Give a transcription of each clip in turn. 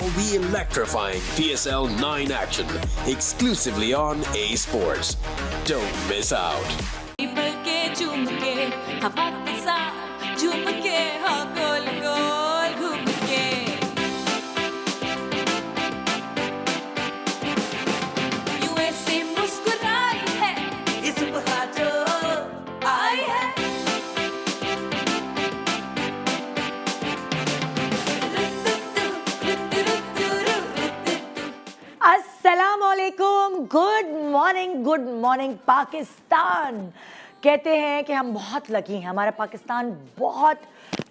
all the electrifying PSL 9 action exclusively on A Sports. Don't miss out. अस्सलामुअलैकुम, good morning Pakistan. कहते हैं कि हम बहुत लकी हैं, हमारा पाकिस्तान बहुत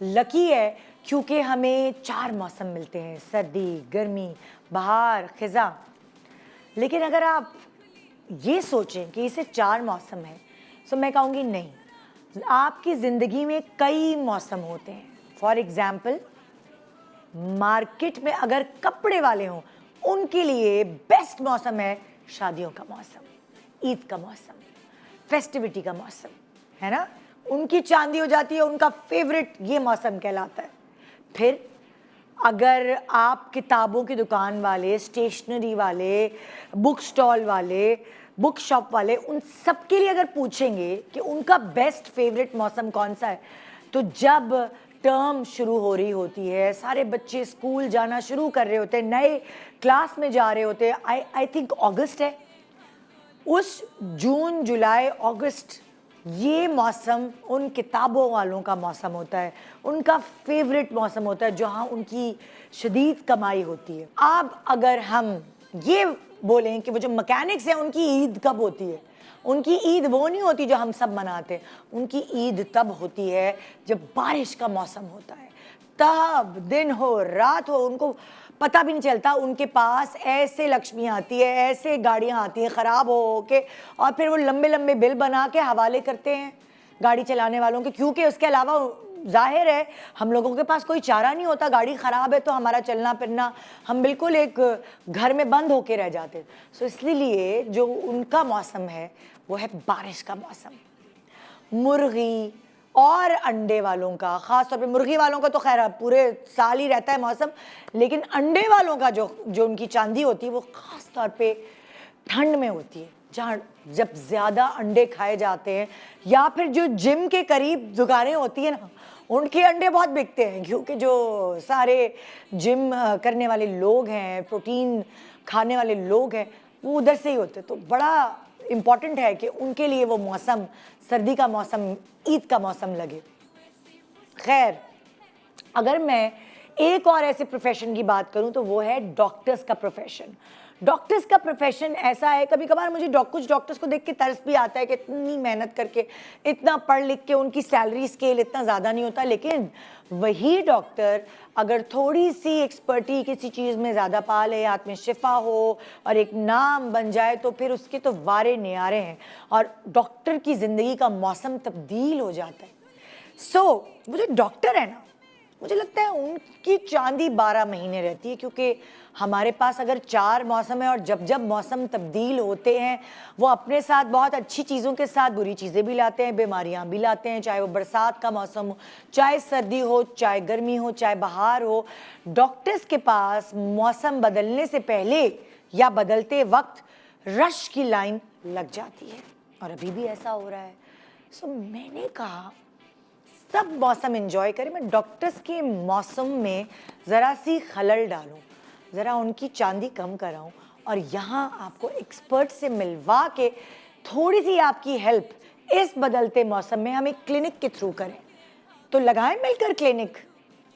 लकी है क्योंकि हमें 4 मौसम मिलते हैं, सर्दी, गर्मी, बहार, खिज़ां। लेकिन अगर आप ये सोचें कि इसे 4 मौसम है तो मैं कहूँगी नहीं, आपकी ज़िंदगी में कई मौसम होते हैं। फॉर एग्ज़ाम्पल, मार्केट में अगर कपड़े वाले हों उनके लिए बेस्ट मौसम है शादियों का मौसम, ईद का मौसम, फेस्टिविटी का मौसम, है ना। उनकी चांदी हो जाती है, उनका फेवरेट ये मौसम कहलाता है। फिर अगर आप किताबों की दुकान वाले, स्टेशनरी वाले, बुक स्टॉल वाले, बुक शॉप वाले, उन सब के लिए अगर पूछेंगे कि उनका बेस्ट फेवरेट मौसम कौन सा है, तो जब टर्म शुरू हो रही होती है, सारे बच्चे स्कूल जाना शुरू कर रहे होते हैं, नए क्लास में जा रहे होते हैं, आई थिंक अगस्त है, उस जून, जुलाई, अगस्त, ये मौसम उन किताबों वालों का मौसम होता है, उनका फेवरेट मौसम होता है, जहाँ उनकी शदीद कमाई होती है। अब अगर हम ये बोलें कि वो जो मैकेनिक्स हैं उनकी ईद कब होती है, उनकी ईद वो नहीं होती जो हम सब मनाते, उनकी ईद तब होती है जब बारिश का मौसम होता है, तब दिन हो रात हो उनको पता भी नहीं चलता, उनके पास ऐसे लक्ष्मी आती है, ऐसे गाड़ियाँ आती हैं ख़राब हो के, और फिर वो लंबे लंबे बिल बना के हवाले करते हैं गाड़ी चलाने वालों के, क्योंकि उसके अलावा जाहिर है हम लोगों के पास कोई चारा नहीं होता, गाड़ी ख़राब है तो हमारा चलना फिरना, हम बिल्कुल एक घर में बंद होके रह जाते। सो इसलिए जो उनका मौसम है वो है बारिश का मौसम। मुर्गी और अंडे वालों का, ख़ास तौर पे मुर्गी वालों का तो खैर पूरे साल ही रहता है मौसम, लेकिन अंडे वालों का जो उनकी चांदी होती है वो ख़ास तौर पे ठंड में होती है, जहाँ जब ज़्यादा अंडे खाए जाते हैं, या फिर जो जिम के करीब दुकानें होती हैं ना, उनके अंडे बहुत बिकते हैं, क्योंकि जो सारे जिम करने वाले लोग हैं, प्रोटीन खाने वाले लोग हैं, वो उधर से ही होते हैं। तो बड़ा इम्पॉर्टेंट है कि उनके लिए वो मौसम, सर्दी का मौसम, ईद का मौसम लगे। खैर, अगर मैं एक और ऐसे प्रोफेशन की बात करूं तो वो है डॉक्टर्स का प्रोफेशन। डॉक्टर्स का प्रोफेशन ऐसा है, कभी कभार मुझे कुछ डॉक्टर्स को देख के तरस भी आता है कि इतनी मेहनत करके, इतना पढ़ लिख के, उनकी सैलरी स्केल इतना ज़्यादा नहीं होता, लेकिन वही डॉक्टर अगर थोड़ी सी एक्सपर्टी किसी चीज़ में ज़्यादा पा ले, हाथ में शिफा हो और एक नाम बन जाए, तो फिर उसके तो वारे न्यारे हैं और डॉक्टर की ज़िंदगी का मौसम तब्दील हो जाता है। सो वो जो डॉक्टर है ना, मुझे लगता है उनकी चांदी 12 महीने रहती है, क्योंकि हमारे पास अगर 4 मौसम है और जब जब मौसम तब्दील होते हैं वो अपने साथ बहुत अच्छी चीज़ों के साथ बुरी चीज़ें भी लाते हैं, बीमारियां भी लाते हैं, चाहे वो बरसात का मौसम हो, चाहे सर्दी हो, चाहे गर्मी हो, चाहे बहार हो। डॉक्टर्स के पास मौसम बदलने से पहले या बदलते वक्त रश की लाइन लग जाती है, और अभी भी ऐसा हो रहा है। सो मैंने कहा सब मौसम एंजॉय करें, मैं डॉक्टर्स के मौसम में ज़रा सी खलल डालूं, ज़रा उनकी चांदी कम कराऊं, और यहाँ आपको एक्सपर्ट से मिलवा के थोड़ी सी आपकी हेल्प इस बदलते मौसम में हम एक क्लिनिक के थ्रू करें। तो लगाएं मिलकर क्लिनिक,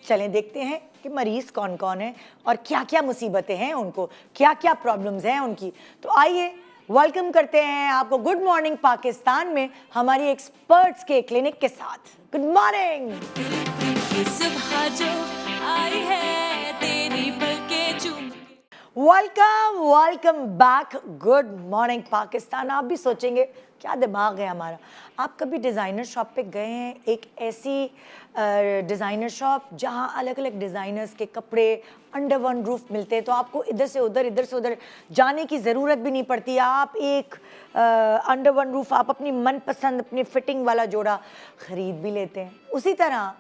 चलें देखते हैं कि मरीज़ कौन कौन है और क्या क्या मुसीबतें हैं उनको, क्या क्या प्रॉब्लम्स हैं उनकी। तो आइए वेलकम करते हैं आपको गुड मॉर्निंग पाकिस्तान में हमारी एक्सपर्ट्स के क्लिनिक के साथ। Good morning. सुबह जो आई है तेरी पलकें चूम। Welcome back, good morning Pakistan. आप भी सोचेंगे क्या दिमाग है हमारा। आप कभी डिज़ाइनर शॉप पे गए हैं, एक ऐसी डिज़ाइनर शॉप जहाँ अलग अलग डिज़ाइनर्स के कपड़े अंडर वन रूफ मिलते हैं, तो आपको इधर से उधर जाने की ज़रूरत भी नहीं पड़ती। आप एक अंडर वन रूफ आप अपनी मनपसंद अपनी फिटिंग वाला जोड़ा ख़रीद भी लेते हैं। उसी तरह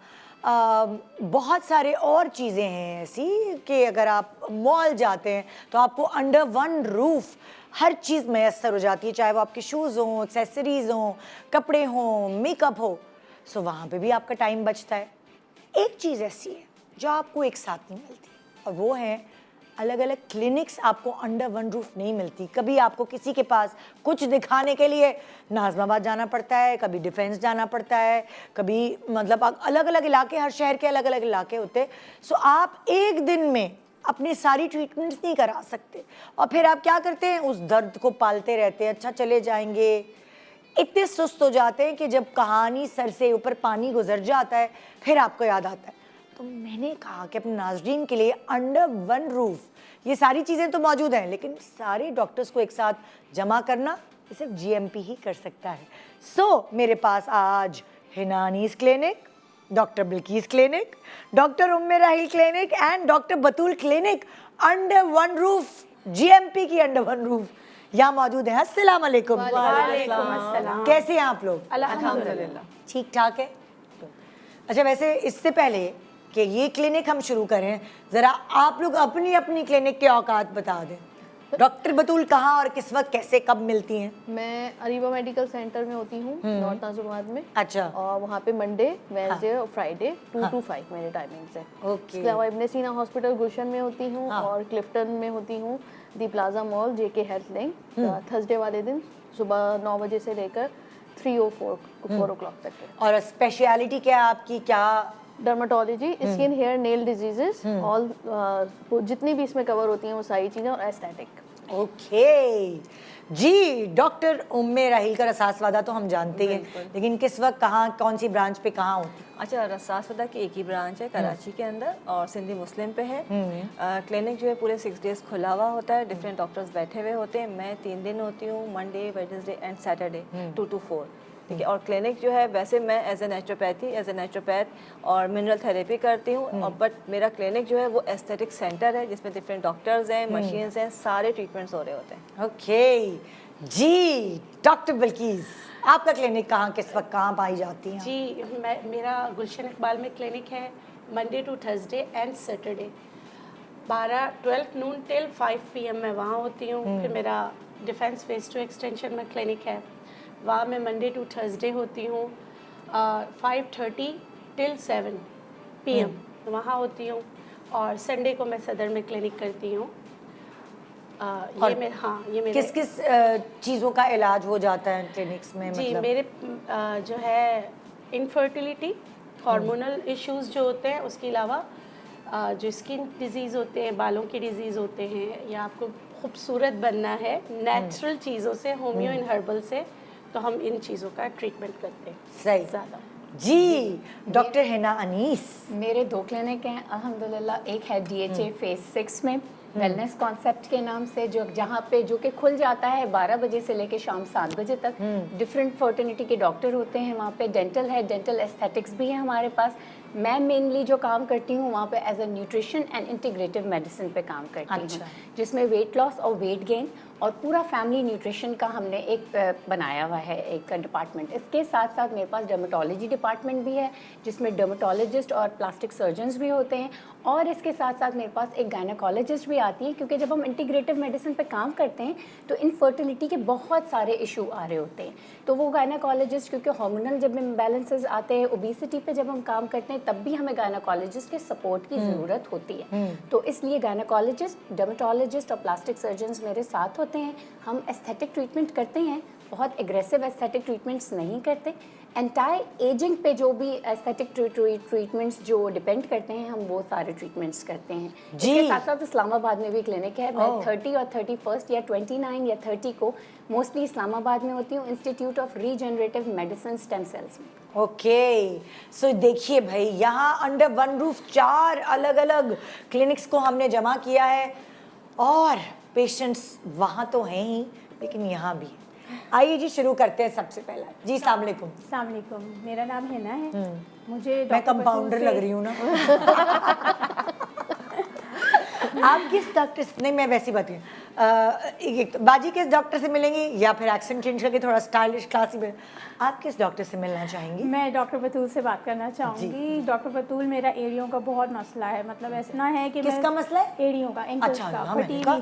बहुत सारे और चीज़ें हैं ऐसी कि अगर आप मॉल जाते हैं तो आपको अंडर वन रूफ हर चीज़ मैसर हो जाती है, चाहे वो आपके शूज़ हों, एक्सेसरीज़ हों, कपड़े हों, मेकअप हो। सो वहाँ पे भी आपका टाइम बचता है। एक चीज़ ऐसी है जो आपको एक साथ नहीं मिलती, और वो है अलग अलग क्लिनिक्स आपको अंडर वन रूफ नहीं मिलती। कभी आपको किसी के पास कुछ दिखाने के लिए नाज़माबाद जाना पड़ता है, कभी डिफेंस जाना पड़ता है, कभी मतलब अलग अलग इलाके, हर शहर के अलग अलग इलाके होते हैं। सो आप एक दिन में अपनी सारी ट्रीटमेंट्स नहीं करा सकते, और फिर आप क्या करते हैं, उस दर्द को पालते रहते हैं। अच्छा चले जाएंगे, इतने सुस्त हो जाते हैं कि जब कहानी सर से ऊपर पानी गुजर जाता है फिर आपको याद आता है। तो मैंने कहा कि अपने नाज़रीन के लिए अंडर वन रूफ ये सारी चीज़ें तो मौजूद हैं, लेकिन सारे डॉक्टर्स को एक साथ जमा करना ये सिर्फ जीएमपी ही कर सकता है। सो मेरे पास आज Hina Anees clinic, doctor Bilquis clinic, doctor Umme Rahil clinic and doctor Batool clinic under one roof, GMP की अंडर वन रूफ यहाँ मौजूद है। अस्सलाम वालेकुम। वालेकुम अस्सलाम। कैसे हैं आप लोग? अल्हम्दुलिल्लाह। ठीक ठाक है। अच्छा, वैसे इससे पहले कि ये क्लिनिक हम शुरू करें, ज़रा आप लोग अपनी अपनी क्लिनिक के औकात बता दें। डॉक्टर बतूल कहाँ और किस वक्त कैसे कब मिलती हैं? मैं अरीबा मेडिकल सेंटर में होती हूँ, नॉर्थ नाजुबाद में। अच्छा। और वहाँ पे मंडे, वेडनेसडे और फ्राइडे 2 to 5 मेरे टाइमिंग्स है। ओके। इसके अलावा इब्ने सीना हॉस्पिटल गुलशन में होती हूँ और क्लिफ्टन में होती हूँ, दी प्लाजा मॉल, जेके हेल्थ लिंक। थर्सडे वाले दिन सुबह 9 बजे से लेकर 3 or 4 o'clock तक है। और स्पेशलिटी क्या है आपकी? क्या dermatology, skin, hair, nail diseases, all जितनी भी इसमें कवर होती हैं वो सारी चीज़ें, और एस्थेटिक। ओके जी। डॉक्टर उम्मे राहिल का रसासवादा तो हम जानते हैं, लेकिन किस वक्त कहाँ कौन सी ब्रांच पे कहाँ होती है? अच्छा, रसासवादा की एक ही ब्रांच है कराची के अंदर और सिंधी मुस्लिम पे है। क्लिनिक जो है पूरे 6 days खुला हुआ होता है, डिफरेंट डॉक्टर्स बैठे हुए होते हैं। मैं 3 दिन होती हूँ, Monday, Wednesday and Saturday 2 to 4। ठीक है। और क्लिनिक जो है, वैसे मैं एज ए नेचुरोपैथ और मिनरल थेरेपी करती हूँ, और बट मेरा क्लिनिक जो है वो एस्थेटिक सेंटर है जिसमें डिफरेंट डॉक्टर्स हैं, मशीन्स हैं, सारे ट्रीटमेंट्स हो रहे होते हैं। ओके जी। डॉक्टर बिल्कीस, आपका क्लिनिक कहाँ किस वक्त कहाँ पाई जाती है? जी, मेरा गुलशन इकबाल में क्लिनिक है, Monday to Thursday and Saturday 12 noon till 5 PM मैं वहाँ होती हूँ। फिर मेरा डिफेंस फेज 2 एक्सटेंशन में क्लिनिक है, वहाँ मैं मंडे टू थर्सडे होती हूँ 5:30 till 7 PM वहाँ होती हूँ। और संडे को मैं सदर में क्लिनिक करती हूँ। ये मेरे किस किस चीज़ों का इलाज हो जाता है क्लिनिक्स में? जी, मतलब मेरे जो है इनफर्टिलिटी, हार्मोनल इश्यूज जो होते हैं, उसके अलावा जो स्किन डिजीज़ होते हैं, बालों के डिजीज़ होते हैं, या आपको खूबसूरत बनना है नेचुरल चीज़ों से, होम्यो एंड हर्बल से, तो हम इन चीज़ों का ट्रीटमेंट करते हैं सही ज़्यादा। जी। डॉक्टर हिना अनीस। मेरे 2 क्लिनिक हैं अल्हम्दुलिल्लाह। एक है DHA फेज 6 में वेलनेस कॉन्सेप्ट के नाम से, जहाँ पे जो कि खुल जाता है 12 बजे से लेके शाम 7 बजे तक। डिफरेंट फर्टिलिटी के डॉक्टर होते हैं वहाँ पे। डेंटल है, डेंटल एस्थेटिक्स भी है हमारे पास। मैं मेनली जो काम करती हूँ वहाँ पे as a nutrition and integrative medicine पे काम करती हूँ, जिसमें वेट लॉस और वेट गेन और पूरा फैमिली न्यूट्रिशन का हमने एक बनाया हुआ है एक डिपार्टमेंट। इसके साथ साथ मेरे पास डर्मेटोलॉजी डिपार्टमेंट भी है, जिसमें डर्मेटोलॉजिस्ट और प्लास्टिक सर्जन्स भी होते हैं। और इसके साथ साथ मेरे पास एक गायनेकोलॉजिस्ट भी आती है, क्योंकि जब हम इंटीग्रेटिव मेडिसिन पे काम करते हैं तो इनफर्टिलिटी के बहुत सारे इशू आ रहे होते हैं। तो वो गायनेकोलॉजिस्ट, क्योंकि हार्मोनल जब इम्बैलेंसेस आते हैं, ओबेसिटी पे जब हम काम करते हैं, तब भी हमें गायनेकोलॉजिस्ट के सपोर्ट की ज़रूरत होती है। तो इसलिए गायनेकोलॉजिस्ट, डर्मेटोलॉजिस्ट और प्लास्टिक सर्जन्स मेरे साथ होते हैं। हम एस्थेटिक ट्रीटमेंट करते हैं, बहुत एग्रेसिव एस्थेटिक ट्रीटमेंट्स नहीं करते। एंटायर एजिंग पे जो भी एस्थेटिक ट्रीटमेंट्स जो डिपेंड करते हैं, हम वो सारे ट्रीटमेंट्स करते हैं। इसके साथ साथ इस्लामाबाद में भी क्लिनिक है। मैं 30 और 31 या 29 या 30 को मोस्टली इस्लामाबाद में होती हूँ, institute of regenerative medicine stem cells में। ओके। सो देखिए भाई, यहाँ अंडर वन रूफ 4 अलग अलग क्लिनिक्स को हमने जमा किया है, और पेशेंट्स वहाँ तो हैं ही, लेकिन यहाँ भी। आइए जी, शुरू करते हैं सबसे पहला। जी अस्सलाम वालेकुम। अस्सलाम वालेकुम। मेरा नाम हिना है। मुझे मैं कंपाउंडर लग रही हूँ ना? आप किस डॉक्टर से, नहीं मैं वैसी बात है, बाजी किस डॉक्टर से मिलेंगी या फिर एक्सेंट चेंज करके थोड़ा स्टाइलिश क्लासी में, आप किस डॉक्टर से मिलना चाहेंगी? मैं डॉक्टर बतूल से बात करना चाहूँगी। डॉक्टर बतूल, मेरा एड़ियों का बहुत मसला है, मतलब ऐसा है कि किसका मसला है? एड़ियों का, एंकल्स अच्छा, का, हाँ, फटी मैंने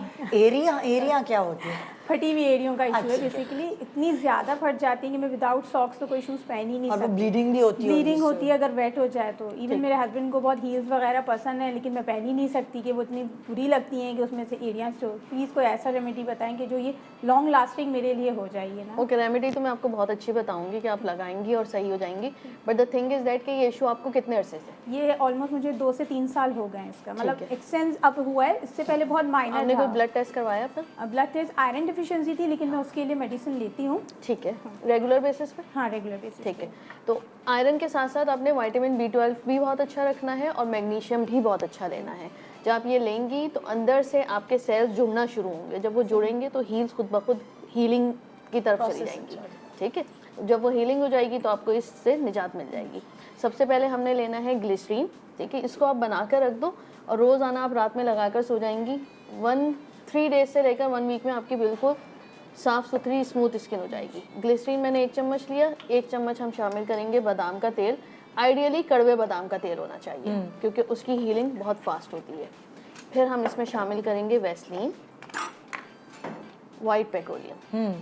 हुई कहा एरिया क्या होती है? फटी हुई एड़ियों का इशू है अच्छा। बेसिकली। इतनी ज़्यादा फट जाती है कि मैं विदाउट सॉक्स तो कोई शूज़ पहन ही नहीं और वो सकती। ब्लीडिंग भी होती है? ब्लीडिंग होती है अगर वेट हो जाए तो। इवन मेरे हस्बैंड को बहुत हील्स वगैरह पसंद है, लेकिन मैं पहन ही नहीं सकती कि वो इतनी बुरी लगती हैं कि उसमें से एरियाज। तो प्लीज़ कोई ऐसा रेमेडी बताएं कि जो ये लॉन्ग लास्टिंग मेरे लिए हो जाएगी ना। ओके, रेमेडी तो मैं आपको बहुत अच्छी बताऊंगी कि आप लगाएंगी और सही हो जाएंगी, but the thing is that कि ये इशू आपको कितने अरसे से? ये ऑलमोस्ट मुझे 2 से 3 साल हो गए हैं इसका, मतलब एक्सटेंस अब हुआ है। इससे पहले बहुत माइनर आपने कोई था। ब्लड टेस्ट करवाया अपना? ब्लड टेस्ट आयरन डिफिशिएंसी थी, लेकिन मैं उसके लिए मेडिसिन लेती हूँ। ठीक है, रेगुलर बेसिस पे? हाँ, रेगुलर बेसिस। ठीक है, तो आयरन के साथ साथ आपने विटामिन B12 भी बहुत अच्छा रखना है और मैग्नीशियम भी बहुत अच्छा लेना है। जब आप ये लेंगी तो अंदर से आपके सेल्स जुड़ना शुरू होंगे, जब वो जुड़ेंगे तो हील्स खुद ब खुद हीलिंग की तरफ चली जाएंगी। ठीक है, जब वो हीलिंग हो जाएगी तो आपको इससे निजात मिल जाएगी। सबसे पहले हमने लेना है ग्लिसरीन। ठीक है, इसको आप बना कर रख दो और रोज़ाना आप रात में लगा कर सो जाएंगी। 3 डेज से लेकर 1 वीक में आपकी बिल्कुल साफ़ सुथरी स्मूथ स्किन हो जाएगी। ग्लिसरीन मैंने 1 चम्मच लिया, 1 चम्मच हम शामिल करेंगे बादाम का तेल। आइडियली कड़वे बादाम का तेल होना चाहिए क्योंकि उसकी हीलिंग बहुत फास्ट होती है। फिर हम इसमें शामिल करेंगे वैसलीन, वाइट पेट्रोलियम।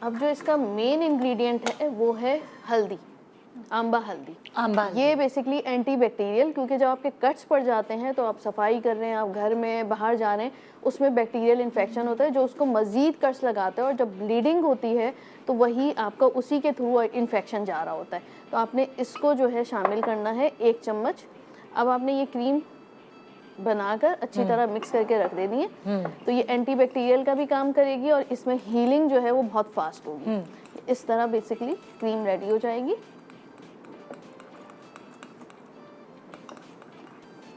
अब जो इसका मेन इंग्रेडिएंट है वो है हल्दी, आंबा हल्दी। ये बेसिकली एंटी बैक्टीरियल, क्योंकि जब आपके कट्स पड़ जाते हैं तो आप सफाई कर रहे हैं, आप घर में बाहर जा रहे हैं, उसमें बैक्टीरियल इन्फेक्शन होता है जो उसको मज़ीद कट्स लगाता है और जब ब्लीडिंग होती है तो वही आपका उसी के थ्रू इन्फेक्शन जा रहा होता है। तो आपने इसको जो है शामिल करना है 1 चम्मच। अब आपने ये क्रीम बनाकर अच्छी तरह मिक्स करके रख देनी है। तो ये एंटी बैक्टीरियल का भी काम करेगी और इसमें हीलिंग जो है वो बहुत फास्ट होगी। इस तरह बेसिकली क्रीम रेडी हो जाएगी।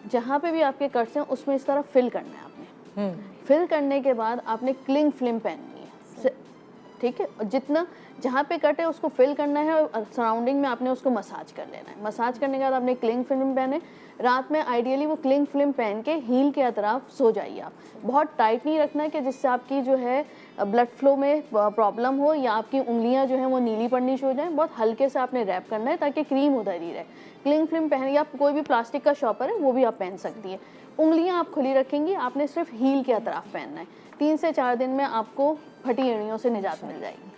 जहाँ पे भी आपके कट्स हैं उसमें इस तरह फिल करना है आपने। फिल करने के बाद आपने क्लिंग फिल्म पहननी है। ठीक है, और जितना जहाँ पे कट है उसको फिल करना है और सराउंडिंग में आपने उसको मसाज कर लेना है। मसाज करने के बाद आपने क्लिंग फिल्म पहने। रात में आइडियली वो क्लिंग फिल्म पहन के हील के अतराफ सो जाइए आप। बहुत टाइट नहीं रखना है कि जिससे आपकी जो है ब्लड फ्लो में प्रॉब्लम हो या आपकी उंगलियां जो हैं वो नीली पड़नी शुरू हो जाएं। बहुत हल्के से आपने रैप करना है ताकि क्रीम उधर ही रहे। क्लिंग फिल्म पहन, या कोई भी प्लास्टिक का शॉपर है वो भी आप पहन सकती है। उंगलियां आप खुली रखेंगी, आपने सिर्फ हील के अतराफ पहनना है। 3 से 4 दिन में आपको फटी एड़ियों से निजात मिल जाएगी।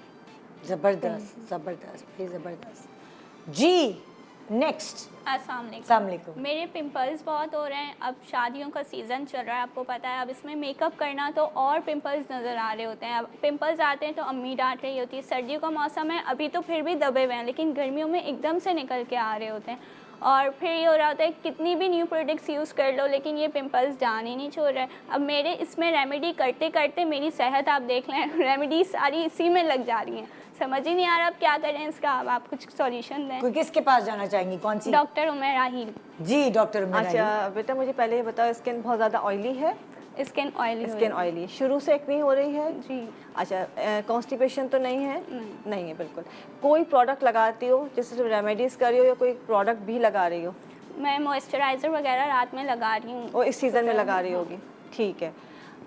जबरदस्त, जबरदस्त, प्लीज जबरदस्त जी। नेक्स्ट। अस्सलाम वालेकुम। मेरे पिंपल्स बहुत हो रहे हैं। अब शादियों का सीज़न चल रहा है, आपको पता है। अब इसमें मेकअप करना तो और पिंपल्स नज़र आ रहे होते हैं। अब पिंपल्स आते हैं तो अम्मी डांट रही होती है। सर्दियों का मौसम है, अभी तो फिर भी दबे हुए हैं, लेकिन गर्मियों में एकदम से निकल के आ रहे होते हैं। और फिर ये हो रहा होता है कितनी भी न्यू प्रोडक्ट्स यूज़ कर लो लेकिन ये पिंपल्स जान ही नहीं छोड़ रहे। अब मेरे इसमें रेमेडी करते करते मेरी सेहत आप देख लें, रेमेडी सारी इसी में लग जा रही हैं। समझ ही नहीं आ रहा अब क्या करें इसका। अब आप कुछ सॉल्यूशन दें। कोई किसके पास जाना चाहेंगी, कौन सी? डॉक्टर उमर राहील जी। डॉक्टर उमर राहील। अच्छा बेटा, मुझे पहले ये बताओ, स्किन बहुत ज़्यादा ऑयली है? Skin oily. स्किन ऑयली शुरू से एक्ने हो रही है? जी। अच्छा, कॉन्स्टिपेशन तो नहीं है? नहीं है बिल्कुल। कोई प्रोडक्ट लगाती हो, जैसे रेमेडीज़ कर रही हो या कोई प्रोडक्ट भी लगा रही हो? मैं मॉइस्चराइज़र वगैरह रात में लगा रही हूँ। और इस सीज़न में लगा रही होगी, ठीक है।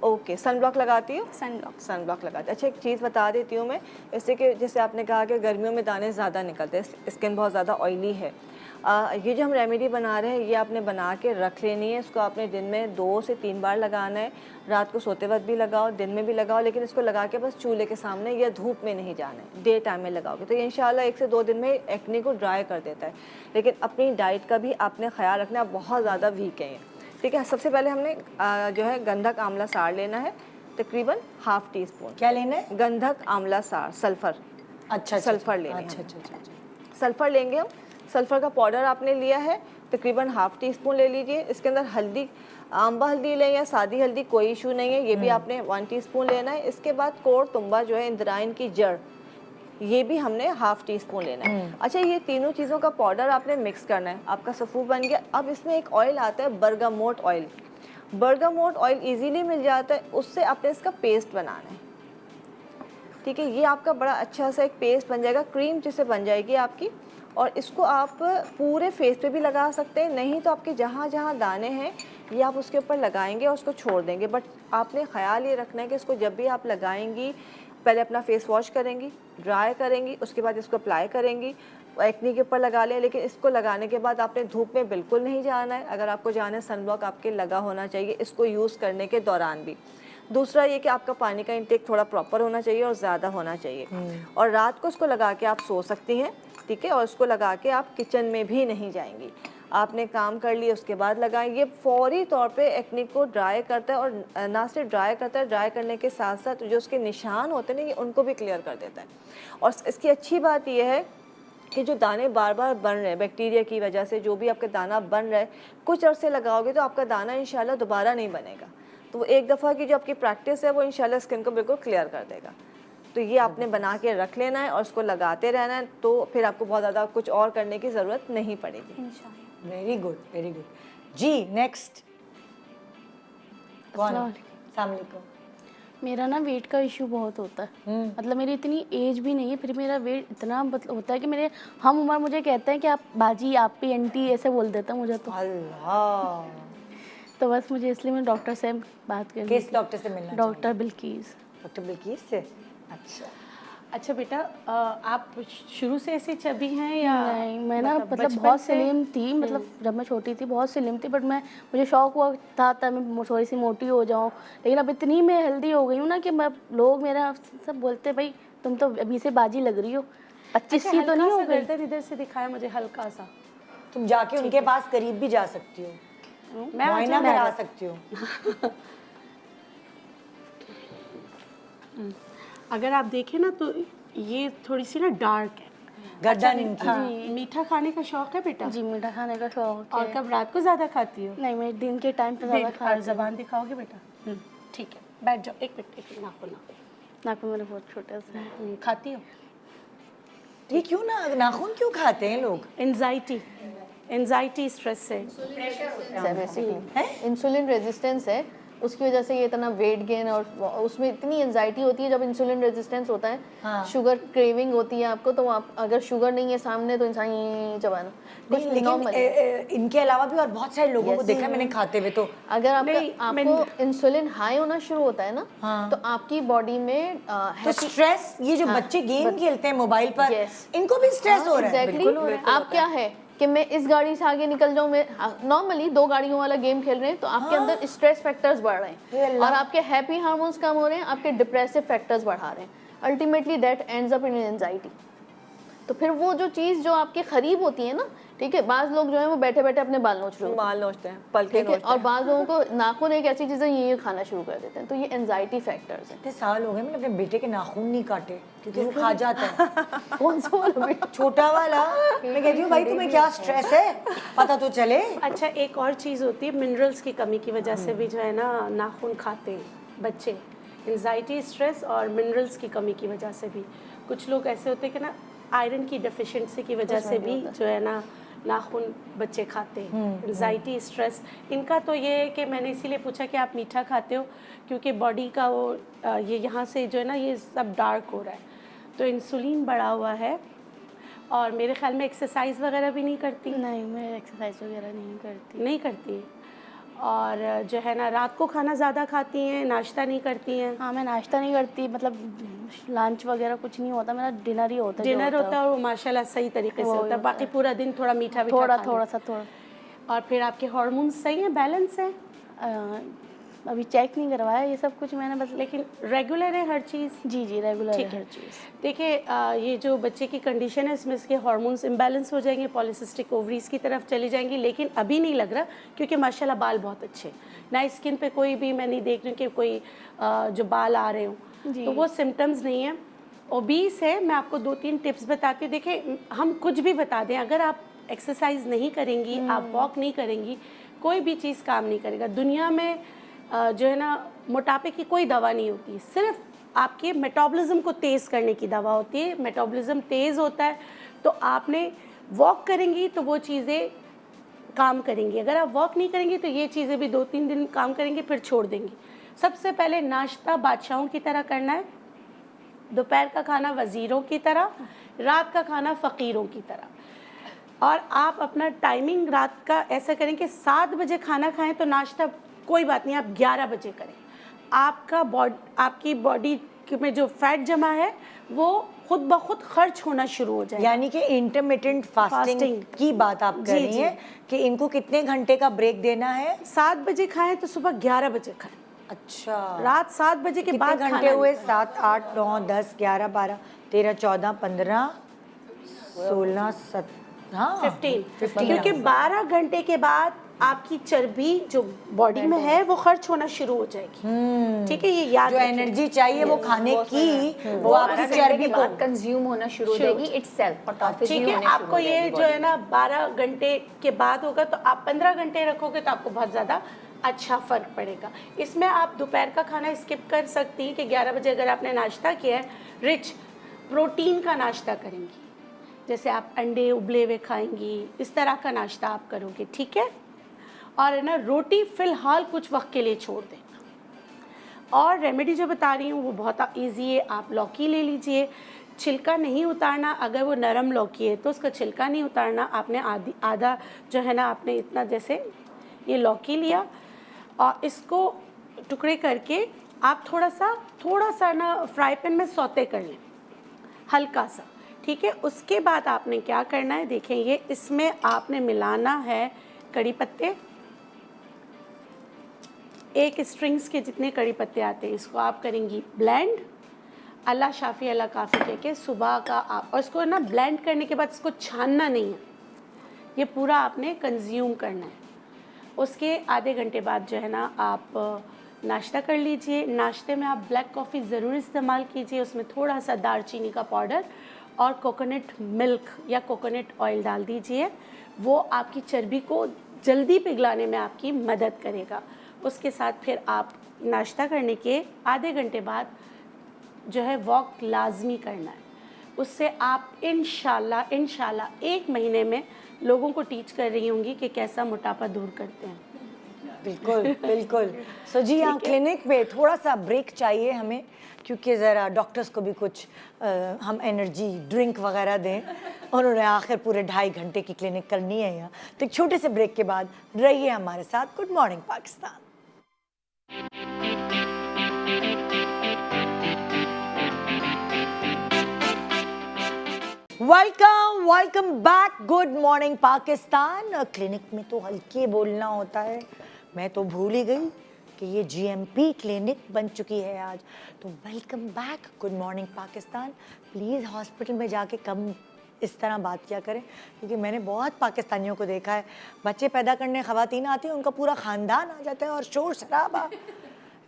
ओके, सन ब्लॉक लगाती हो? सन ब्लॉक लगाती। अच्छा, एक चीज़ बता देती हूँ मैं, इससे कि जैसे आपने कहा कि गर्मियों में दाने ज़्यादा निकलते हैं, स्किन बहुत ज़्यादा ऑयली है। ये जो हम रेमेडी बना रहे हैं ये आपने बना के रख लेनी है। इसको आपने दिन में 2 से 3 बार लगाना है। रात को सोते वक्त भी लगाओ, दिन में भी लगाओ, लेकिन इसको लगा के बस चूल्हे के सामने या धूप में नहीं जाना है। डे टाइम में लगाओगे तो ये इंशाल्लाह 1 से 2 दिन में एक्ने को ड्राई कर देता है। लेकिन अपनी डाइट का भी आपने ख्याल रखना, आप बहुत ज़्यादा वीक हैं। ठीक है, सबसे पहले हमने जो है गंधक आंवला सार लेना है, तकरीबन ½ टीस्पून। क्या लेना है? गंधक आंवला सार, सल्फ़र। अच्छा, सल्फ़र लेना है। अच्छा, सल्फ़र लेंगे हम। सल्फ़र का पाउडर आपने लिया है, तकरीबन ½ टीस्पून ले लीजिए। इसके अंदर हल्दी, आंबा हल्दी लें या सादी हल्दी, कोई इशू नहीं है, ये भी आपने 1 टीस्पून लेना है। इसके बाद कोड़ तुम्बा जो है, इंद्रायण की जड़, ये भी हमने ½ टीस्पून लेना है। अच्छा, ये तीनों चीज़ों का पाउडर आपने मिक्स करना है। आपका सफ़ू बन गया। अब इसमें एक ऑयल आता है bergamot oil. Bergamot oil easily मिल जाता है, उससे आपने इसका पेस्ट बनाना है। ठीक है, ये आपका बड़ा अच्छा सा एक पेस्ट बन जाएगा, क्रीम जिससे बन जाएगी आपकी। और इसको आप पूरे फेस पे भी लगा सकते हैं, नहीं तो आपके जहाँ जहाँ दाने हैं ये आप उसके ऊपर लगाएंगे और उसको छोड़ देंगे। बट आपने ख्याल ये रखना है कि इसको जब भी आप लगाएंगी पहले अपना फेस वॉश करेंगी, ड्राई करेंगी, उसके बाद इसको अप्लाई करेंगी, एक्नी के ऊपर लगा लें। लेकिन इसको लगाने के बाद आपने धूप में बिल्कुल नहीं जाना है। अगर आपको जाना है सनब्लॉक आपके लगा होना चाहिए इसको यूज़ करने के दौरान भी। दूसरा ये कि आपका पानी का इंटेक थोड़ा प्रॉपर होना चाहिए और ज़्यादा होना चाहिए। और रात को इसको लगा के आप सो सकती हैं, ठीक है। और इसको लगा के आप किचन में भी नहीं जाएंगी। आपने काम कर लिया उसके बाद लगाएं। ये फौरी तौर पे एक्ने को ड्राई करता है और ना सिर्फ ड्राई करता है, ड्राई करने के साथ साथ जो उसके निशान होते हैं ना, ये उनको भी क्लियर कर देता है। और इसकी अच्छी बात ये है कि जो दाने बार बार बन रहे हैं बैक्टीरिया की वजह से, जो भी आपका दाना बन रहा है, कुछ अरसे लगाओगे तो आपका दाना इंशाल्लाह दोबारा नहीं बनेगा। तो एक दफ़ा की जो आपकी प्रैक्टिस है वो इंशाल्लाह स्किन को बिल्कुल क्लियर कर देगा। तो ये आपने बना के रख लेना है और उसको लगाते रहना है, तो फिर आपको बहुत ज़्यादा कुछ और करने की ज़रूरत नहीं पड़ेगी। वेरी गुड, वेरी गुड जी। नेक्स्ट मेरा ना वेट का इशू बहुत होता है। मतलब मेरी इतनी एज भी नहीं है, फिर मेरा वेट इतना होता है कि मेरे हम उम्र मुझे कहते हैं कि आप बाजी, आप भी आंटी ऐसे बोल देता मुझे। तो अल्लाह, तो बस मुझे इसलिए मैं डॉक्टर से बात करनी। किस डॉक्टर से मिलना? डॉक्टर बिल्किस। डॉक्टर बिल्किस से? अच्छा बेटा, आप शुरू से ऐसे चबी हैं या नहीं? मैं ना मतलब बहुत स्लिम थी, मतलब जब मैं छोटी थी बहुत स्लिम थी, बट मुझे शौक हुआ था मैं थोड़ी सी मोटी हो जाऊं। लेकिन अब इतनी मैं हेल्दी हो गई हूँ ना कि मैं लोग मेरा सब बोलते भाई तुम तो अभी से बाजी लग रही हो, 25 सी तो नहीं हो गई। इधर से दिखाया मुझे हल्का सा। तुम जाके उनके पास करीब भी जा सकती हो, मैं मुआयना करा सकती हो। अगर आप देखें ना तो ये थोड़ी सी ना डार्क है गर्दन इनकी। मीठा खाने का शौक है बेटा? जी मीठा खाने का शौक है। और कब रात को ज़्यादा खाती हो? नहीं, मैं दिन के टाइम पे ज़्यादा खाती हूँ। ज़बान दिखाओगे बेटा? ठीक है, बैठ जाओ। एक मिनट, नाखून मेरे बहुत छोटे से हैं। खाती हो? ये क्यों ना नाखून क्यों खाते हैं लोग? एंजाइटी स्ट्रेस से इंसुलिन रेजिस्टेंस है, उसकी वजह से ये इतना वेट गेन और उसमें इतनी एंजाइटी होती है। जब इंसुलिन रेजिस्टेंस होता है, शुगर क्रेविंग होती है आपको, तो आप अगर शुगर नहीं है सामने तो इंसान ये चबाना कुछ नॉर्मल। इनके अलावा भी और बहुत सारे लोगों को देखा मैंने खाते हुए। तो अगर आपको इंसुलिन हाई होना शुरू होता है ना, तो आपकी बॉडी में तो स्ट्रेस, ये जो बच्चे गेम खेलते हैं मोबाइल पर, इनको भी स्ट्रेस हो रहा है। आप क्या है कि मैं इस गाड़ी से आगे निकल जाऊं, मैं नॉर्मली 2 गाड़ियों वाला गेम खेल रहे हैं, तो आपके अंदर स्ट्रेस फैक्टर्स बढ़ रहे हैं और आपके हैप्पी हार्मोन्स कम हो रहे हैं, आपके डिप्रेसिव फैक्टर्स बढ़ा रहे हैं। Ultimately that ends up in anxiety. तो फिर वो जो चीज़ जो आपके करीब होती है ना, ठीक है, बाज़ लोग जो है वो बैठे बैठे अपने बाल नोचते हैं, पलके नोचते हैं, और बाज़ लोगों को नाखून एक ऐसी चीज़ है ये खाना शुरू कर देते हैं। तो ये एंजाइटी फैक्टर्स हैं। इतने साल हो गए मैंने अपने बेटे के नाखून नहीं काटे क्योंकि वो खा जाता है। कौन सा वाला बेटा? छोटा वाला। मैं कहती हूँ भाई तुम्हें क्या स्ट्रेस है, पता तो चले। अच्छा, एक और चीज़ होती है, मिनरल्स की कमी की वजह से भी जो है ना नाखून खाते हैं बच्चे। एंजाइटी, स्ट्रेस और मिनरल्स की कमी की वजह से भी कुछ लोग ऐसे होते हैं कि ना आयरन की डेफिशिएंसी की वजह से भी जो है ना नाखून बच्चे खाते हैं। एंजाइटी, स्ट्रेस, इनका तो ये है कि मैंने इसीलिए पूछा कि आप मीठा खाते हो क्योंकि बॉडी का वो ये यहाँ से जो है ना ये सब डार्क हो रहा है, तो इंसुलिन बढ़ा हुआ है। और मेरे ख्याल में एक्सरसाइज वगैरह भी नहीं करती? नहीं, मैं एक्सरसाइज वगैरह नहीं करती। और जो है ना रात को खाना ज़्यादा खाती हैं, नाश्ता नहीं करती हैं? हाँ, मैं नाश्ता नहीं करती, मतलब लंच वगैरह कुछ नहीं होता, मेरा डिनर ही होता है। डिनर होता है और वो माशाल्लाह सही तरीके से होता है, बाकी पूरा दिन थोड़ा मीठा थोड़ा सा। और फिर आपके हार्मोन्स सही हैं, बैलेंस है? अभी चेक नहीं करवाया ये सब कुछ मैंने, बस। लेकिन रेगुलर है हर चीज़? जी रेगुलर है हर चीज़। देखिए ये जो बच्चे की कंडीशन है इसमें इसके हार्मोन्स इम्बैलेंस हो जाएंगे, पॉलिसिस्टिक ओवरीज की तरफ चली जाएंगी, लेकिन अभी नहीं लग रहा क्योंकि माशाल्लाह बाल बहुत अच्छे ना, स्किन पे कोई भी मैं नहीं देख रही हूँ कि कोई जो बाल आ रहे हों, तो वो सिम्टम्स नहीं है। ओबीस है, मैं आपको 2-3 टिप्स बताती हूँ। देखिए हम कुछ भी बता दें, अगर आप एक्सरसाइज नहीं करेंगी, आप वॉक नहीं करेंगी, कोई भी चीज़ काम नहीं करेगा। दुनिया में जो है ना मोटापे की कोई दवा नहीं होती, सिर्फ आपके मेटाबॉलिज्म को तेज़ करने की दवा होती है। मेटाबॉलिज्म तेज़ होता है तो आपने वॉक करेंगी तो वो चीज़ें काम करेंगी, अगर आप वॉक नहीं करेंगी तो ये चीज़ें भी 2-3 दिन काम करेंगी फिर छोड़ देंगी। सबसे पहले नाश्ता बादशाहों की तरह करना है, दोपहर का खाना वज़ीरों की तरह, रात का खाना फ़कीरों की तरह। और आप अपना टाइमिंग रात का ऐसा करें कि 7 बजे खाना खाएं तो नाश्ता कोई बात नहीं, आप 11 बजे करें। आपकी बॉडी में जो फैट जमा है वो खुद ब खुद खर्च होना शुरू हो जाएगा। यानी कि इंटरमिटेंट फास्टिंग की बात आप कर रही हैं कि इनको कितने घंटे का ब्रेक देना है? 7 बजे खाएं तो सुबह 11 बजे खाएं। अच्छा, रात 7 बजे के बाद घंटे हुए? 7, 8, 9, 10, 11, 12, 13, 14, 15, 16, 15 क्योंकि 12 घंटे के बाद आपकी चर्बी जो बॉडी में है वो खर्च होना शुरू हो जाएगी। ठीक है, ये याद जो एनर्जी चाहिए वो खाने की वो आपकी चर्बी को कंज्यूम होना शुरू हो जाएगी इटसेल्फ। ठीक है, आपको ये जो है ना 12 घंटे के बाद होगा तो आप 15 घंटे रखोगे तो आपको बहुत ज़्यादा अच्छा फ़र्क पड़ेगा। इसमें आप दोपहर का खाना स्किप कर सकती हैं कि 11 बजे अगर आपने नाश्ता किया है, रिच प्रोटीन का नाश्ता करेंगी, जैसे आप अंडे उबले हुए खाएंगी, इस तरह का नाश्ता आप करोगे। ठीक है, और है ना रोटी फ़िलहाल कुछ वक्त के लिए छोड़ देना। और रेमेडी जो बता रही हूँ वो बहुत इजी है। आप लौकी ले लीजिए, छिलका नहीं उतारना। अगर वो नरम लौकी है तो उसका छिलका नहीं उतारना। आपने आधा जो है ना, आपने इतना जैसे ये लौकी लिया और इसको टुकड़े करके आप थोड़ा सा ना फ्राई पैन में सौते कर लें, हल्का सा। ठीक है, उसके बाद आपने क्या करना है, देखें ये इसमें आपने मिलाना है कड़ी पत्ते, 1 स्ट्रिंग्स के जितने कड़ी पत्ते आते हैं, इसको आप करेंगी ब्लेंड। अल्लाह शाफी अल्लाह काफ़ी कह के सुबह का आप, और इसको ना ब्लेंड करने के बाद इसको छानना नहीं है, ये पूरा आपने कंज्यूम करना है। उसके आधे घंटे बाद जो है ना आप नाश्ता कर लीजिए। नाश्ते में आप ब्लैक कॉफ़ी ज़रूर इस्तेमाल कीजिए, उसमें थोड़ा सा दालचीनी का पाउडर और कोकोनट मिल्क या कोकोनट ऑयल डाल दीजिए। वो आपकी चर्बी को जल्दी पिघलाने में आपकी मदद करेगा। उसके साथ फिर आप नाश्ता करने के आधे घंटे बाद जो है वॉक लाजमी करना है। उससे आप इंशाल्लाह 1 महीने में लोगों को टीच कर रही होंगी कि कैसा मोटापा दूर करते हैं। बिल्कुल। सो जी, यहाँ क्लिनिक पे थोड़ा सा ब्रेक चाहिए हमें, क्योंकि ज़रा डॉक्टर्स को भी कुछ हम एनर्जी ड्रिंक वगैरह दें। उन्होंने आखिर पूरे 2.5 घंटे की क्लिनिक करनी है यहाँ, तो एक छोटे से ब्रेक के बाद रहिए हमारे साथ। Good morning Pakistan. Welcome back. Good morning Pakistan. Clinic में तो हल्के बोलना होता है, मैं तो भूल ही गई कि ये GMP क्लिनिक बन चुकी है आज। तो welcome back, good morning Pakistan. Please hospital में जाके कम इस तरह बात किया करें, क्योंकि मैंने बहुत पाकिस्तानियों को देखा है, बच्चे पैदा करने ख़वातीन आती हैं, उनका पूरा ख़ानदान आ जाता है और शोर शराबा,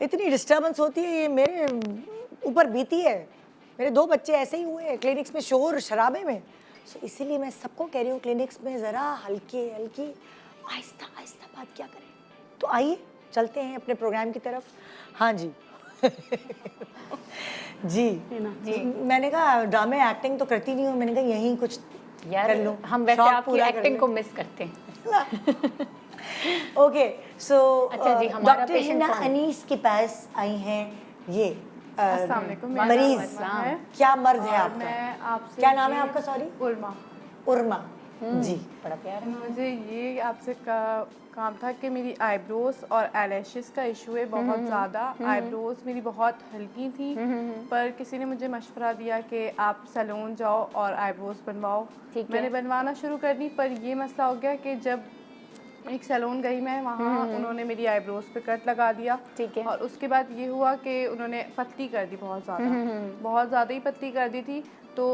इतनी डिस्टर्बेंस होती है। ये मेरे ऊपर बीती है, मेरे 2 बच्चे ऐसे ही हुए क्लिनिक्स में शोर शराबे में। सो इसीलिए मैं सबको कह रही हूँ क्लिनिक्स में ज़रा हल्की आहिस्ता बात क्या करें। तो आइए चलते हैं अपने प्रोग्राम की तरफ। हाँ जी जी, मैंने कहा ड्रामे एक्टिंग तो करती नहीं हूँ, मैंने कहा यहीं कुछ कर लूँ। हम वैसे आपकी एक्टिंग को मिस करते हैं। ओके, सो अच्छा जी, हमारा डॉक्टर पेशेंट हिना अनीस के पास आई हैं ये मरीज। क्या मर्ज है आपका? क्या नाम है आपका? सॉरी, उर्मा जी। बड़ा प्यार है। मुझे ये आपसे काम था कि मेरी आईब्रोज और एलैशेस का इशू है बहुत ज़्यादा। आईब्रोज मेरी बहुत हल्की थी, पर किसी ने मुझे मशवरा दिया कि आप सैलून जाओ और आईब्रोज बनवाओ। मैंने बनवाना शुरू कर दी, पर ये मसला हो गया कि जब एक सैलून गई मैं, वहाँ उन्होंने मेरी आईब्रोज पे कट लगा दिया। ठीक है। और उसके बाद ये हुआ कि उन्होंने पतली कर दी, बहुत ज़्यादा ही पतली कर दी थी। तो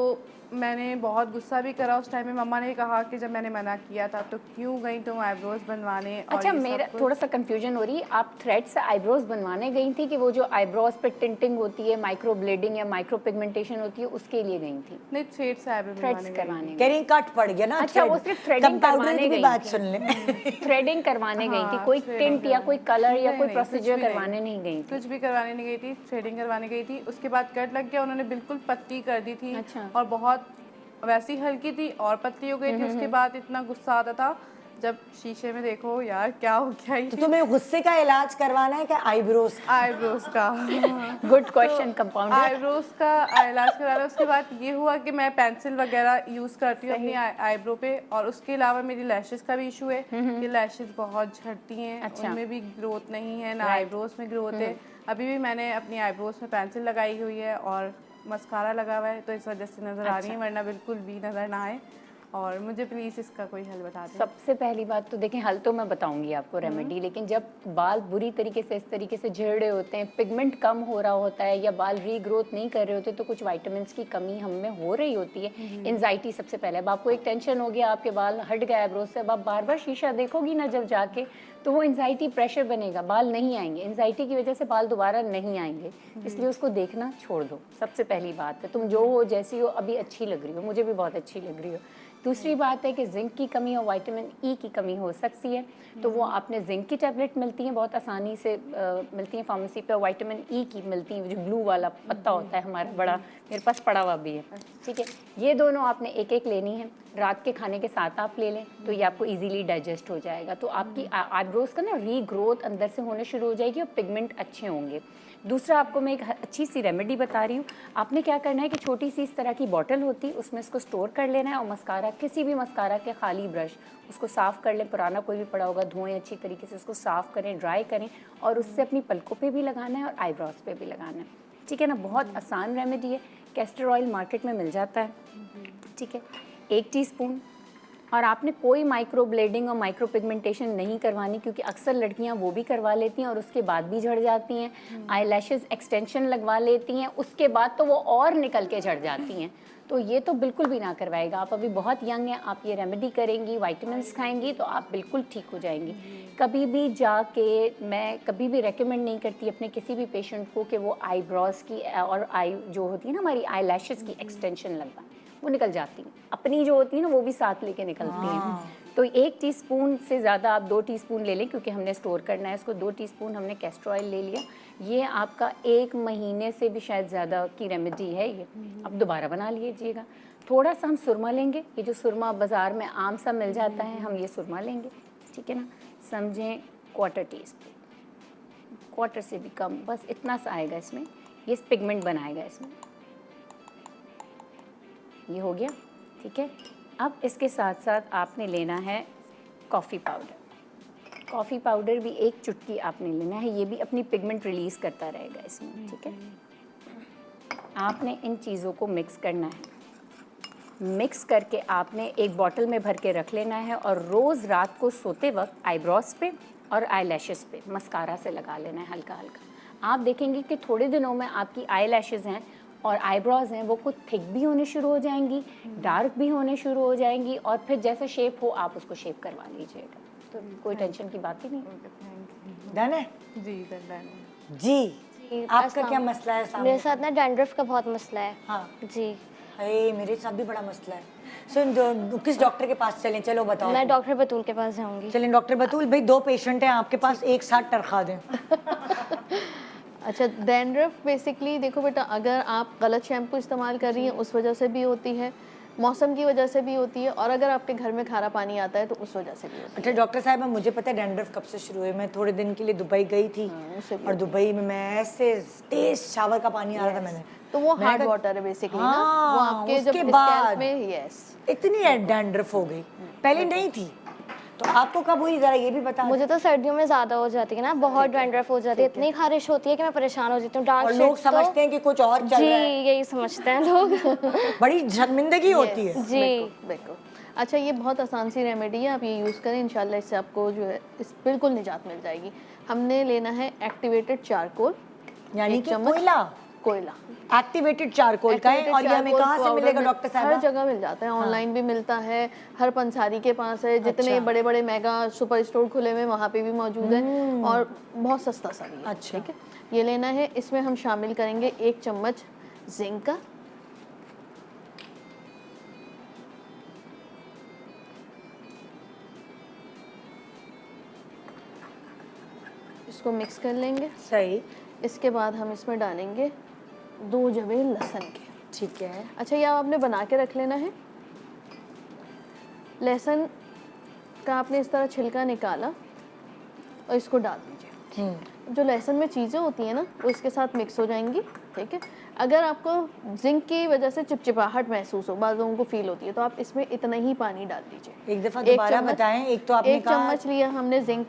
मैंने बहुत गुस्सा भी करा उस टाइम में। मम्मा ने कहा कि जब मैंने मना किया था तो क्यों गई तुम आईब्रोज बनवाने। अच्छा, मेरा थोड़ा सा कंफ्यूजन हो रही है, आप थ्रेड से आईब्रोज बनवाने गई थी कि वो जो आईब्रोज पे टिंटिंग होती है, माइक्रो ब्लेडिंग या माइक्रो पिगमेंटेशन होती है, उसके लिए गई थी? नहीं, थ्रेड से आईब्रोज करवाने कह रही कट पड़ गया ना। अच्छा, वो सिर्फ थ्रेडिंग करवाने गई, बात सुन ले। थ्रेडिंग करवाने गई थी, कोई टिंट या कोई कलर या कोई प्रोसीजर करवाने नहीं गई थी? कुछ भी करवाने नहीं गई थी, थ्रेडिंग करवाने गई थी। उसके बाद कट लग गया, उन्होंने बिल्कुल पतली कर दी थी। और बहुत वैसी हल्की थी और पतली हो गई थी। उसके बाद इतना गुस्सा आता था जब शीशे में देखो यार क्या हो गया तो ये, तुम्हें गुस्से का इलाज करवाना है क्या आईब्रोज का? आईब्रोज का। Good question compounder. आईब्रोज का इलाज कराना, उसके बाद ये हुआ कि मैं पेंसिल वगैरह यूज़ करती हूँ अपनी आईब्रो पे, और उसके अलावा मेरी लैशेस का भी इशू है कि लैशेस बहुत झड़ती हैं। अच्छा। उनमें भी ग्रोथ नहीं है, ना आईब्रोज में ग्रोथ है। अभी भी मैंने अपनी आईब्रोज में पेंसिल लगाई हुई है और मस्कारा लगा हुआ है, तो इस वजह से नज़र आ रही है, वरना बिल्कुल भी नज़र ना आए। और मुझे प्लीज़ इसका कोई हल बता दें। सबसे पहली बात तो देखें, हल तो मैं बताऊंगी आपको रेमेडी, लेकिन जब बाल बुरी तरीके से इस तरीके से झड़ रहे होते हैं, पिगमेंट कम हो रहा होता है या बाल रीग्रोथ नहीं कर रहे होते, तो कुछ विटामिन्स की कमी हम में हो रही होती है। एंजाइटी सबसे पहले, अब आपको एक टेंशन हो गया, आपके बाल हट गए आईब्रोज से, अब आप बार बार शीशा देखोगी ना जब जाके, तो वो एंजाइटी प्रेशर बनेगा, बाल नहीं आएंगे। एंजाइटी की वजह से बाल दोबारा नहीं आएंगे, इसलिए उसको देखना छोड़ दो। सबसे पहली बात है, तुम जो हो जैसी हो अभी अच्छी लग रही हो, मुझे भी बहुत अच्छी लग रही हो। दूसरी बात है कि जिंक की कमी और विटामिन ई की कमी हो सकती है, तो वो आपने जिंक की टैबलेट मिलती हैं बहुत आसानी से मिलती हैं फार्मेसी पे, और विटामिन ई की मिलती हैं, जो ब्लू वाला पत्ता होता है हमारा बड़ा, मेरे पास पड़ा हुआ भी है, ठीक है। ये दोनों आपने एक एक लेनी है, रात के खाने के साथ आप ले लें तो ये आपको इजीली डाइजेस्ट हो जाएगा, तो आपकी आईब्रोज का ना रीग्रोथ अंदर से होने शुरू हो जाएगी और पिगमेंट अच्छे होंगे। दूसरा, आपको मैं एक अच्छी सी रेमेडी बता रही हूँ। आपने क्या करना है कि छोटी सी इस तरह की बॉटल होती है, उसमें इसको स्टोर कर लेना है, और मस्कारा, किसी भी मस्कारा के खाली ब्रश, उसको साफ़ कर लें, पुराना कोई भी पड़ा होगा धोएं अच्छी तरीके से, उसको साफ़ करें, ड्राई करें, और उससे अपनी पलकों पे भी लगाना है और आईब्रोज पे भी लगाना है, ठीक है ना। बहुत आसान रेमेडी है, कैस्टर ऑयल मार्केट में मिल जाता है, ठीक है, 1 टीस्पून। और आपने कोई माइक्रो ब्लेडिंग और माइक्रो पिगमेंटेशन नहीं करवानी, क्योंकि अक्सर लड़कियां वो भी करवा लेती हैं और उसके बाद भी झड़ जाती हैं। आई लैशेज़ एक्सटेंशन लगवा लेती हैं, उसके बाद तो वो और निकल के झड़ जाती हैं, तो ये तो बिल्कुल भी ना करवाएगा। आप अभी बहुत यंग हैं, आप ये रेमेडी करेंगी, विटामिन्स खाएंगी, तो आप बिल्कुल ठीक हो जाएंगी। कभी भी जाके मैं कभी भी रेकमेंड नहीं करती अपने किसी भी पेशेंट को कि वो आईब्रोज की और आई जो होती है ना हमारी आई लैशेज़ की एक्सटेंशन लगवाएं, वो निकल जाती हैं, अपनी जो होती है ना वो भी साथ लेके निकलती हैं। तो 1 टीस्पून से ज़्यादा आप 2 टीस्पून ले लें, क्योंकि हमने स्टोर करना है इसको। 2 टीस्पून हमने कैस्टर ऑयल ले लिया, ये आपका 1 महीने से भी शायद ज़्यादा की रेमेडी है ये। अब दोबारा बना लीजिएगा। थोड़ा सा हम सुरमा लेंगे, ये जो सुरमा बाज़ार में आम सा मिल जाता है, हम ये सुरमा लेंगे, ठीक है ना। समझें 1/4 टीस्पून, 1/4 से भी कम, बस इतना सा आएगा इसमें, ये पिगमेंट बनाएगा इसमें। ये हो गया, ठीक है। अब इसके साथ साथ आपने लेना है कॉफ़ी पाउडर। कॉफ़ी पाउडर भी 1 चुटकी आपने लेना है, ये भी अपनी पिगमेंट रिलीज़ करता रहेगा इसमें, ठीक है। आपने इन चीज़ों को मिक्स करना है, मिक्स करके आपने एक बॉटल में भर के रख लेना है, और रोज़ रात को सोते वक्त आईब्रोज पे और आई लैशेज़ पे मस्कारा से लगा लेना है हल्का हल्का। आप देखेंगे कि थोड़े दिनों में आपकी आई लैशेज़ हैं और आईब्रोज हैं वो कुछ थिक भी होने शुरू हो जाएंगी, डार्क भी होने शुरू हो जाएंगी, और फिर जैसा शेप हो आप उसको शेप करवा लीजिएगा, तो कोई टेंशन की बात ही नहीं। डन है जी डन है जी। आपका क्या मसला है सामने? मेरे साथ ना डैंड्रफ का बहुत मसला है। हाँ जी। अरे मेरे साथ भी बड़ा मसला है। सुन, किस डॉक्टर के पास चलें? चलो बताओ। मैं डॉक्टर बतूल के पास जाऊंगी। चलें डॉक्टर बतूल। भाई 2 पेशेंट हैं आपके पास, एक साथ टरखा दें। अच्छा, डैंड्रफ बेसिकली देखो बेटा, अगर आप गलत शैम्पू इस्तेमाल कर रही हैं उस वजह से भी होती है, मौसम की वजह से भी होती है, और अगर आपके घर में खारा पानी आता है तो उस वजह से भी होती है। अच्छा डॉक्टर साहब, मुझे पता है डैंड्रफ कब से शुरू हुई। मैं थोड़े दिन के लिए दुबई गई थी, और दुबई में मैं ऐसे तेज शावर का पानी आ रहा था, मैंने तो वो हार्ड वाटर है बेसिकली ना, वो आपके जब स्कैल्प में इतनी डैंड्रफ हो गई, पहले नहीं थी। तो आपको कब हुई, जरा ये भी बता। मुझे तो सर्दियों में ज्यादा हो जाती है ना, बहुत डैंड्रफ हो जाती है, इतनी खारिश होती है कि मैं परेशान हो जाती हूँ। और लोग समझते हैं कि कुछ और चल रहा है। जी, यही समझते हैं लोग। बड़ी शर्मिंदगी होती है जी। बिल्कुल। अच्छा, ये बहुत आसान सी रेमेडी है, आप ये यूज़ करें, इंशाल्लाह इससे आपको जो है इस बिल्कुल निजात मिल जाएगी। हमने लेना है एक्टिवेटेड चारकोल, यानी कि कोयला एक्टिवेटेड चारकोल का है। और ये हमें कहाँ से मिलेगा डॉक्टर साहब? हर जगह मिल जाता है, ऑनलाइन भी मिलता है, हर पंसारी के पास है, जितने बड़े बड़े मेगा सुपर स्टोर खुले हुए वहाँ पे भी मौजूद है, और बहुत सस्ता सा भी है। अच्छा, ठीक है, ये लेना है। इसमें हम शामिल करेंगे 1 चम्मच जिंक का, इसको मिक्स कर लेंगे। सही। इसके बाद हम इसमें डालेंगे 2 जवे लहसुन के। ठीक है। अच्छा, ये आपने बना के रख लेना है। लहसुन इसका आपने इस तरह छिलका निकाला और इसको डाल दीजिए। जो लहसुन में चीज़ें होती हैं ना वो इसके साथ मिक्स हो जाएंगी, ठीक है। अगर आपको जिंक की वजह से चिपचिपाहट महसूस हो, बाद लोगों को फील होती है, तो आप इसमें इतना ही पानी डाल दीजिए। एक दफ़ा दोबारा बताएं। एक तो आपने एक चम्मच लिया हमने जिंक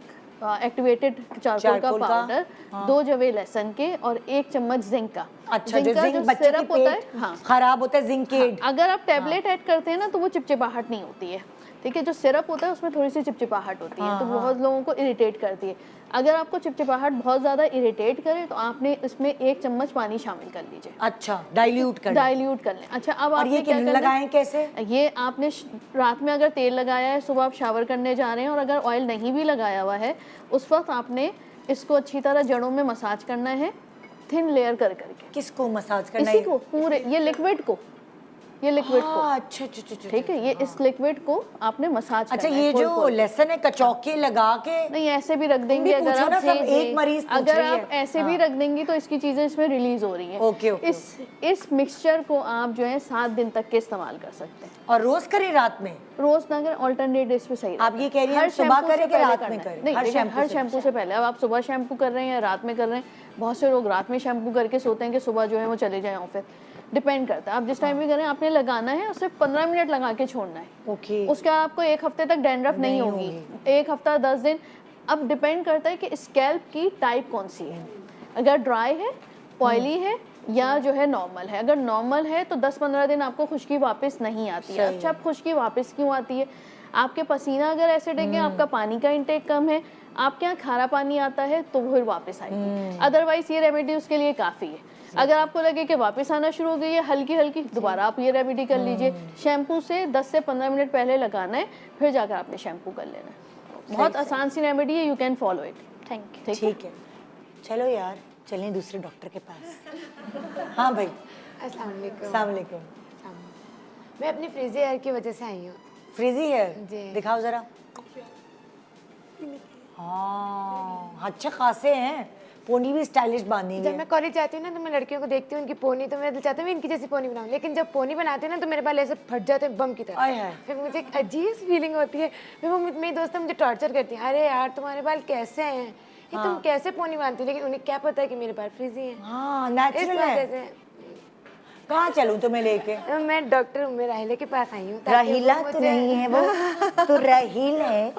एक्टिवेटेड चारकोल का पाउडर, 2 जवे लहसुन के और 1 चम्मच जिंक का। अच्छा, जो जिंक बच्चे के पेट खराब होता है, जिंक एड। अगर आप टैबलेट ऐड करते हैं ना तो वो चिपचिपाहट नहीं होती है, ठीक है। जो सिरप होता है उसमें थोड़ी सी चिपचिपाहट होती है, तो बहुत लोगों को इरिटेट करती है। अगर आपको चिपचिपाहट बहुत ज़्यादा इरिटेट करे तो आपने इसमें 1 चम्मच पानी शामिल कर लीजिए। अच्छा, डाइल्यूट कर लें। अच्छा, अब और ये क्या लगाएं कैसे? ये आपने रात में अगर तेल लगाया है, सुबह आप शावर करने जा रहे हैं और अगर ऑयल नहीं भी लगाया हुआ है, उस वक्त आपने इसको अच्छी तरह जड़ों में मसाज करना है, थिन लेयर कर करके। किसको मसाज करना है? इसी को, पूरे ये लिक्विड को, अच्छा, ठीक है। ये इस लिक्विड को आपने मसाज अच्छा, ये जो लहसुन है कचौके लगा के नहीं, ऐसे भी रख देंगे। अगर आप एक मरीज अगर आप ऐसे भी रख देंगी तो इसकी चीजें इसमें रिलीज हो रही हैं। ओके। इस मिक्सचर को आप जो है 7 दिन तक के इस्तेमाल कर सकते हैं। और रोज करें रात में? रोज ना करें, ऑल्टरनेट डेज पे सही। आप ये कह रही हैं सुबह करें कि रात में करें? नहीं, हर शैम्पू से पहले। अब आप सुबह शैम्पू कर रहे हैं या रात में कर रहे हैं, बहुत से लोग रात में शैम्पू करके सोते हैं कि सुबह जो है वो चले जाएं ऑफिस, डिपेंड करता है। आप जिस टाइम भी करें आपने लगाना है और सिर्फ 15 मिनट लगा के छोड़ना है। ओके। उसका आपको 1 हफ्ते तक डैंड्रफ नहीं होगी, 1 हफ्ता 10 दिन। अब डिपेंड करता है कि स्कैल्प की टाइप कौन सी है, अगर ड्राई है, ऑयली है या जो है नॉर्मल है। अगर नॉर्मल है तो 10-15 दिन आपको खुश्की वापस नहीं आती है। अच्छा, अब खुश्की वापस क्यों आती है? आपके पसीना अगर एसिडिक है, आपका पानी का इंटेक कम है, आपके यहाँ खारा पानी आता है तो फिर वापस आएगी। अदरवाइज ये रेमेडी उसके लिए काफ़ी है। अगर आपको लगे कि वापस आना शुरू हो गई है हल्की हल्की, दोबारा आप ये रेमेडी कर लीजिए। शैम्पू से 10 से 15 मिनट पहले लगाना है, फिर जाकर आपने शैम्पू कर लेना है। बहुत आसान सी रेमेडी है, you can follow it. Thank you. ठीक है, चलो यार चलें दूसरे डॉक्टर के पास। हाँ भाई, अस्सलाम वालेकुम। मैं अपनी फ्रीजी हेयर की वजह से आई हूँ। फ्रीजी हेयर जी, दिखाओ जरा। हाँ, अच्छे खासे हैं, पोनी भी स्टाइलिश बांधी है। जब मैं कॉलेज जाती हूँ ना तो मैं लड़कियों को देखती हूँ उनकी पोनी, तो मैं दिल चाहता हूँ इनकी जैसी पोनी बनाऊँ, लेकिन जब पोनी बनाते हैं ना तो मेरे बाल ऐसे फट जाते हैं बम की तरह। फिर मुझे एक अजीब सी फीलिंग होती है। फिर वो मेरी दोस्त मुझे टॉर्चर करती है, अरे यार तुम्हारे बाल कैसे हैं, ये तुम कैसे पोनी बांधती हो? लेकिन उन्हें क्या पता है कि मेरे बाल फ्रीजी हैं। हाँ, नेचुरल है। कहाँ चलूँ तुम्हें लेके? मैं डॉक्टर उम्मे राहिला के पास आई हूँ। राहिला तो नहीं है वो, तो राहिल है।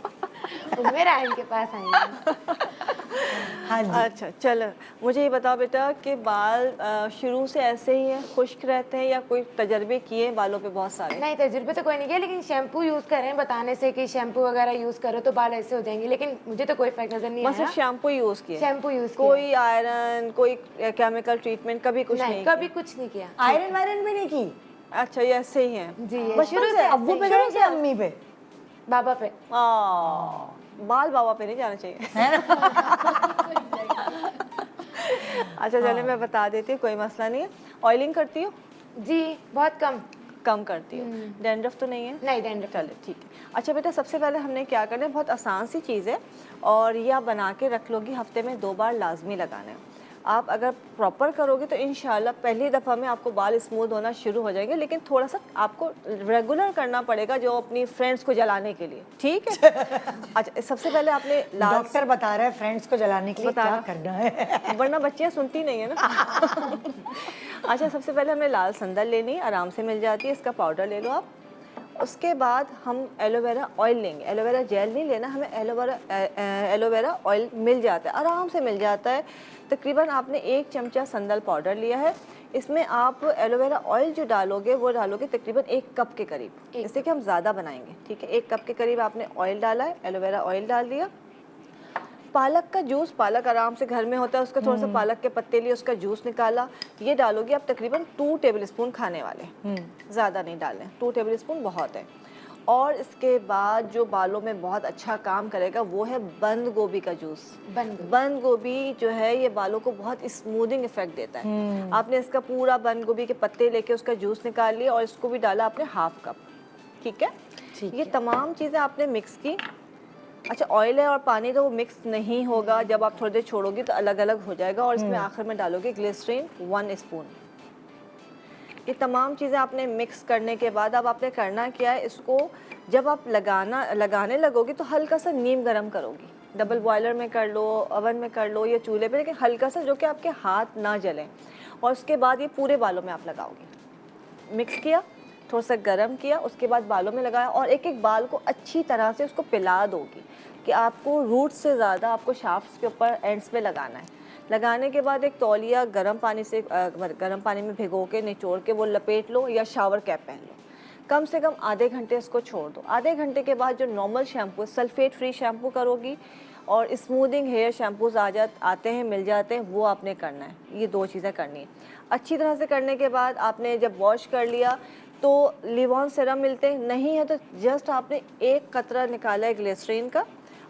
उम्मे राहिल के पास आई हूँ। हाँ जी। अच्छा, चलो मुझे ये बताओ बेटा कि बाल शुरू से ऐसे ही हैं, खुश्क रहते हैं या कोई तजर्बे किए बालों पे बहुत सारे? नहीं, तजुर्बे तो कोई नहीं किया, लेकिन शैम्पू यूज़ कर रहे हैं बताने से कि शैम्पू वगैरह यूज़ करो तो बाल ऐसे हो जाएंगे, लेकिन मुझे तो कोई फर्क नजर नहीं आया। मतलब शैम्पू यूज़ किया? शैम्पू यूज़ किया। कोई आयरन, कोई केमिकल ट्रीटमेंट कभी कुछ नहीं? कभी कुछ नहीं किया। आयरन वायरन भी नहीं की? अच्छा, ये ऐसे ही हैं? जी, बचपन से अब्बू पे गए कि अम्मी पे? बाबा पे। बाल बाबा पे नहीं जाना चाहिए, है ना? अच्छा चलिए, मैं बता देती हूँ, कोई मसला नहीं है। ऑयलिंग करती हो? जी, बहुत कम करती हो। डैंड्रफ तो नहीं है? नहीं, डैंड्रफ। चलिए ठीक है। अच्छा बेटा, सबसे पहले हमने क्या करना है, बहुत आसान सी चीज़ है और ये आप बना के रख लोगी, हफ्ते में 2 बार लाजमी लगाना है। आप अगर प्रॉपर करोगे तो इंशाल्लाह पहली दफ़ा में आपको बाल स्मूथ होना शुरू हो जाएंगे, लेकिन थोड़ा सा आपको रेगुलर करना पड़ेगा, जो अपनी फ्रेंड्स को जलाने के लिए, ठीक है? अच्छा, सबसे पहले आपने डॉक्टर बता रहा है फ्रेंड्स को जलाने के लिए क्या करना है, वरना बच्चियाँ सुनती नहीं है ना। अच्छा, सबसे पहले हमने लाल संदल लेनी, आराम से मिल जाती है, इसका पाउडर ले लो आप। उसके बाद हम एलोवेरा ऑयल लेंगे, एलोवेरा जेल नहीं लेना, हमें एलोवेरा ऑयल मिल जाता है, आराम से मिल जाता है। तकरीबन आपने 1 चमचा संदल पाउडर लिया है, इसमें आप एलोवेरा ऑयल जो डालोगे वो डालोगे तकरीबन 1 कप के करीब, जैसे कि हम ज़्यादा बनाएंगे, ठीक है? 1 कप के करीब आपने ऑयल डाला है, एलोवेरा ऑयल डाल दिया। पालक का जूस, पालक आराम से घर में होता है, उसका थोड़ा सा पालक के पत्ते लिए उसका जूस निकाला, ये डालोगे आप तकरीबन 2 टेबल स्पून खाने वाले, ज़्यादा नहीं डालें, 2 टेबल स्पून बहुत है। और इसके बाद जो बालों में बहुत अच्छा काम करेगा वो है बंद गोभी का जूस। बंद गोभी जो है ये बालों को बहुत स्मूदिंग इफेक्ट देता है। आपने इसका पूरा बंद गोभी के पत्ते लेके उसका जूस निकाल लिया और इसको भी डाला आपने 1/2 कप, ठीक है? ये तमाम चीज़ें आपने मिक्स की। अच्छा, ऑयल है और पानी तो वो मिक्स नहीं होगा, जब आप थोड़ी देर छोड़ोगी तो अलग अलग हो जाएगा। और इसमें आखिर में डालोगे ग्लिसरीन 1 स्पून। ये तमाम चीज़ें आपने मिक्स करने के बाद अब आपने करना क्या है, इसको जब आप लगाने लगोगी तो हल्का सा नीम गरम करोगी। डबल बॉयलर में कर लो, ओवन में कर लो या चूल्हे पे, लेकिन हल्का सा जो कि आपके हाथ ना जलें। और उसके बाद ये पूरे बालों में आप लगाओगे। मिक्स किया, थोड़ा सा गरम किया, उसके बाद बालों में लगाया और एक एक बाल को अच्छी तरह से उसको पिला दोगी कि आपको रूट से ज़्यादा आपको शाफ्ट्स के ऊपर एंड्स पे लगाना है। लगाने के बाद एक तौलिया गर्म पानी में भिगो के निचोड़ के वो लपेट लो या शावर कैप पहन लो। कम से कम आधे घंटे इसको छोड़ दो। आधे घंटे के बाद जो normal shampoo, sulphate free shampoo करोगी और स्मूदिंग हेयर शैम्पूज आते हैं, मिल जाते हैं, वो आपने करना है। ये 2 चीज़ें करनी है। अच्छी तरह से करने के बाद आपने जब वॉश कर लिया तो लिवॉन सीरम मिलते हैं, नहीं है तो जस्ट आपने 1 कतरा निकाला है ग्लिसरीन का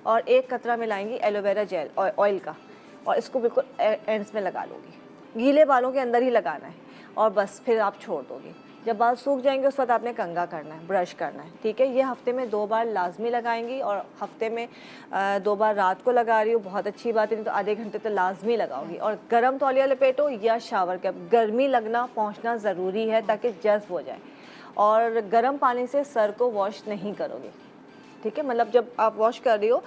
और 1 कतरा मिलाएंगी एलोवेरा जेल ऑयल का और इसको बिल्कुल एंड्स में लगा लोगी। गीले बालों के अंदर ही लगाना है और बस फिर आप छोड़ दोगी। जब बाल सूख जाएंगे उस वक्त आपने कंघा करना है, ब्रश करना है, ठीक है। ये हफ्ते में 2 बार लाजमी लगाएंगी और हफ्ते में 2 बार रात को लगा रही हूँ, बहुत अच्छी बात है, नहीं तो आधे घंटे तो लाजमी लगाओगी। और गर्म तौलिया लपेटो या शावर कैप, गर्मी लगना पहुँचना ज़रूरी है ताकि जज्ब हो जाए। और गर्म पानी से सर को वॉश नहीं करोगे, ठीक है। मतलब जब आप वॉश कर रही हो,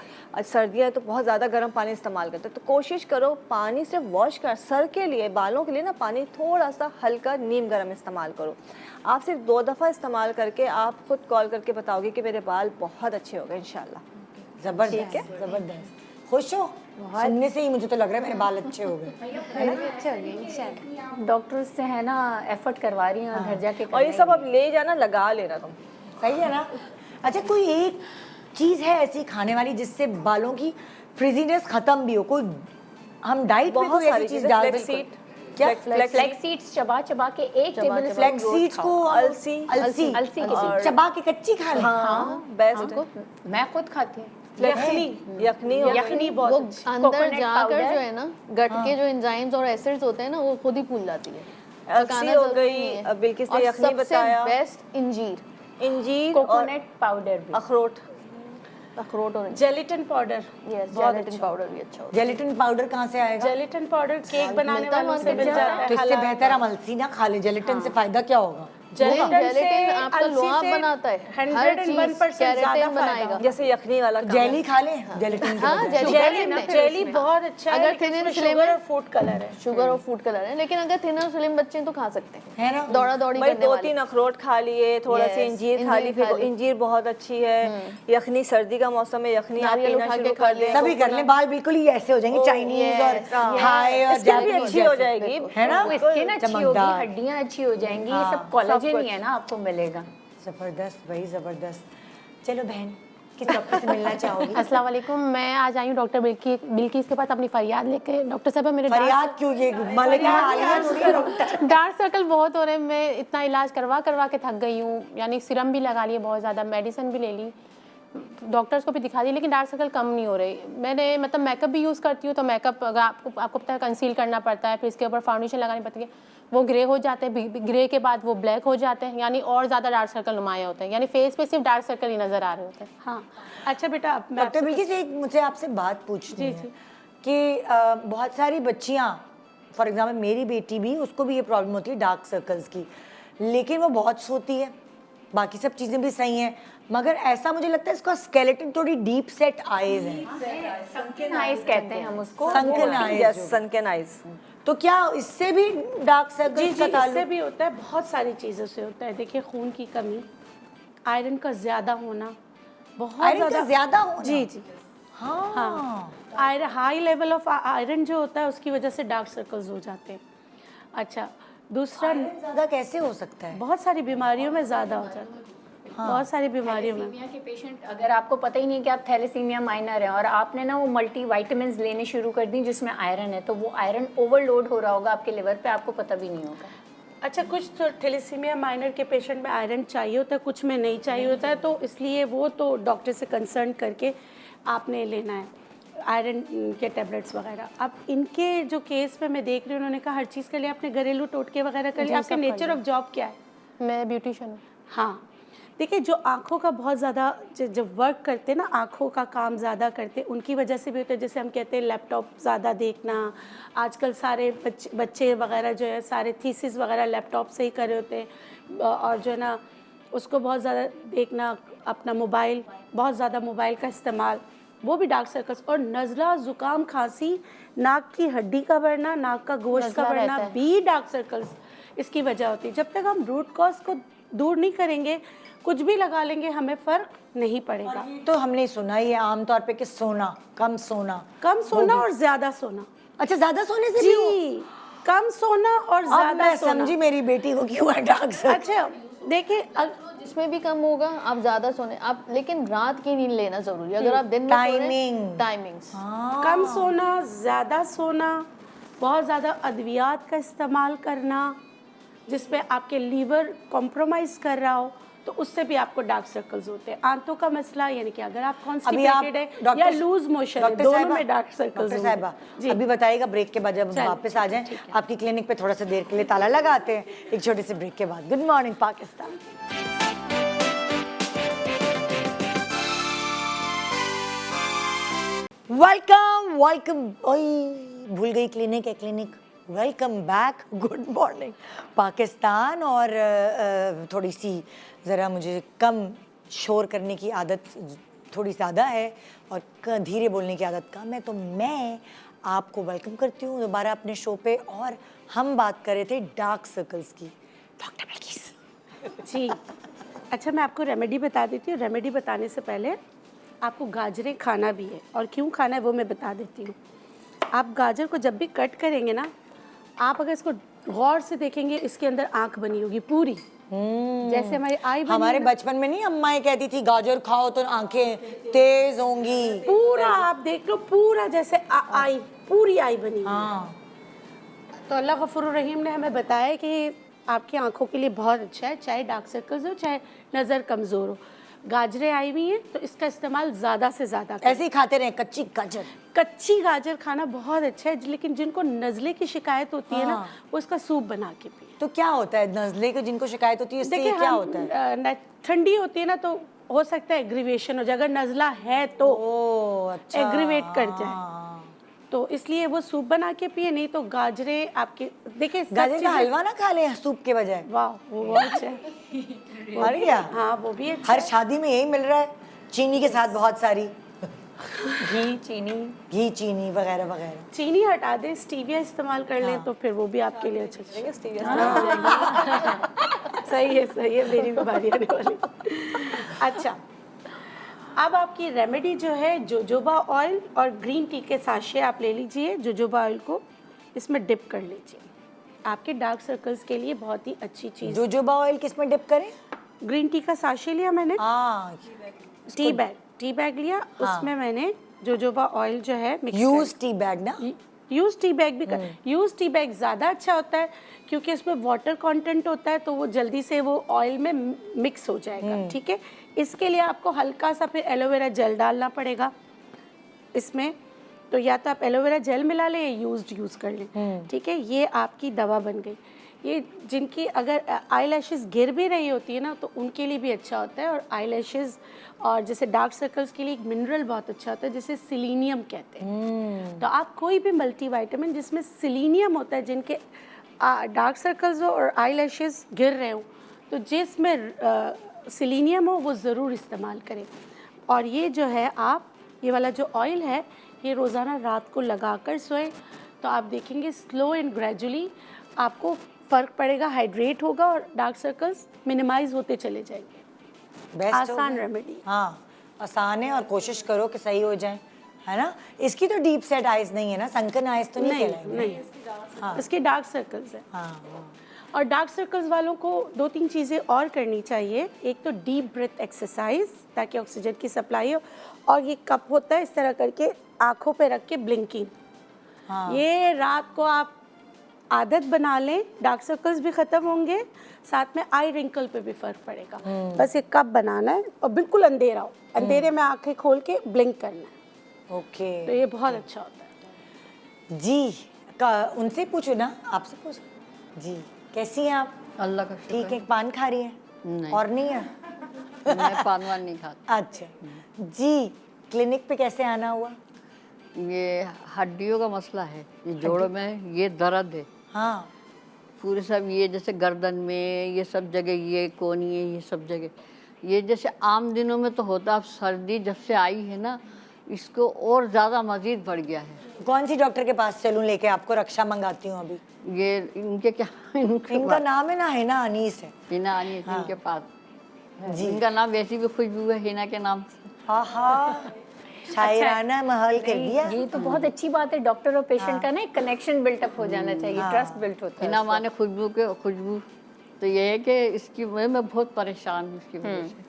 सर्दियाँ है तो बहुत ज़्यादा गर्म पानी इस्तेमाल करते हैं, तो कोशिश करो पानी से वॉश कर, सर के लिए, बालों के लिए ना पानी थोड़ा सा हल्का नीम गर्म इस्तेमाल करो। आप सिर्फ 2 दफ़ा इस्तेमाल करके आप खुद कॉल करके बताओगे कि मेरे बाल बहुत अच्छे हो गए इंशाल्लाह। ज़बरदस्त है, ज़बरदस्त। खुश हो? सुनने से ही मुझे तो लग रहा है मेरे बाल अच्छे हो गए। डॉक्टर से है ना एफर्ट करवा रही हैं और घर जाके और ये सब अब ले जाना, लगा लेना तुम, सही है ना। अच्छा, कोई एक चीज़ है ऐसी खाने वाली जिससे बालों की फ्रिजीनेस खत्म भी हो? कोई हम डाइट में कोई ऐसी चीज़ डाल सकते हैं क्या? फ्लैक्स सीड्स चबा के 1 टेबल फ्लैक्स सीड्स को अलसी चबा के कच्ची खा लें। हाँ, बेस्ट। मैं खुद खाती हूँ। यखनी वो अंदर जाकर जो है ना गट के जो एंजाइम्स और एसिड्स होते हैं ना वो खुद ही फूल जाती है। अलसी हो गई, बिल्किस ने यखनी बताया। बेस्ट इंजीर, कोकोनट पाउडर भी, अखरोट और जेलेटिन पाउडर, जेलेटिन पाउडर भी अच्छा होता है। जेलेटिन पाउडर कहाँ से आएगा? जेलेटिन पाउडर केक बनाने वालों से मिल जाता है। तो इससे बेहतर हम अलसी ना खा ले। जेलेटिन से फायदा क्या होगा? जेलेटिन आपका लोहा बनाता है, 101% ज़्यादा बनाएगा। जैसे यखनी वाला जेली खा ले, जेलेटिन जेली बहुत अच्छा है। अगर थिन एंड स्लिम शुगर और फूड कलर है, शुगर और फूड कलर है, लेकिन अगर थिन और स्लिम बच्चे तो खा सकते हैं, है ना। दौड़ा दौड़ी भाई करने 2-3 अखरोट खा लिए, थोड़ा सी इंजीर खा ली, फिर इंजीर बहुत अच्छी है। यखनी सर्दी का मौसम है, यखनी आप पीना शुरू कर दें, सभी कर ले। बाल बिल्कुल ही ऐसे हो जाएंगे, चाइनीज और थाई और भी अच्छी हो जाएगी, है ना। स्किन अच्छी होगी, हड्डियाँ अच्छी हो जाएंगी, ये सब कोलेजन ही है ना, आपको मिलेगा। जबरदस्त भाई, जबरदस्त। चलो बहन, किस डॉक्टर से मिलना चाहोगी? अस्सलाम वालेकुम, मैं आज आई हूँ डॉक्टर बिल्किस के पास अपनी फरियाद लेके। डॉक्टर साहब मेरे फरियाद क्यों? ये डार्क सर्कल बहुत हो रहे हैं। मैं इतना इलाज करवा के थक गई हूँ, यानी सीरम भी लगा लिए, बहुत ज़्यादा मेडिसिन भी ले ली, डॉक्टर्स को भी दिखा दी, लेकिन डार्क सर्कल कम नहीं हो रहे। मैंने मतलब मेकअप भी यूज़ करती हूँ, तो मेकअप अगर आपको पता है कंसील करना पड़ता है, फिर इसके ऊपर फाउंडेशन लगानी पड़ती है, वो ग्रे हो जाते हैं, ग्रे के बाद वो ब्लैक हो जाते हैं, यानी और ज़्यादा डार्क सर्कल नुमाया होते हैं, यानी फेस पे सिर्फ डार्क सर्कल ही नज़र आ रहे होते हैं। हाँ अच्छा बेटा, डॉक्टर बिल्किस एक मुझे आपसे बात पूछनी है कि बहुत सारी बच्चियाँ, फॉर एग्जांपल मेरी बेटी भी, उसको भी ये प्रॉब्लम होती है डार्क सर्कल्स की, लेकिन वो बहुत सोती है, बाकी सब चीज़ें भी सही हैं, मगर ऐसा मुझे लगता है इसका स्केलेटन थोड़ी डीप सेट आईज है, सनकन आईज कहते हैं हम उसको, सनकन आईज, सनकन आईज। तो क्या इससे भी डार्क सर्कल्स का ताल्लुक? इससे भी होता है, बहुत सारी चीज़ों से होता है। देखिए, खून की कमी, आयरन का ज़्यादा होना, बहुत ज़्यादा होना, जी हाँ, iron, high level of iron जो होता है उसकी वजह से डार्क सर्कल्स हो जाते हैं। अच्छा, दूसरा ज़्यादा कैसे हो सकता है? बहुत सारी बीमारियों में ज़्यादा हो जाता है, बहुत सारी बीमारियों में। थैलेसीमिया के पेशेंट, अगर आपको पता ही नहीं कि आप थैलेसीमिया माइनर हैं और आपने ना वो मल्टी वाइटामिन लेने शुरू कर दी जिसमें आयरन है, तो वो आयरन ओवरलोड हो रहा होगा आपके लिवर पे, आपको पता भी नहीं होगा। अच्छा, कुछ तो थैलेसीमिया माइनर के पेशेंट में आयरन चाहिए होता है, कुछ में नहीं चाहिए होता है, तो इसलिए वो तो डॉक्टर से कंसल्ट करके आपने लेना है आयरन के टैबलेट्स वगैरह। अब इनके जो केस में मैं देख रही हूँ, उन्होंने कहा हर चीज़ के लिए आपने घरेलू टोटके वगैरह कर लिया। आपके नेचर ऑफ जॉब क्या है? मैं ब्यूटिशियन हूँ। हाँ, देखिए जो आँखों का बहुत ज़्यादा जब वर्क करते ना, आँखों का काम ज़्यादा करते, उनकी वजह से भी होता है। जैसे हम कहते हैं लैपटॉप ज़्यादा देखना, आजकल सारे बच्चे वगैरह जो है सारे थीसिस वगैरह लैपटॉप से ही कर रहे होते हैं, और जो है ना उसको बहुत ज़्यादा देखना, अपना मोबाइल, बहुत ज़्यादा मोबाइल का इस्तेमाल, वो भी डार्क सर्कल्स। और नज़ला, ज़ुकाम, खांसी, नाक की हड्डी का बढ़ना, नाक का गोश्त का बढ़ना भी डार्क सर्कल्स इसकी वजह होती है। जब तक हम रूट कॉज को दूर नहीं करेंगे, कुछ भी लगा लेंगे, हमें फ़र्क नहीं पड़ेगा। तो हमने सुना ही है आमतौर पे कि सोना, कम सोना और ज़्यादा सोना। अच्छा, ज़्यादा सोने से जी, भी कम सोना और ज़्यादा सोना। समझी मेरी बेटी को क्यों है डार्क सर्कल। अच्छा देखिए, जिसमें भी कम होगा आप ज़्यादा सोने, आप लेकिन रात की नींद लेना ज़रूरी है। अगर आप दिन में टाइमिंग्स, कम सोना, ज़्यादा सोना, बहुत ज़्यादा अद्वियात का इस्तेमाल करना जिसमें आपके लीवर कॉम्प्रोमाइज़ कर रहा हो, तो उससे भी आपको डार्क सर्कल्स होते हैं। आंतों का मसला, यानी कि अगर आप कॉन्स्टिपेटेड है या लूज मोशन है, दोनों में डार्क सर्कल्स होते हैं। अभी बताइएगा ब्रेक के बाद, जब वापस आ जाएं आपकी क्लिनिक पे, थोड़ा सा देर के लिए ताला लगाते हैं एक छोटे से ब्रेक के बाद। Good morning Pakistan. वेलकम। भूल गई, क्लिनिक है, clinic. Welcome back, good morning Pakistan. और थोड़ी सी ज़रा मुझे कम शोर करने की आदत थोड़ी ज़्यादा है और धीरे बोलने की आदत कम है, तो मैं आपको वेलकम करती हूँ दोबारा अपने शो पे। और हम बात कर रहे थे डार्क सर्कल्स की। डॉक्टर बल्कीस जी, अच्छा मैं आपको रेमेडी बता देती हूँ। रेमेडी बताने से पहले आपको गाजरें खाना भी है, और क्यों खाना है वो मैं बता देती हूँ। आप गाजर को जब भी कट करेंगे ना, आप अगर इसको गौर से देखेंगे, इसके अंदर आंख बनी होगी पूरी, जैसे हमारी आई बनी। हमारे बचपन में नहीं अम्माएं कहती थी गाजर खाओ तो आंखें तेज होंगी। पूरा आप देख लो, पूरा जैसे आई, पूरी आई बनी। तो अल्लाह गफूर रहीम ने हमें बताया कि आपकी आंखों के लिए बहुत अच्छा है, चाहे डार्क सर्कल्स हो, चाहे नज़र कमज़ोर हो। गाजरें आई हुई हैं तो इसका इस्तेमाल ज़्यादा से ज़्यादा ऐसे ही खाते रहें। कच्ची गाजर खाना बहुत अच्छा है, लेकिन जिनको नज़ले की शिकायत होती है ना, वो इसका सूप बना के पिए। तो क्या होता है नज़ले की जिनको शिकायत होती है, इससे क्या होता है? ठंडी होती है ना, तो हो सकता है एग्रीवेशन हो जाए। अगर नज़ला है तो अच्छा, एग्रीवेट कर जाए, तो इसलिए वो सूप बना के पिए। नहीं तो गाजरें आपके, देखिए गाजर का हलवा ना खा लें सूप के बजाय। वाह, वो बहुत अच्छा है। और क्या? हाँ, वो भी अच्छा। हर शादी में यही मिल रहा है, चीनी के साथ बहुत सारी घी, चीनी वगैरह वगैरह। चीनी हटा दें, स्टीविया इस्तेमाल कर लें, तो फिर वो भी आपके लिए अच्छा है। सही है, मेरी भी बारी आने वाली। अच्छा, अब आपकी रेमेडी जो है, जोजोबा ऑयल और ग्रीन टी के साशे आप ले लीजिए। जोजोबा ऑयल को इसमें डिप कर लीजिए, आपके डार्क सर्कल्स के लिए बहुत ही अच्छी चीज़। जोजोबा ऑयल किस में डिप करें? ग्रीन टी का साशे लिया मैंने, टी बैग लिया, उसमें मैंने जोजोबा ऑयल जो है यूज टी बैग ना, यूज टी बैग भी यूज टी बैग ज़्यादा अच्छा होता है, क्योंकि इसमें वाटर कंटेंट होता है, तो वो जल्दी से वो ऑयल में मिक्स हो जाएगा। ठीक है, इसके लिए आपको हल्का सा फिर एलोवेरा जेल डालना पड़ेगा इसमें। तो या तो आप एलोवेरा जेल मिला लें या यूज़ कर लें। ठीक है, ये आपकी दवा बन गई। ये जिनकी अगर आई लैशेज़ गिर भी रही होती है ना, तो उनके लिए भी अच्छा होता है। और आई लैशेज़ और जैसे डार्क सर्कल्स के लिए एक मिनरल बहुत अच्छा होता है, जिसे सिलीनियम कहते हैं। तो आप कोई भी मल्टीविटामिन जिसमें सिलीनियम होता है, जिनके डार्क सर्कल्स हो और आई लैशेज़ गिर रहे हो, तो जिसमें सिलीनियम हो वो ज़रूर इस्तेमाल करें। और ये जो है, आप ये वाला जो ऑयल है, ये रोज़ाना रात को लगा कर सोएं, तो आप देखेंगे स्लो एंड ग्रेजुअली आपको फ़र्क पड़ेगा, हाइड्रेट होगा और डार्क सर्कल्स मिनिमाइज होते चले जाएंगे। आसान रेमेडी। हाँ, आसान है, और कोशिश करो कि सही हो जाए, है ना। इसकी तो डीप सेट आइज नहीं है ना, संकन आइज तो नहीं। हाँ, इसके डार्क सर्कल्स है। और डार्क सर्कल्स वालों को 2-3 चीज़ें और करनी चाहिए। एक तो डीप ब्रेथ एक्सरसाइज, ताकि ऑक्सीजन की सप्लाई हो। और ये कप होता है, इस तरह करके आँखों पे रख के ब्लिंकिंग। ये रात को आप आदत बना लें, डार्क सर्कल्स भी ख़त्म होंगे, साथ में आई रिंकल पे भी फ़र्क पड़ेगा। बस एक कप बनाना है और बिल्कुल अंधेरा हो, अंधेरे में आंखें खोल के ब्लिंक करना है। ओके, तो ये बहुत अच्छा होता है। जी, उनसे पूछो ना, आपसे पूछो। जी, कैसी हैं आप? अल्लाह का ठीक है, पान खा रही हैं? नहीं। और नहीं है? मैं पान वान नहीं खाती। अच्छा जी, क्लिनिक पे कैसे आना हुआ? ये हड्डियों का मसला है, ये जोड़ों में ये दर्द है। हाँ, पूरे सब ये जैसे गर्दन में ये सब जगह, ये कोनी है, ये सब जगह। ये जैसे आम दिनों में तो होता, अब सर्दी जब से आई है ना, इसको और ज़्यादा मजीद बढ़ गया है। कौन सी डॉक्टर के पास चलूं लेके आपको? रक्षा मंगाती हूँ अभी। ये इनके क्या इनका नाम है ना हिना अनीस है। हिना अनीस हाँ। इनके पास जी। इनका नाम वैसे भी खुशबू है हिना के नाम से। हाँ हाँ, शायराना महल कर दिया। ये तो बहुत अच्छी बात है, डॉक्टर और पेशेंट का ना एक कनेक्शन बिल्टअप हो जाना चाहिए, ट्रस्ट बिल्ट होता है। हिना माने खुशबू के खुशबू, तो ये है कि इसकी मैं बहुत परेशान हूँ इसकी वजह से।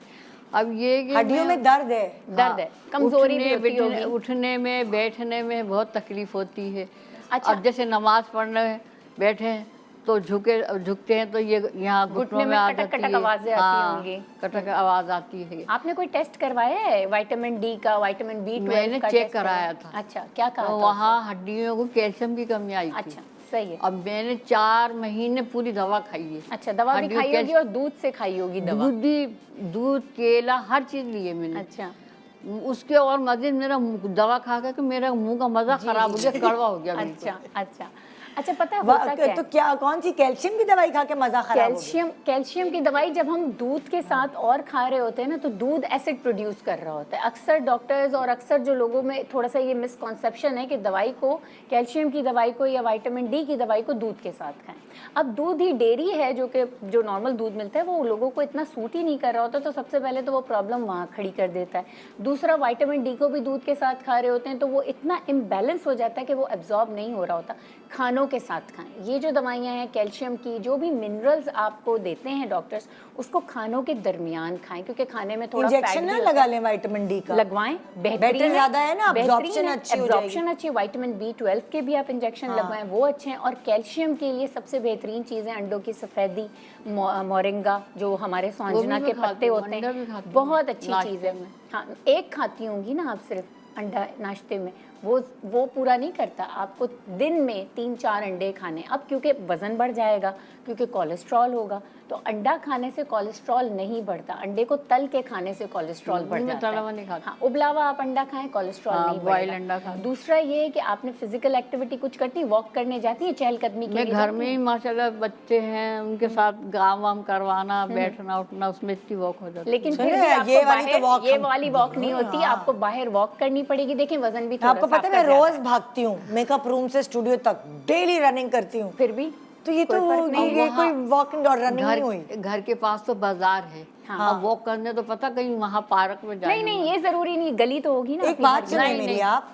अब ये कि हड्डियों में दर्द है, दर्द है, कमजोरी भी होती होगी। उठने में बैठने में बहुत तकलीफ होती है। अच्छा। अब जैसे नमाज पढ़ने बैठे हैं तो झुकते हैं तो ये यहाँ घुटनों में आ जाती है, आवाजें आती होंगी, कटक आवाज आती है। आपने कोई टेस्ट करवाया है विटामिन डी का, विटामिन B12 मैंने का? चेक कराया था। अच्छा, क्या कहा तो था? वहाँ हड्डियों को कैल्शियम की कमी आई थी। अच्छा, सही है। अब मैंने 4 महीने पूरी दवा खाई है। अच्छा, दवा भी खाई होगी और दूध से खाई होगी दवा? दूध केला हर चीज लिए मैंने। अच्छा, उसके और मजीद मेरा दवा खा कर मेरा मुंह का मजा खराब हो गया, कड़वा हो गया। अच्छा अच्छा अच्छा, पता है होता क्या है? तो क्या कौन सी कैल्शियम की दवाई खा के मजा खराब हो गया? कैल्शियम की दवाई जब हम दूध के साथ और खा रहे होते हैं ना, तो दूध एसिड प्रोड्यूस कर रहा होता है। अक्सर डॉक्टर्स और अक्सर जो लोगों में थोड़ा सा ये मिसकॉन्सेप्शन है कि दवाई को, कैल्शियम की दवाई को या विटामिन डी की दवाई को दूध के साथ खाएं। अब दूध ही डेयरी है जो नॉर्मल दूध मिलता है वो लोगों को इतना सूट ही नहीं कर रहा होता, तो सबसे पहले तो वो प्रॉब्लम वहाँ खड़ी कर देता है। दूसरा, विटामिन डी को भी दूध के साथ खा रहे होते हैं तो वो इतना इम्बैलेंस हो जाता है कि वो एब्जॉर्ब नहीं हो रहा होता। खानों के साथ खाएं। ये जो दवाइयाँ हैं कैल्शियम की, जो भी मिनरल्स आपको देते हैं डॉक्टर्स, उसको खानों के दरमियान खाएं, क्योंकि खाने में थोड़ा इंजेक्शन ना लगा लें विटामिन डी का? लगवाएं, बेटर ज्यादा है ना, एब्जॉर्प्शन अच्छी हो जाएगी। एब्जॉर्प्शन अच्छी, विटामिन B12 के भी आप इंजेक्शन लगवाएं, वो अच्छे हैं। और कैल्शियम के लिए सबसे बेहतरीन चीज़ है अंडों की सफेदी, मोरिंगा, जो हमारे सौंजना के पत्ते होते हैं, बहुत अच्छी चीज़ है। हाँ, एक खाती होंगी ना आप सिर्फ अंडा नाश्ते में, वो पूरा नहीं करता। आपको दिन में 3-4 अंडे खाने। अब क्योंकि वज़न बढ़ जाएगा, क्योंकि कोलेस्ट्रॉल होगा, तो अंडा खाने से कोलेस्ट्रॉल नहीं बढ़ता। अंडे को तल के खाने से कोलेस्ट्रॉल बढ़ जाता है। हाँ, उबला हुआ आप अंडा खाएं, कोलेस्ट्रॉल नहीं बढ़ेगा। दूसरा ये है कि आपने फिजिकल एक्टिविटी कुछ करती, वॉक करने जाती है, चहलकदमी के लिए? घर में ही माशाल्लाह बच्चे हैं, उनके साथ काम वाम करवाना, बैठना उठना, उसमें इतनी वॉक हो जाती है। लेकिन फिर भी आपको ये वाली वॉक नहीं होती, आपको बाहर वॉक करनी पड़ेगी। देखें, वजन भी थोड़ा पता है मैं रोज भागती हूँ मेकअप रूम से स्टूडियो तक, डेली रनिंग करती हूँ, फिर भी तो ये तो ये कोई वॉकिंग और रनिंग नहीं हुई। घर के पास तो बाजार है। हाँ। अब वॉक करने तो पता कहीं वहाँ पार्क में जाए। नहीं, ये जरूरी नहीं, गली तो होगी ना। एक बात सुनिए मेरी, आप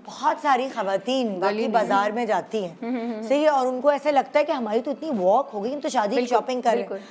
बहुत सारी खवातीन बाकी बाजार में जाती हैं, सही है, और उनको ऐसा लगता है कि हमारी तो इतनी वॉक हो गई, हम तो शादी की शॉपिंग कर रहे हैं।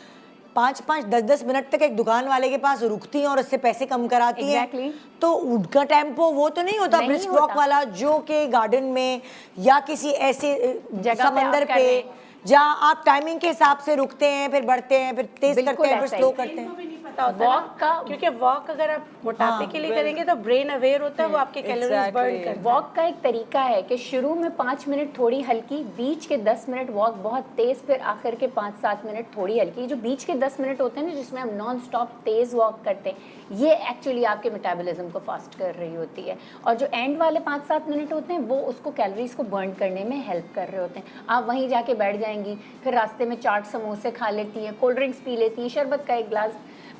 5-5, 10-10 मिनट तक एक दुकान वाले के पास रुकती हैं और उससे पैसे कम कराती हैं। तो उनका टेम्पो वो तो नहीं होता ब्रिस्क वॉक वाला, जो के गार्डन में या किसी ऐसे समंदर पे जहाँ आप टाइमिंग के हिसाब से रुकते हैं, फिर बढ़ते हैं, फिर तेज करते हैं, फिर स्लो करते हैं। वॉक का, क्योंकि वॉक अगर आप मोटापे के लिए करेंगे तो ब्रेन अवेयर होता है, वो आपके कैलोरीज बर्न करता है। वॉक का एक तरीका है कि शुरू में 5 मिनट थोड़ी हल्की, बीच के 10 मिनट वॉक बहुत तेज, फिर आखिर के 5-7 मिनट थोड़ी हल्की। जो बीच के 10 मिनट होते हैं ना, जिसमें हम नॉन स्टॉप तेज वॉक करते हैं, ये एक्चुअली आपके मेटाबॉलिज्म को फास्ट कर रही होती है। और जो एंड वाले 5-7 मिनट होते हैं, वो उसको कैलोरीज को बर्न करने में हेल्प कर रहे होते हैं। आप वहीं जाके बैठ जाएंगी, फिर रास्ते में चाट समोसे खा लेती हैं, कोल्ड ड्रिंक्स पी लेती हैं, शरबत का एक गिलास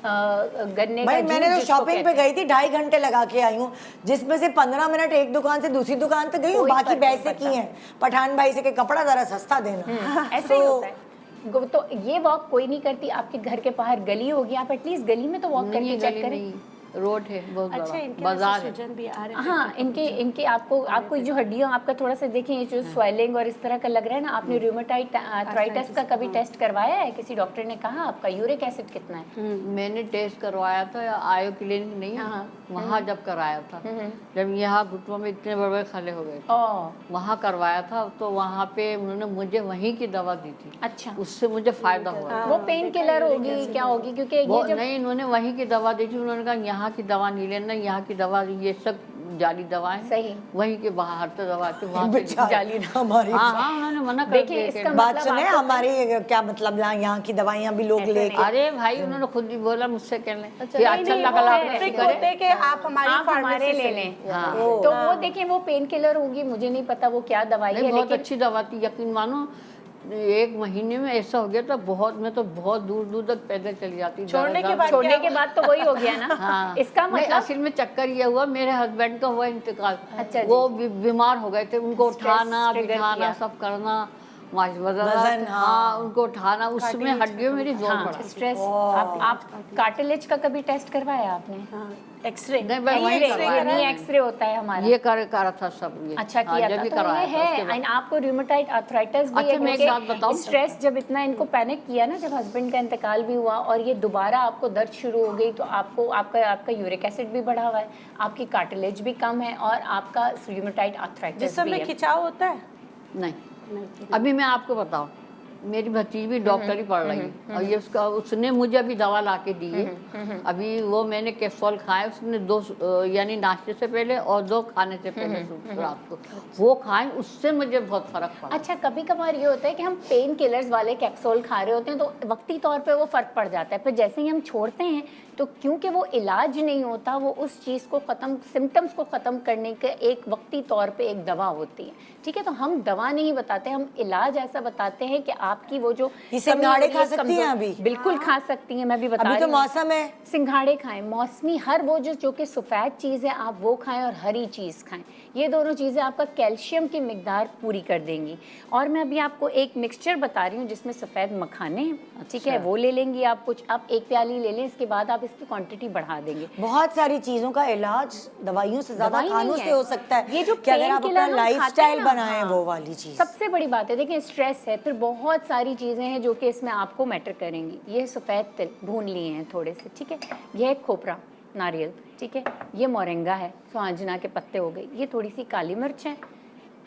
गन्ने का जूस। मैंने तो शॉपिंग पे गई थी, 2.5 घंटे लगा के आई हूँ, जिसमें से 15 मिनट एक दुकान से दूसरी दुकान तक गई हूँ, बाकी पैसे की हैं पठान भाई से कि कपड़ा जरा सस्ता देना। ऐसे ही होता है। तो ये वॉक कोई नहीं करती, आपके घर के बाहर गली होगी, आप एटलीस्ट गली में तो वॉक करके चेक करें। रोड है बहुत अच्छा, बड़ा बाजार है। भी आ रहे हैं। हाँ, इनके आपको जो हड्डियाँ, आपका थोड़ा सा देखें, ये जो स्वेलिंग और इस तरह का लग रहा है ना, आपने रूमेटाइड आर्थराइटिस का कभी टेस्ट करवाया है? किसी डॉक्टर ने कहा आपका यूरिक एसिड कितना है? मैंने टेस्ट करवाया था, आयो क्लिनिक नहीं, वहाँ जब कराया था, जब यहाँ घुटनों में इतने बड़े खले हो गए, वहाँ करवाया था, तो वहाँ पे उन्होंने मुझे वहीं की दवा दी थी। अच्छा, उससे मुझे फायदा हुआ। वो पेन किलर होगी, क्या होगी? क्योंकि नहीं, इन्होंने वहीं की दवा दी थी। उन्होंने कहा यहाँ की दवा नहीं लेना, यहाँ की दवा ये सब जाली दवाएं, सही, वहीं के बाहर से दवा के वहाँ जाली हमारी। हाँ, उन्होंने मना कर देखिए, दिया इसका कि- बात सुने, हमारी क्या मतलब यहाँ की दवाइयाँ भी लोग ले। अरे भाई उन्होंने खुद ही बोला मुझसे कहने कि नहीं, अच्छा नहीं, लगा वो आपने है। करे। होते कि आप हमारे ले लें। हाँ। तो वो देखें, वो पेन किलर होगी, मुझे नहीं पता वो क्या दवाई नहीं, है, बहुत लेकिन अच्छी दवा थी, यकीन मानो 1 महीने में ऐसा हो गया था, बहुत मैं तो बहुत दूर दूर तक पैदल चली जाती। छोड़ने के बाद तो वही हो गया ना। हाँ। इसका नहीं, मतलब असल में चक्कर ये हुआ, मेरे हस्बैंड का हुआ इंतकाल। अच्छा जी। वो बीमार हो गए थे, उनको Stress उठाना trigger बिठाना किया। सब करना, वजन, हाँ उनको उठाना, उसमें हड्डियों मेरी जोर पड़ा। स्ट्रेस। आप कार्टिलेज का कभी टेस्ट करवाया आपने? एक्सरे नहीं, मैं वहीं करवाया। नहीं, एक्सरे होता है हमारा। ये करा था सब ये। अच्छा किया था, तो ये है। एंड आपको रूमेटाइड आर्थराइटिस भी अच्छा, मैं एक बात है। बताऊं? स्ट्रेस जब इतना इनको पैनिक किया ना, जब हस्बैंड का इंतकाल भी हुआ और ये दोबारा आपको दर्द शुरू हो गई, तो आपको आपका यूरिक एसिड भी बढ़ा हुआ है, आपकी कार्टिलेज भी कम है और आपका रूमेटाइड आर्थराइटिस भी है। जिसमें खिंचाव होता है? नहीं, अभी मैं आपको बताऊं, मेरी भतीजी भी डॉक्टर ही पढ़ रही है और ये उसने मुझे अभी दवा ला के दी है। अभी वो मैंने कैप्सूल खाए, उसने 2 यानी नाश्ते से पहले और 2 खाने से पहले रात को वो खाए, उससे मुझे बहुत फर्क पड़ा। अच्छा, कभी कभार ये होता है कि हम पेन किलर्स वाले कैप्सूल खा रहे होते हैं तो वक्ती तौर पे वो फ़र्क पड़ जाता है, फिर जैसे ही हम छोड़ते हैं तो क्योंकि वो इलाज नहीं होता, वो उस चीज़ को ख़त्म, सिम्टम्स को ख़त्म करने के एक वक्ती तौर पे एक दवा होती है। ठीक है, तो हम दवा नहीं बताते, हम इलाज ऐसा बताते हैं कि आपकी वो जो सिंघाड़े खा सकती हैं अभी? बिल्कुल खा सकती हैं, मैं भी बता रही हूँ। अभी तो मौसम है, सिंघाड़े खाएं, मौसमी हर वो जो कि सफ़ेद चीज़ है आप वो खाएं और हरी चीज़ खाएं। ये दोनों चीज़ें आपका कैल्शियम की मिकदार पूरी कर देंगी। और मैं अभी आपको एक मिक्सचर बता रही हूँ जिसमें सफ़ेद मखाने हैं, ठीक है, वो ले लेंगी आप कुछ, आप 1 प्याली ले लें, इसके बाद आप इसकी क्वांटिटी बढ़ा देंगे। बहुत सारी चीज़ों का इलाज दवाइयों से ज़्यादा खानों से हो सकता है। ये जो कि अगर आप अपना लाइफस्टाइल बनाएं, वो वाली चीज़ सबसे बड़ी बात है। देखिए, स्ट्रेस है, फिर बहुत सारी चीज़ें हैं जो कि इसमें आपको मैटर करेंगी। ये सफ़ेद तिल भून लिए हैं थोड़े से, ठीक है, यह खोपरा नारियल, ठीक है, ये मोरिंगा है, स्वांजना के पत्ते हो गए, ये थोड़ी सी काली मिर्च है,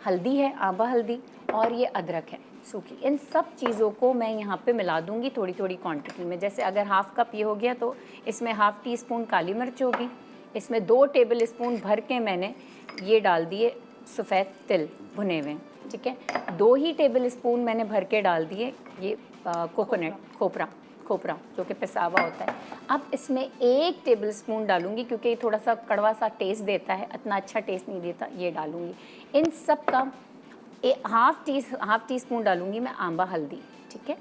हल्दी है, आंबा हल्दी, और ये अदरक है सूखी। इन सब चीज़ों को मैं यहाँ पे मिला दूँगी थोड़ी थोड़ी क्वांटिटी में। जैसे अगर 1/2 कप ये हो गया तो इसमें 1/2 टीस्पून काली मिर्च होगी, इसमें 2 टेबल स्पून भर के मैंने ये डाल दिए सफ़ेद तिल भुने हुए, ठीक है, 2 ही टेबल स्पून मैंने भर के डाल दिए ये कोकोनट खोपरा जो कि पिसा हुआ होता है। अब इसमें 1 टेबल स्पून डालूंगी क्योंकि ये थोड़ा सा कड़वा सा टेस्ट देता है, इतना अच्छा टेस्ट नहीं देता, ये डालूंगी। इन सब का 1/2 टीस्पून डालूंगी मैं आंबा हल्दी, ठीक है,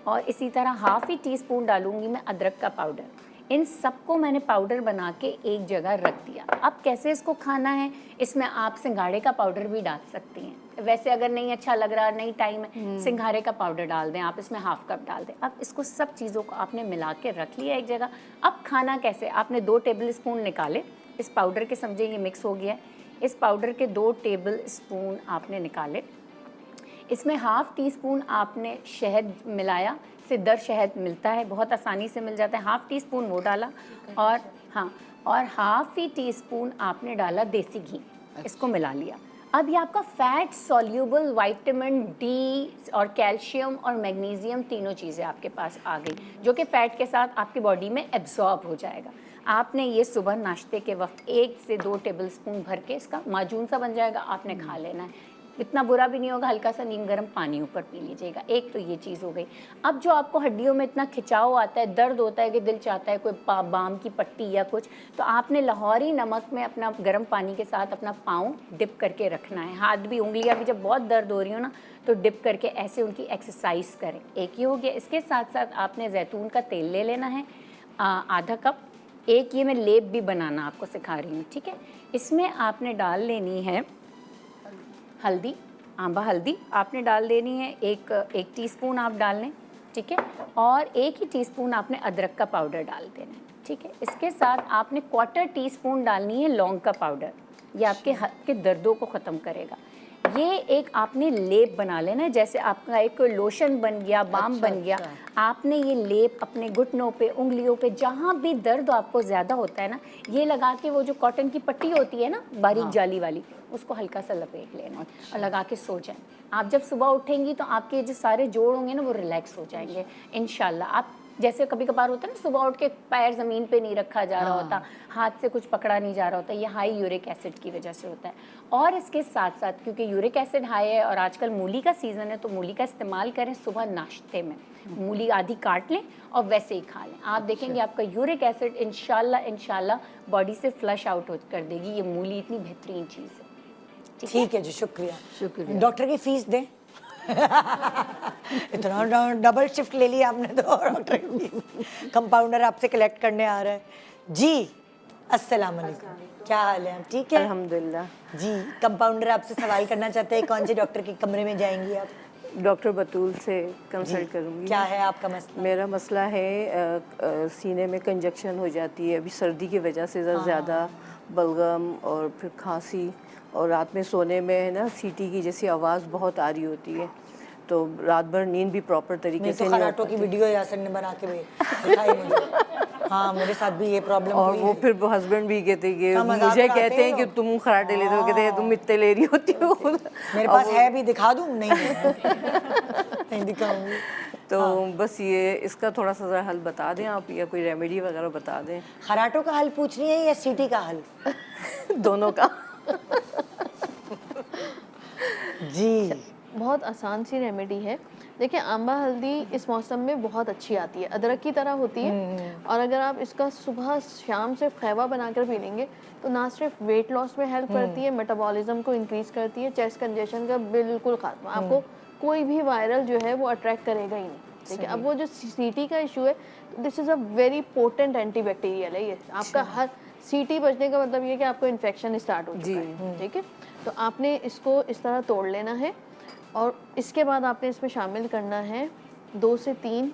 और इसी तरह 1/2 टीस्पून डालूंगी मैं अदरक का पाउडर। इन सबको मैंने पाउडर बना के एक जगह रख दिया। अब कैसे इसको खाना है, इसमें आप सिंघाड़े का पाउडर भी डाल सकती हैं। वैसे अगर नहीं अच्छा लग रहा, नहीं टाइम है, सिंघाड़े का पाउडर डाल दें आप, इसमें 1/2 कप डाल दें। अब इसको सब चीज़ों को आपने मिला के रख लिया एक जगह। अब खाना कैसे, आपने 2 टेबल स्पून निकाले इस पाउडर के, समझे ये मिक्स हो गया है, इस पाउडर के 2 टेबल स्पून आपने निकाले, इसमें 1/2 टीस्पून आपने शहद मिलाया, सिद्दर शहद मिलता है, बहुत आसानी से मिल जाता है, 1/2 टीस्पून वो डाला, और हाँ, और 1/2 टीस्पून आपने डाला देसी घी, इसको मिला लिया। अब ये आपका फैट सॉल्यूबल विटामिन डी और कैल्शियम और मैग्नीशियम तीनों चीज़ें आपके पास आ गई, जो कि फ़ैट के साथ आपकी बॉडी में एब्जॉर्ब हो जाएगा। आपने ये सुबह नाश्ते के वक्त 1 से 2 टेबल स्पून भर के इसका माजून सा बन जाएगा, आपने खा लेना है। इतना बुरा भी नहीं होगा, हल्का सा नीम गर्म पानी ऊपर पी लीजिएगा। एक तो ये चीज़ हो गई। अब जो आपको हड्डियों में इतना खिंचाव आता है, दर्द होता है कि दिल चाहता है कोई बाम की पट्टी या कुछ, तो आपने लाहौरी नमक में अपना गर्म पानी के साथ अपना पाँव डिप करके रखना है। हाथ भी, उंगलियां भी जब बहुत दर्द हो रही हो ना, तो डिप करके ऐसे उनकी एक्सरसाइज करें। एक ये हो गया। इसके साथ साथ आपने जैतून का तेल ले लेना है आधा कप। एक ये मैं लेप भी बनाना आपको सिखा रही हूँ, ठीक है। इसमें आपने डाल लेनी है हल्दी, आंबा हल्दी आपने डाल देनी है, एक टीस्पून आप डाल लें, ठीक है, और 1 ही टीस्पून आपने अदरक का पाउडर डाल देना है, ठीक है। इसके साथ आपने 1/4 टीस्पून डालनी है लौंग का पाउडर, ये आपके हाथ के दर्दों को ख़त्म करेगा। ये एक आपने लेप बना लेना है, जैसे आपका एक लोशन बन गया, बाम बन गया। आपने ये लेप अपने घुटनों पे, उंगलियों पे, जहाँ भी दर्द आपको ज़्यादा होता है ना, ये लगा के वो जो कॉटन की पट्टी होती है ना बारीक जाली वाली, उसको हल्का सा लपेट लेना और लगा के सो जाएं। आप जब सुबह उठेंगी तो आपके जो सारे जोड़ होंगे ना वो रिलैक्स हो जाएंगे इंशाल्लाह। आप जैसे कभी कभार होता है ना, सुबह उठ के पैर ज़मीन पे नहीं रखा जा रहा होता, हाथ से कुछ पकड़ा नहीं जा रहा होता, ये हाई यूरिक एसिड की वजह से होता है। और इसके साथ साथ क्योंकि यूरिक एसिड हाई है और आजकल मूली का सीज़न है, तो मूली का इस्तेमाल करें सुबह नाश्ते में। मूली आधी काट लें और वैसे ही खा लें, आप देखेंगे आपका यूरिक एसिड इंशाल्लाह बॉडी से फ्लश आउट कर देगी। ये मूली इतनी बेहतरीन चीज़ है। ठीक है जी, शुक्रिया। डॉक्टर की फीस दें। इतना डबल शिफ्ट ले लिया आपने तो, डॉक्टर की फीस कंपाउंडर आपसे कलेक्ट करने आ रहा है जी। अस्सलाम वालेकुम, क्या हाल है? आप ठीक है? अल्हम्दुलिल्लाह जी। कंपाउंडर आपसे सवाल करना चाहते हैं, कौन से डॉक्टर के कमरे में जाएंगी आप? डॉक्टर बतूल से कंसल्ट करूँगी। क्या है आपका मसला? मेरा मसला है सीने में कंजक्शन हो जाती है अभी सर्दी की वजह से, ज़्यादा बलगम और फिर खांसी, और रात में सोने में है ना सीटी की जैसी आवाज़ बहुत आ रही होती है, तो रात भर नींद भी प्रॉपर तरीके से नहीं हो खराटों की वीडियो यासर ने बना के दिखाई मुझे। हाँ, मेरे साथ भी ये प्रॉब्लम और वो फिर हस्बैंड भी कहते कि मुझे कहते हैं कि तुम खराटे लेते हो, कहते हैं तुम इतने ले रही होती हो। मेरे पास है भी, दिखा दूँ? नहीं दिखाऊंगी। तो बस ये इसका थोड़ा सा ज़रा हल बता दें आप, या कोई रेमेडी वगैरह बता दें। खराटों का हल पूछ रही है या सीटी का हल? दोनों का। जी, बहुत आसान सी रेमेडी है। देखिए, आंबा हल्दी इस मौसम में बहुत अच्छी आती है, अदरक की तरह होती है, और अगर आप इसका सुबह शाम से खैवा बनाकर पी लेंगे तो ना सिर्फ वेट लॉस में हेल्प करती है, मेटाबॉलिज्म को इंक्रीज करती है, चेस्ट कंजेशन का बिल्कुल खात्मा। आपको कोई भी वायरल जो है वो अट्रैक्ट करेगा ही नहीं। ठीक है, अब वो जो सीटी का इशू है, this is a very potent antibacterial है ये। आपका हर सीटी बचने का मतलब ये कि आपको इन्फेक्शन स्टार्ट हो चुका है। ठीक है, तो आपने इसको इस तरह तोड़ लेना है, और इसके बाद आपने इसमें शामिल करना है 2 से 3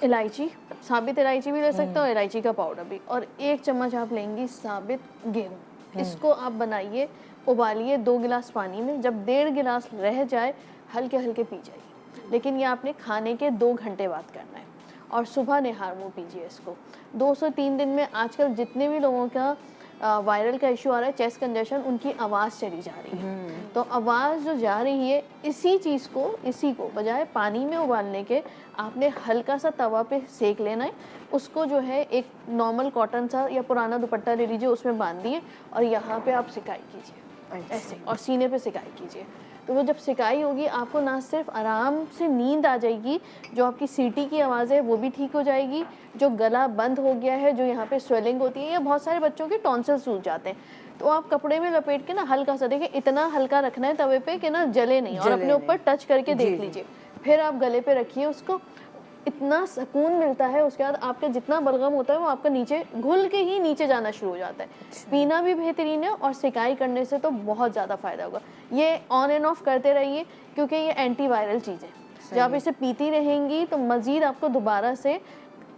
इलायची, साबित इलायची भी ले सकते हो, इलायची का पाउडर भी, और 1 चम्मच आप लेंगी साबित गेहूँ। इसको आप बनाइए, उबालिए 2 गिलास पानी में, जब 1.5 गिलास रह जाए हल्के हल्के पी जाइए, लेकिन ये आपने खाने के 2 घंटे बाद करना है, और सुबह निहार मुँह पीजिए इसको। 2 से 3 दिन में आजकल जितने भी लोगों का वायरल का इशू आ रहा है, चेस्ट कंजेशन, उनकी आवाज़ चली जा रही है। तो आवाज़ जो जा रही है, इसी को बजाय पानी में उबालने के आपने हल्का सा तवा पे सेक लेना है। उसको जो है एक नॉर्मल कॉटन सा या पुराना दुपट्टा ले लीजिए, उसमें बांध दिए, और यहाँ पे आप सिकाई कीजिए ऐसे, और सीने पे सिकाई कीजिए। तो वो जब सिकाई होगी, आपको ना सिर्फ आराम से नींद आ जाएगी, जो आपकी सीटी की आवाज़ है वो भी ठीक हो जाएगी, जो गला बंद हो गया है, जो यहाँ पे स्वेलिंग होती है, या बहुत सारे बच्चों के टॉन्सिल सूज जाते हैं, तो आप कपड़े में लपेट के ना हल्का सा, देखिए इतना हल्का रखना है तवे पे कि ना जले नहीं, और अपने ऊपर टच करके देख लीजिए, फिर आप गले पे रखिए उसको। इतना सुकून मिलता है, उसके बाद आपका जितना बलगम होता है वो आपका नीचे घुल के ही नीचे जाना शुरू हो जाता है। पीना भी बेहतरीन है, और सिकाई करने से तो बहुत ज़्यादा फ़ायदा होगा। ये ऑन एंड ऑफ करते रहिए, क्योंकि ये एंटी वायरल चीज़ है। जब आप इसे पीती रहेंगी तो मज़ीद आपको दोबारा से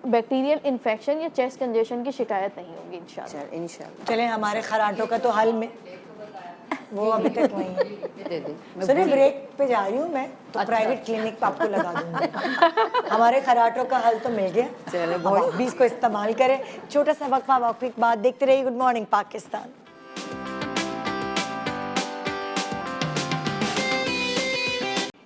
बैक्टीरियल इन्फेक्शन या चेस्ट कंजेशन की शिकायत नहीं होगी इंशाल्लाह। चले, हमारे खराटों का तो हल में वो अभी तक वहीं है। सुनिए, ब्रेक पे जा रही हूँ मैं, तो प्राइवेट क्लिनिक पे आपको लगा दूँगी। हमारे खराटों का हल तो मिल गया, अब आप भी इसको इस्तेमाल करें। छोटा सा वक्फा, वक्फे के बाद देखते रहिए good morning Pakistan.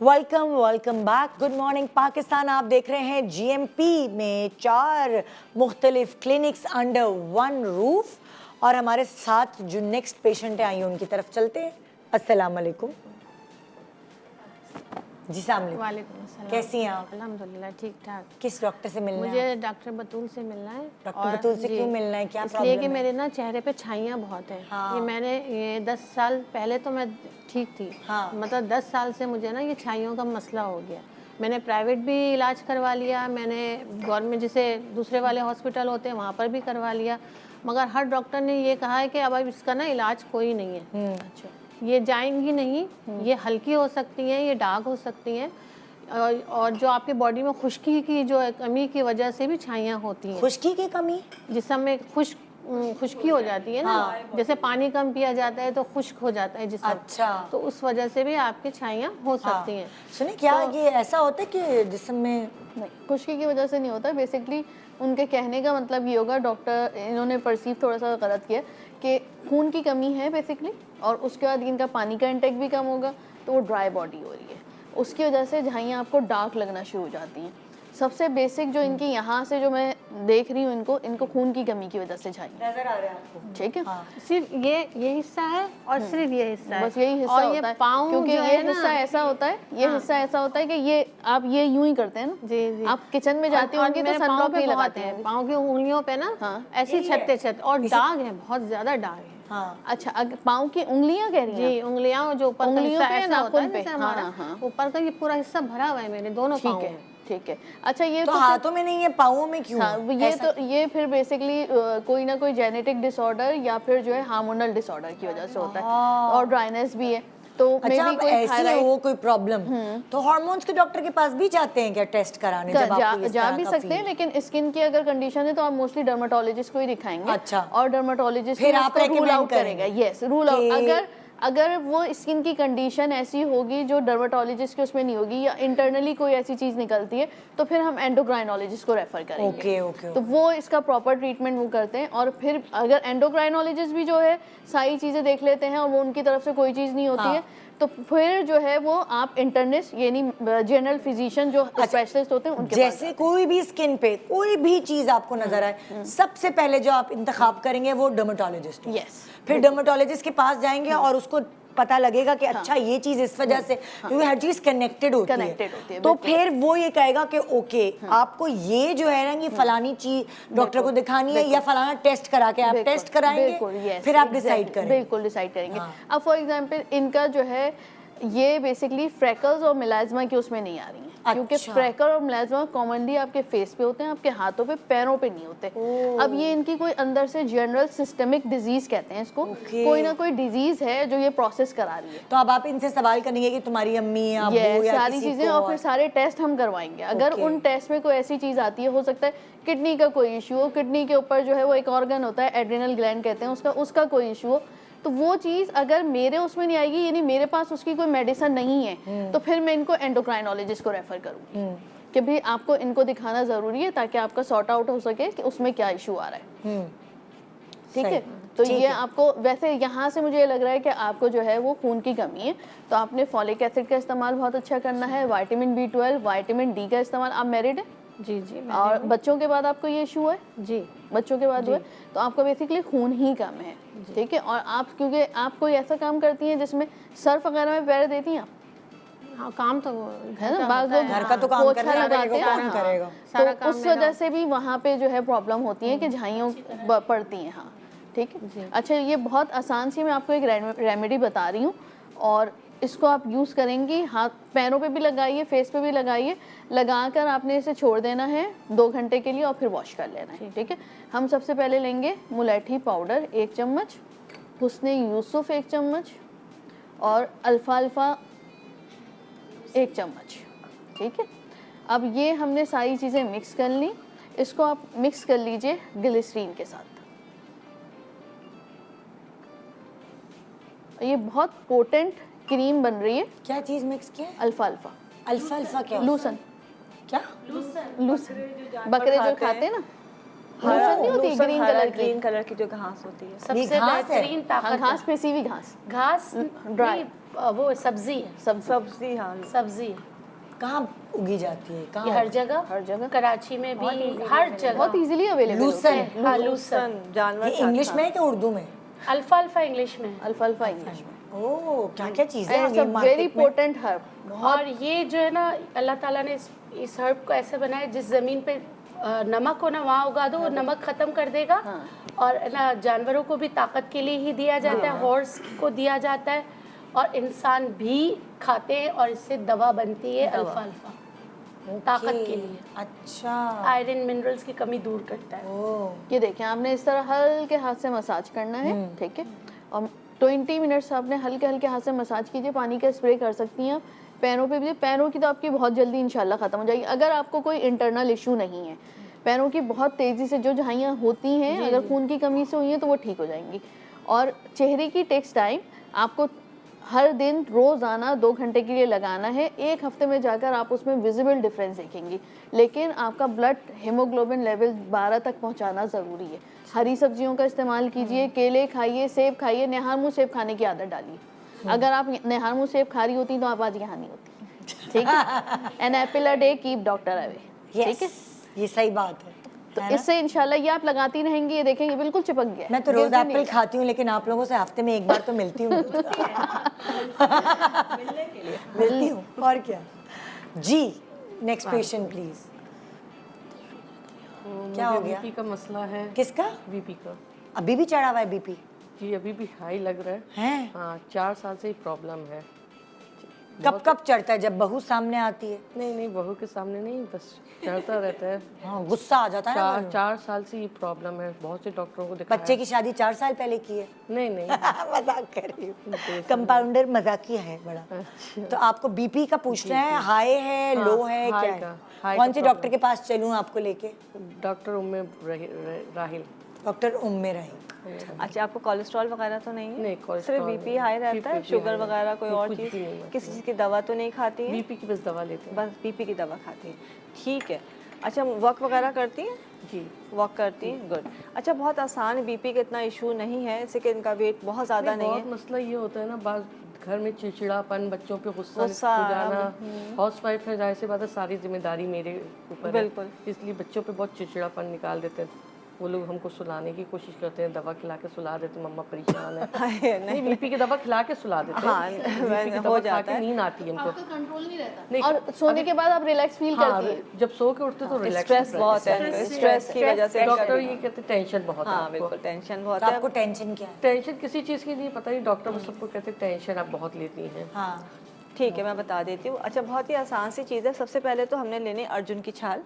Welcome back, good morning Pakistan. आप देख रहे हैं GMP में 4 मुख्तलिफ क्लिनिक्स अंडर 1 रूफ, और हमारे साथ जो नेक्स्ट पेशेंट है, आइए उनकी तरफ चलते हैं। अस्सलाम वालेकुम जी। वालेकुम अस्सलाम। कैसी हैं आप? अल्हम्दुलिल्लाह ठीक ठाक। किस डॉक्टर से मिलना है? मुझे डॉक्टर बतूल से मिलना है। डॉक्टर बतूल से क्यों मिलना है, क्या प्रॉब्लम है? इसलिए कि मेरे ना चेहरे पे छाइयाँ बहुत हैं। हाँ। ये मैंने 10 साल पहले तो मैं ठीक थी, हाँ। मतलब 10 साल से मुझे ना ये छाइयों का मसला हो गया। मैंने प्राइवेट भी इलाज करवा लिया, मैंने गवर्नमेंट जैसे दूसरे वाले हॉस्पिटल होते हैं वहाँ पर भी करवा लिया, मगर हर डॉक्टर ने ये कहा है कि अब इसका ना इलाज कोई नहीं है। अच्छा, ये जाएंगी नहीं, ये हल्की हो सकती हैं, ये डार्क हो सकती हैं, और जो आपके बॉडी में खुश्की की जो कमी की वजह से भी छाइयाँ होती हैं। खुश्की की कमी? जिसम में खुश्की हो जाती है ना, जैसे पानी कम पिया जाता है तो खुश्क हो जाता है जिसम। अच्छा, तो उस वजह से भी आपकी छाइयाँ हो सकती हैं। सुनिए, क्या ये ऐसा होता है कि जिस्म में? नहीं, खुश्की की वजह से नहीं होता। बेसिकली उनके कहने का मतलब ये होगा, डॉक्टर इन्होंने परसीव थोड़ा सा गलत किया कि खून की कमी है बेसिकली, और उसके बाद इनका पानी का इंटेक भी कम होगा, तो वो ड्राई बॉडी हो रही है। उसकी वजह से झाइयाँ आपको डार्क लगना शुरू हो जाती हैं। सबसे बेसिक जो इनकी यहाँ से जो मैं देख रही हूँ इनको खून की कमी की वजह से झाइयाँ नजर आ रहा है आपको, ठीक है। सिर्फ ये हिस्सा है और सिर्फ ये हिस्सा है, बस यही हिस्सा और होता ये है पाँव क्योंकि जो ये है ना, हिस्सा ऐसा होता है, ये हिस्सा ऐसा होता है कि ये आप ये यूं ही करते हैं ना जी आप किचन में जाती और होंगी तो मेरे पाँव सनब्लॉक पे नहीं बहुत लगाते है, हैं, पाँव की उंगलियों पे ना ऐसी छत्ते और दाग है, बहुत ज्यादा दाग है। हाँ अच्छा, पाँव की उंगलियां कह रही हैं जी, उंगलियां जो ऊपर उंगलियों का पे हिस्सा ऐसा होता है नाखून पे, जैसे हमारा हाँ, हाँ। ऊपर का ये पूरा हिस्सा भरा हुआ है मेरे दोनों पाँव में। ठीक है। अच्छा ये तो हाथों में नहीं है, पाँवों में क्यों? हाँ, ये फिर बेसिकली कोई ना कोई जेनेटिक डिसऑर्डर या फिर जो है हार्मोनल डिसऑर्डर की वजह से होता है, और ड्राइनेस भी है। तो अच्छा, अब ऐसी हो कोई प्रॉब्लम तो हार्मोन्स के डॉक्टर के पास भी जाते हैं क्या टेस्ट कराने? जब आपको जा भी सकते हैं, लेकिन स्किन की अगर कंडीशन है तो आप मोस्टली डर्माटोलॉजिस्ट को ही दिखाएंगे। अच्छा, और डर्माटोलॉजिस्ट फिर आप रूल आउट करेगा। Yes, rule out. अगर वो स्किन की कंडीशन ऐसी होगी जो डर्माटोलॉजिस्ट के उसमें नहीं होगी या इंटरनली कोई ऐसी चीज़ निकलती है तो फिर हम एंडोक्राइनोलॉजिस्ट को रेफर करेंगे। ओके। तो वो इसका प्रॉपर ट्रीटमेंट वो करते हैं। और फिर अगर एंडोक्राइनोलॉजिस्ट भी जो है सारी चीज़ें देख लेते हैं और वो उनकी तरफ से कोई चीज़ नहीं होती है तो फिर जो है वो आप इंटरनिस्ट यानी जनरल फिजिशियन जो स्पेशलिस्ट होते हैं उनके जैसे कोई भी स्किन पे कोई भी चीज आपको नजर आए, सबसे पहले जो आप इंतखाब करेंगे वो डर्मेटोलॉजिस्ट। यस, फिर डर्मेटोलॉजिस्ट के पास जाएंगे और उसको पता लगेगा कि अच्छा ये चीज इस वजह से, क्योंकि हर चीज कनेक्टेड होती है, तो फिर वो ये कहेगा कि ओके आपको ये जो है ना ये फलानी चीज डॉक्टर को दिखानी है या फलाना टेस्ट करा के आप टेस्ट कराएंगे, फिर आप डिसाइड करेंगे। बिल्कुल डिसाइड करेंगे। अब फॉर एग्जांपल इनका जो है ये बेसिकली फ्रैकल्स और मिलाजमा की उसमें नहीं आ रही हैं, क्योंकि फ्रैकल और मिलाजमा कॉमनली आपके फेस पे होते हैं, आपके हाथों पे पैरों पे नहीं होते। अब ये इनकी कोई अंदर से जनरल सिस्टमिक डिजीज कहते हैं इसको, कोई ना कोई डिजीज है जो ये प्रोसेस करा रही है। तो अब आप इनसे सवाल करेंगे कि तुम्हारी अम्मी या अब्बू या सारी चीजें, और फिर सारे टेस्ट हम करवाएंगे। अगर उन टेस्ट में कोई ऐसी चीज आती है, हो सकता है किडनी का कोई इशू हो, किडनी के ऊपर जो है वो एक ऑर्गन होता है एड्रिनल ग्लैंड कहते हैं उसका कोई इशू हो, तो वो चीज़ अगर मेरे उसमें नहीं आएगी यानी मेरे पास उसकी कोई मेडिसिन नहीं है तो फिर मैं इनको एंडोक्राइनोलॉजिस्ट को रेफर करूँगी कि भाई आपको इनको दिखाना ज़रूरी है ताकि आपका सॉर्ट आउट हो सके कि उसमें क्या इशू आ रहा है। ठीक है, तो ये आपको वैसे यहाँ से मुझे लग रहा है कि आपको जो है वो खून की कमी है, तो आपने फॉलिक एसिड का इस्तेमाल बहुत अच्छा करना है, विटामिन B12, विटामिन D का इस्तेमाल। आप मैरिड है? जी। और बच्चों के बाद आपको ये इशू है? जी, बच्चों के बाद हुआ, तो आपका बेसिकली खून ही कम है। ठीक है, और आप क्योंकि आप कोई ऐसा काम करती हैं जिसमें सर्फ वगैरह में पैर देती हैं आप? हाँ, काम तो है ना, बाग लोग घर का तो काम पोछा लगाते हैं, तो उस वजह से भी वहाँ पे जो है प्रॉब्लम होती है कि झाइयों पड़ती हैं। हाँ ठीक है। अच्छा, ये बहुत आसान सी मैं आपको एक रेमेडी बता रही हूँ और इसको आप यूज़ करेंगी, हाथ पैरों पे भी लगाइए, फेस पे भी लगाइए, लगाकर आपने इसे छोड़ देना है 2 घंटे के लिए और फिर वॉश कर लेना है। ठीक है, हम सबसे पहले लेंगे मुलेठी पाउडर 1 चम्मच, हुस्ने यूसुफ 1 चम्मच और अल्फाल्फा 1 चम्मच। ठीक है, अब ये हमने सारी चीज़ें मिक्स कर ली, इसको आप मिक्स कर लीजिए ग्लिसरीन के साथ। ये बहुत पोटेंट क्रीम बन रही है। क्या चीज़ मिक्स की है? अल्फाल्फा। अल्फाल्फा क्या? लूसन। क्या? लूसन बकरे जो खाते हैं ना, लूसन नहीं होती ग्रीन कलर की जो घास होती है, सबसे बेहतरीन ताकत। घास पिसी हुई घास ड्राई, वो सब्जी है। सब्जी। हाँ, सब्जी है। कहाँ उगी जाती है? कहाँ? हर जगह, कराची में भी, हर जगह बहुत इजीली अवेलेबल। लूसन जानवर इंग्लिश में है कि उर्दू में? अल्फाल्फा इंग्लिश में। अल्फाल्फा इंग्लिश में। ओह, क्या चीज़ है? Very potent herb. और ये जो है ना, अल्लाह ताला ने इस हर्ब को ऐसे बनाया जिस ज़मीन पे नमक हो ना वहाँ उगा दो, वो नमक ख़त्म कर देगा। और ना जानवरों को भी ताकत के लिए ही दिया जाता है, हॉर्स को दिया जाता है और इंसान भी खाते हैं और इससे दवा बनती है अल्फाल्फा, ताकत के लिए। अच्छा, आयरन मिनरल्स की कमी दूर करता है। ये देखें, आपने इस तरह हल्के हाथ से मसाज करना है। ठीक है, और 20 मिनट्स आपने हल्के हल्के हाथ से मसाज कीजिए। पानी का स्प्रे कर सकती हैं आप पैरों पे भी। पैरों की तो आपकी बहुत जल्दी इंशाल्लाह ख़त्म हो जाएगी अगर आपको कोई इंटरनल इशू नहीं है। पैरों की बहुत तेज़ी से जो झाइयाँ होती हैं अगर खून की कमी से हुई हैं तो वो ठीक हो जाएंगी। और चेहरे की टेक्स टाइम आपको हर दिन रोज़ाना 2 घंटे के लिए लगाना है। 1 हफ्ते में जाकर आप उसमें विजिबल डिफरेंस देखेंगी, लेकिन आपका ब्लड हीमोग्लोबिन लेवल 12 तक पहुंचाना ज़रूरी है। हरी सब्जियों का इस्तेमाल कीजिए, केले खाइए, सेब खाइए, निहार मुँह सेब खाने की आदत डालिए। अगर आप निहार मुँह सेब खा रही होती तो आप आज यहाँ नहीं होती। ठीक है, an apple a day keep doctor away, ठीक है, ये सही बात है। तो इससे इंशाल्लाह ये आप लगाती रहेंगी, ये देखेंगे बिल्कुल चिपक गया। मैं तो रोज एप्पल खाती हूँ, लेकिन आप लोगों से हफ्ते में एक बार तो मिलती हूँ। मिलती हूँ, और क्या। जी, नेक्स्ट पेशेंट प्लीज। क्या हो गया? बीपी का मसला है। किसका? बीपी का। अभी भी चढ़ा हुआ है बीपी? जी अभी भी हाई लग रहा है। हाँ 4 साल से ही प्रॉब्लम है। कब कब चढ़ता है? जब बहू सामने आती है? नहीं बहू के सामने नहीं, बस चढ़ता रहता है। हाँ, गुस्सा आ जाता है। 4 साल से ये प्रॉब्लम है, बहुत से डॉक्टरों को दिखाया। बच्चे की शादी 4 साल पहले की है? नहीं मजाक कर रही हूँ, कंपाउंडर मजाकिया है बड़ा। तो आपको बीपी का पूछना है, हाई है, लो है, क्या है? कौन से डॉक्टर के पास चलूँ आपको लेके? डॉक्टर उम्मे राहिल। डॉक्टर उम्मे राहिल। अच्छा, आपको कोलेस्ट्रॉल वगैरह तो नहीं है? नहीं, सिर्फ कोलेस्ट्रॉल बीपी हाई रहता है, शुगर वगैरह कोई और चीज़? किसी चीज़ की दवा तो नहीं खाती है? बीपी की बस दवा लेते हैं। बस बीपी की दवा खाती है, ठीक है। अच्छा, वॉक वगैरह करती हैं? जी वॉक करती हैं, गुड। अच्छा, बहुत आसान है, बीपी का इतना इशू नहीं है, इससे कि इनका वेट बहुत ज़्यादा नहीं है। बहुत मसला ये होता है ना, बात घर में चिड़चिड़ापन, बच्चों पे गुस्सा हो जाना। हाउस वाइफ है, जाहिर सी बात है सारी जिम्मेदारी मेरे ऊपर है, बिल्कुल, इसलिए बच्चों पे बहुत चिड़चिड़ापन निकाल देते हैं। वो लोग हमको सुलाने की कोशिश करते हैं, दवा खिला के सुला देते हैं, मम्मा परेशान है। नहीं, बीपी की दवा खिला के सुला देते हैं। हाँ, हो जाता है, नींद आती है हमको, कंट्रोल नहीं रहता। और सोने के बाद आप रिलैक्स फील करती हैं? जब सो के उठते तो रिलैक्स। स्ट्रेस बहुत है, स्ट्रेस की वजह से डॉक्टर ये कहते हैं टेंशन बहुत है। हाँ बिल्कुल, टेंशन बहुत है। आपको टेंशन क्या है? टेंशन किसी चीज़ की नहीं पता, ही डॉक्टर बस सबको कहते हैं टेंशन आप बहुत लेती हैं। हाँ ठीक है, मैं बता देती हूँ। अच्छा, बहुत ही आसान सी चीज़ है। सबसे पहले तो हमने लेने अर्जुन की छाल,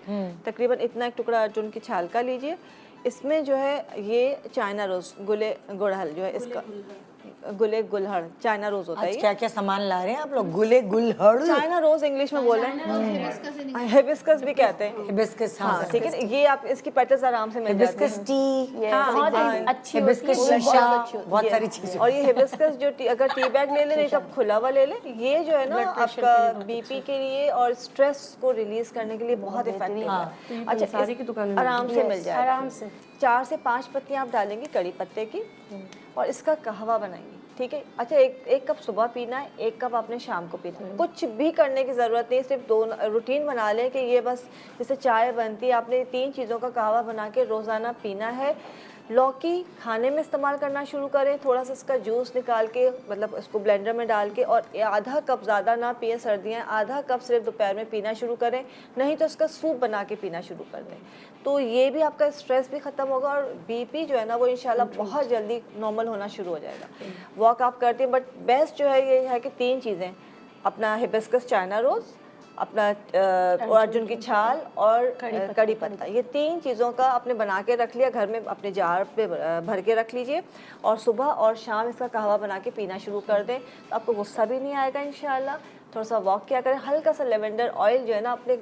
तकरीबन इतना एक टुकड़ा अर्जुन की छाल का लीजिए। इसमें जो है ये चाइना रोज, गुले गुड़हल जो है इसका, गुले गुलहड़ चाइना रोज होता है। क्या क्या सामान ला रहे हैं आप लोग? गुले गुलहड़, चाइना रोज इंग्लिश में बोल रहे हैं, हिबिस्कस भी कहते हैं। हिबिस्कस, हाँ ठीक है, ये आप इसकी पेटल्स आराम से मिल जाते हैं। हिबिस्कस टी, बहुत अच्छी, हिबिस्कस शीशा, बहुत सारी चीजें। और ये हिबिस्कस जो अगर टी बैग ले लें, नहीं तो खुला हुआ ले लें। ये जो है ना आपका बीपी के लिए और स्ट्रेस को रिलीज करने के लिए बहुत इफेक्टिव है। अच्छा, सारी की दुकान आराम से मिल जाए, आराम से। 4 से 5 पत्तियां आप डालेंगे कड़ी पत्ते की और इसका कहवा बनाएंगे, ठीक है। अच्छा, एक कप सुबह पीना है, 1 कप आपने शाम को पीना है। कुछ भी करने की ज़रूरत नहीं, सिर्फ 2 रूटीन बना लें कि ये बस जैसे चाय बनती है, आपने 3 चीज़ों का कहवा बना के रोज़ाना पीना है। लौकी खाने में इस्तेमाल करना शुरू करें, थोड़ा सा इसका जूस निकाल के, मतलब इसको ब्लेंडर में डाल के, और आधा कप, ज़्यादा ना पिए, सर्दियाँ, आधा कप सिर्फ दोपहर में पीना शुरू करें, नहीं तो इसका सूप बना के पीना शुरू कर दें। तो ये भी आपका स्ट्रेस भी ख़त्म होगा और बीपी जो है ना वो इंशाल्लाह बहुत जल्दी नॉर्मल होना शुरू हो जाएगा। वॉक आप करते हैं, बट बेस्ट जो है ये है कि 3 चीज़ें, अपना हिबिस्कस चाइना रोज़, अपना अर्जुन की छाल और कड़ी पत्ता, ये 3 चीज़ों का आपने बना के रख लिया, घर में अपने जार पे भर के रख लीजिए और सुबह और शाम इसका कहवा बना के पीना शुरू कर दें, तो आपको गुस्सा भी नहीं आएगा इंशाल्लाह। थोड़ा सा वॉक किया करें, हल्का सा लेवेंडर ऑयल जो है ना अपने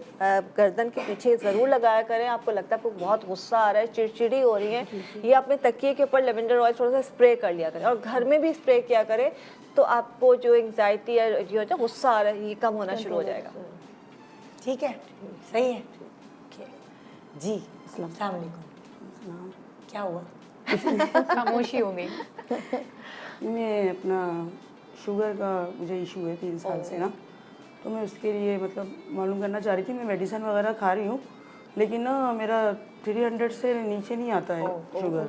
गर्दन के पीछे ज़रूर लगाया करें। आपको लगता है आपको बहुत गुस्सा आ रहा है, चिड़चिड़ी हो रही है, ये अपने तकिए के ऊपर लेवेंडर ऑयल थोड़ा सा स्प्रे कर लिया करें और घर में भी स्प्रे किया करें, तो आपको जो एंग्जाइटी या जो है गुस्सा आ रहा है ये कम होना शुरू हो जाएगा। ठीक है, सही है जी। अस्सलाम वालेकुम। क्या हुआ? खामोशी हो गई। मैं अपना शुगर का मुझे इशू है 3 साल से ना, तो मैं उसके लिए मतलब मालूम करना चाह रही थी। मैं मेडिसिन वगैरह खा रही हूँ, लेकिन ना मेरा 300 से नीचे नहीं आता है शुगर।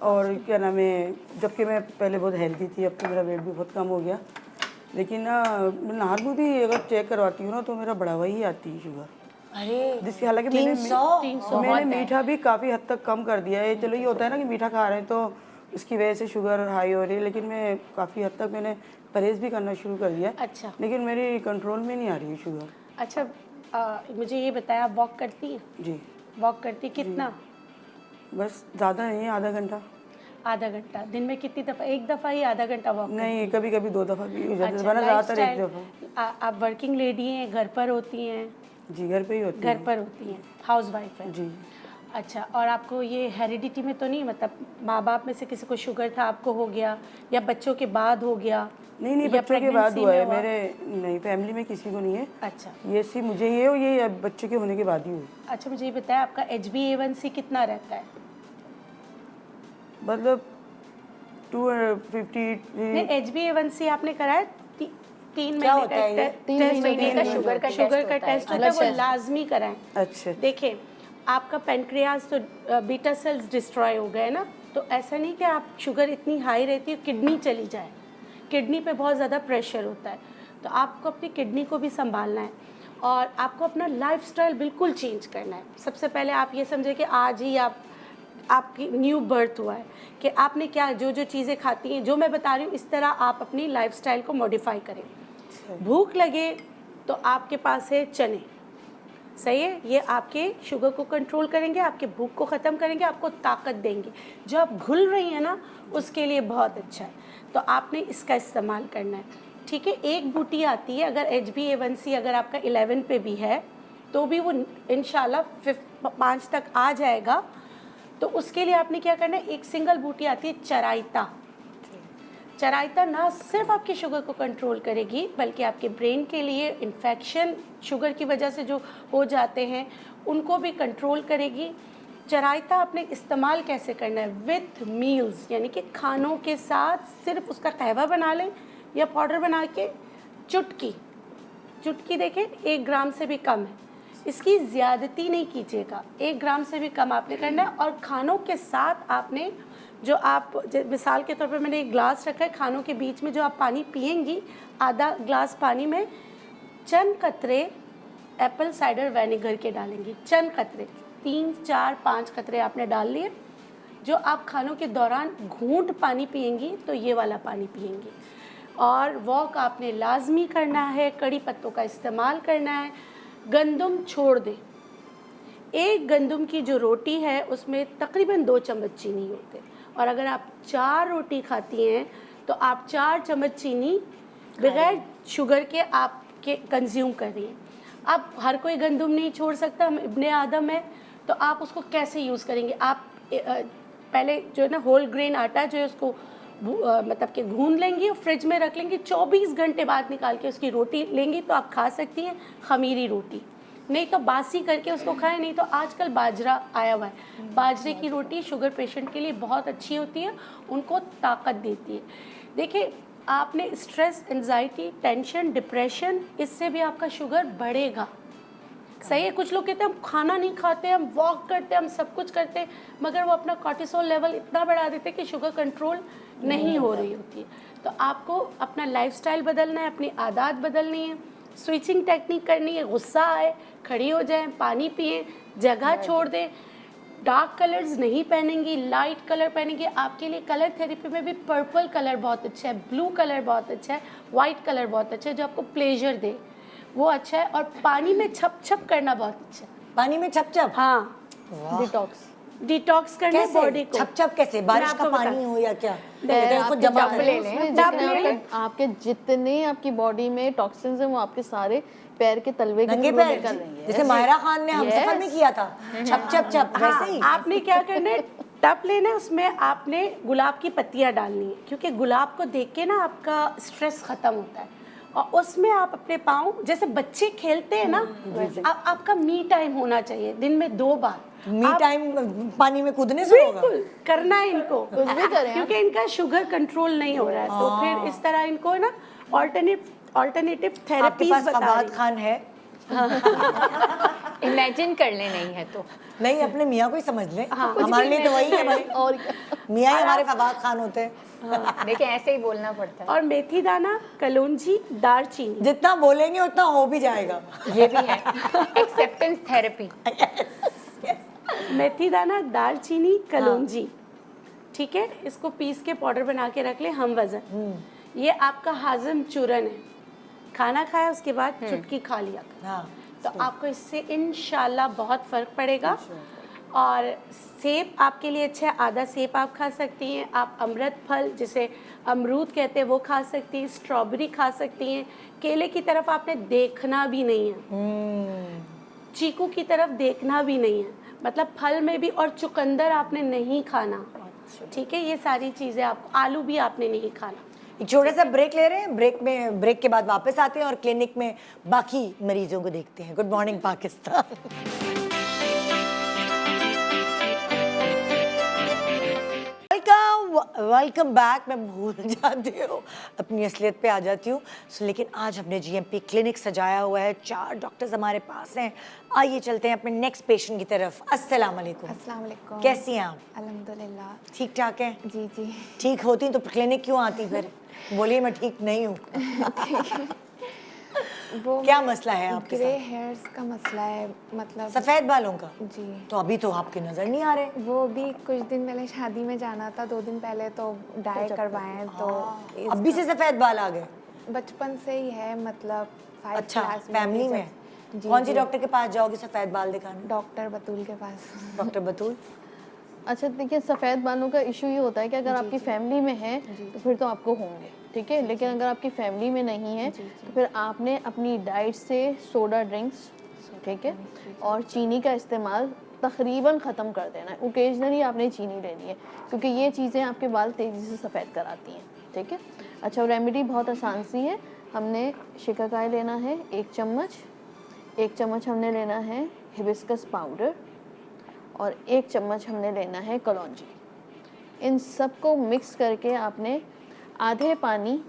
और क्या नाम है, जबकि मैं पहले बहुत हेल्दी थी, अब तो मेरा वेट भी बहुत कम हो गया। लेकिन ना मैं नॉर्मल भी अगर चेक करवाती हूँ ना तो मेरा बढ़ावा ही आती है शुगर। अरे जिसकी हालांकि मैंने मीठा भी काफ़ी हद तक कम कर दिया है। चलो ये होता है ना कि मीठा खा रहे हैं तो इसकी वजह से शुगर हाई हो रही है, लेकिन मैं काफ़ी हद तक मैंने परहेज़ भी करना शुरू कर दिया। अच्छा, लेकिन मेरी कंट्रोल में नहीं आ रही है शुगर। अच्छा, मुझे ये बताया, आप वॉक करती हैं? जी वॉक करती कितना? बस ज़्यादा नहीं, आधा घंटा। आधा घंटा दिन में कितनी दफ़ा? 1 दफ़ा ही आधा घंटा वॉक? नहीं, कभी कभी 2 दफ़ा भी हो जाता है, वरना ज़्यादातर 1 दफ़ा। आप वर्किंग लेडी हैं, घर पर होती हैं? जी घर पे ही होती है। घर पर होती हैं, हाउस वाइफ है जी। अच्छा, और आपको ये हेरिडिटी में तो नहीं, मतलब माँ बाप में से किसी को शुगर था, आपको हो गया, या बच्चों के बाद हो गया? नहीं, बच्चों के बाद हुआ है मेरे, नहीं फैमिली में किसी को नहीं है। अच्छा, ये सिर्फ मुझे ये और ये बच्चे के होने के बाद ही हुई। अच्छा, मुझे ये बताया, आपका HbA1c कितना रहता है? मतलब 250। नहीं, HbA1c आपने कराया? 3 क्या महीने होता है ये? टेस्ट 3 महीने का शुगर का टेस्ट होता है, वो लाजमी कराएं। अच्छा। देखिए आपका पेनक्रियाज तो बीटा सेल्स डिस्ट्रॉय हो गए ना, तो ऐसा नहीं कि आप शुगर इतनी हाई रहती है किडनी चली जाए, किडनी पे बहुत ज़्यादा प्रेशर होता है, तो आपको अपनी किडनी को भी संभालना है और आपको अपना लाइफस्टाइल बिल्कुल चेंज करना है। सबसे पहले आप ये समझे कि आज ही आपकी न्यू बर्थ हुआ है कि आपने क्या जो चीज़ें खाती हैं, जो मैं बता रही हूँ इस तरह आप अपनी लाइफस्टाइल को मॉडिफाई करें। भूख लगे तो आपके पास है चने, सही है, ये आपके शुगर को कंट्रोल करेंगे, आपके भूख को ख़त्म करेंगे, आपको ताकत देंगे। जो आप घुल रही हैं ना उसके लिए बहुत अच्छा है, तो आपने इसका इस्तेमाल करना है। ठीक है, एक बूटी आती है, अगर HbA1c अगर आपका 11 पे भी है तो भी वो इंशाल्लाह 5 तक आ जाएगा। तो उसके लिए आपने क्या करना है, एक सिंगल बूटी आती है चराइता। चराइता ना सिर्फ आपके शुगर को कंट्रोल करेगी बल्कि आपके ब्रेन के लिए इन्फेक्शन शुगर की वजह से जो हो जाते हैं उनको भी कंट्रोल करेगी। चराइता आपने इस्तेमाल कैसे करना है, विथ मील्स, यानी कि खानों के साथ सिर्फ उसका कहवा बना लें या पाउडर बना के चुटकी देखें 1 ग्राम से भी कम है, इसकी ज़्यादती नहीं कीजिएगा, 1 ग्राम से भी कम आपने करना है। और खानों के साथ आपने जो आप मिसाल के तौर पे मैंने एक ग्लास रखा है, खानों के बीच में जो आप पानी पिएंगी, आधा ग्लास पानी में चंद कतरे एप्पल साइडर विनेगर के डालेंगी, चंद कतरे, 3, 4, 5 कतरे आपने डाल लिए। जो आप खानों के दौरान घूंट पानी पिएंगी तो ये वाला पानी पिएंगी। और वॉक आपने लाजमी करना है, कड़ी पत्तों का इस्तेमाल करना है, गंदम छोड़ दें। एक गंदम की जो रोटी है उसमें तकरीबन 2 चम्मच चीनी होते हैं, और अगर आप 4 रोटी खाती हैं तो आप 4 चम्मच चीनी बगैर शुगर के आपके कंज्यूम कर रही हैं। अब हर कोई गंदम नहीं छोड़ सकता, हम इब्ने आदम है, तो आप उसको कैसे यूज़ करेंगे। आप पहले जो है ना होल ग्रेन आटा जो है उसको मतलब कि गूंद लेंगी और फ्रिज में रख लेंगी, 24 घंटे बाद निकाल के उसकी रोटी लेंगी तो आप खा सकती हैं खमीरी रोटी, नहीं तो बासी करके उसको खाएं, नहीं तो आजकल बाजरा आया हुआ है, बाजरे की रोटी शुगर पेशेंट के लिए बहुत अच्छी होती है, उनको ताकत देती है। देखिए आपने स्ट्रेस, एंजाइटी, टेंशन, डिप्रेशन, इससे भी आपका शुगर बढ़ेगा। सही है, कुछ लोग कहते हैं हम खाना नहीं खाते, हम वॉक करते, हम सब कुछ करते, मगर वो अपना कॉर्टिसोल लेवल इतना बढ़ा देते हैं कि शुगर कंट्रोल नहीं हो रही होती है। तो आपको अपना लाइफस्टाइल बदलना है, अपनी आदत बदलनी है, स्विचिंग टेक्निक करनी है, गुस्सा आए खड़ी हो जाएं, पानी पिएं, जगह छोड़ दें, डार्क कलर्स नहीं पहनेंगी, लाइट कलर पहनेंगी। आपके लिए कलर थेरेपी में भी पर्पल कलर बहुत अच्छा है, ब्लू कलर बहुत अच्छा है, वाइट कलर बहुत अच्छा है, जो आपको प्लेजर दे वो अच्छा है। और पानी में छप छप करना बहुत अच्छा है। पानी में छप छप, हाँ, डिटॉक्स करने बॉडी को। छप छप कैसे, बारिश का पानी हो या क्या? आपके जितने आपकी बॉडी में टॉक्सिन्स हैं वो आपके सारे पैर के तलवे के नंगे पैर कर रही है, जैसे मायरा खान ने हमसफर में किया था, छप छप छप वैसे ही। आपने क्या करना है, टब लेना है, उसमें आपने गुलाब की पत्तियां डालनी है, क्योंकि गुलाब को देख के ना आपका स्ट्रेस खत्म होता है। और उसमें आप अपने पाँव, जैसे बच्चे खेलते हैं ना, आपका मी टाइम होना चाहिए दिन में 2 बार। मी टाइम पानी में कूदने से होगा? बिल्कुल करना है इनको, कुछ भी करें, क्योंकि इनका शुगर कंट्रोल नहीं हो रहा है। तो फिर इस तरह इनको ना ऑल्टरनेटिव थेरेपीज बता फवाद खान है, इमेजिन कर ले, नहीं है तो नहीं, अपने मियाँ को ही समझ ले, हमारे लिए तो वही है भाई, और मियाँ ही हमारे फवाद खान होते हैं। देखिए ऐसे ही बोलना पड़ता है। और मेथी दाना, कलौंजी, दालचीनी, जितना बोलेंगे उतना हो भी जाएगा। ये भी है एक्सेप्टेंस थेरेपी। मेथी दाना, दालचीनी, कलौंजी, ठीक है, इसको पीस के पाउडर बना के रख ले हम वजन। ये आपका हाजम चूरन है, खाना खाया उसके बाद चुटकी खा लिया, तो आपको इससे इंशाल्लाह बहुत फ़र्क पड़ेगा। और सेब आपके लिए अच्छा है, आधा सेब आप खा सकती हैं। आप अमृत फल जिसे अमरूद कहते हैं वो खा सकती हैं, स्ट्रॉबेरी खा सकती हैं। केले की तरफ आपने देखना भी नहीं है, चीकू की तरफ देखना भी नहीं है, मतलब फल में भी। और चुकंदर आपने नहीं खाना, ठीक है, ये सारी चीज़ें आपको, आलू भी आपने नहीं खाना। एक छोटा सा ब्रेक ले रहे हैं, ब्रेक के बाद वापस आते हैं और क्लिनिक में बाकी मरीजों को देखते हैं। Good morning Pakistan. Welcome welcome back. मैं भूल जाती हूँ, अपनी असलियत पे आ जाती हूँ। लेकिन आज हमने जीएमपी क्लिनिक सजाया हुआ है, 4 डॉक्टर्स हमारे पास हैं। आइए चलते हैं अपने नेक्स्ट पेशेंट की तरफ। अस्सलाम वालेकुम। अस्सलाम वालेकुम। कैसी हैं आप? अल्हम्दुलिल्लाह। ठीक ठाक हैं? जी जी। ठीक होती तो क्लिनिक क्यों आती फिर? बोलिए मैं ठीक नहीं हूँ। वो क्या मसला है आपके ग्रे साथ? हेयर्स का मसला है, मतलब सफ़ेद बालों का? जी। तो अभी तो आपके नज़र नहीं आ रहे। वो भी कुछ दिन पहले शादी में जाना था, 2 दिन पहले तो डाई करवाए हैं, तो अभी से सफ़ेद बाल आ गए? बचपन से ही है, मतलब 5 अच्छा, क्लास फैमिली में? जी, कौन सी जी। डॉक्टर के पास जाओगे सफ़ेद बाल दिखाने? डॉक्टर बतूल के पास। डॉक्टर बतूल? अच्छा देखिए, सफ़ेद बालों का इशू ये होता है कि अगर आपकी फैमिली में है तो फिर तो आपको होंगे, ठीक है। लेकिन अगर आपकी फैमिली में नहीं है तो फिर आपने अपनी डाइट से सोडा ड्रिंक्स, ठीक है, और चीनी का इस्तेमाल तकरीबन ख़त्म कर देना है। ओकेजनली आपने चीनी लेनी है, क्योंकि ये चीज़ें आपके बाल तेज़ी से सफ़ेद कराती हैं, ठीक है। अच्छा, रेमेडी बहुत आसान सी है। हमने शिकाकाई लेना है 1 चम्मच, 1 चम्मच हमने लेना है हिबिस्कस पाउडर, और 1 चम्मच हमने लेना है कलौंजी। इन सब को मिक्स करके आपने आधे पानी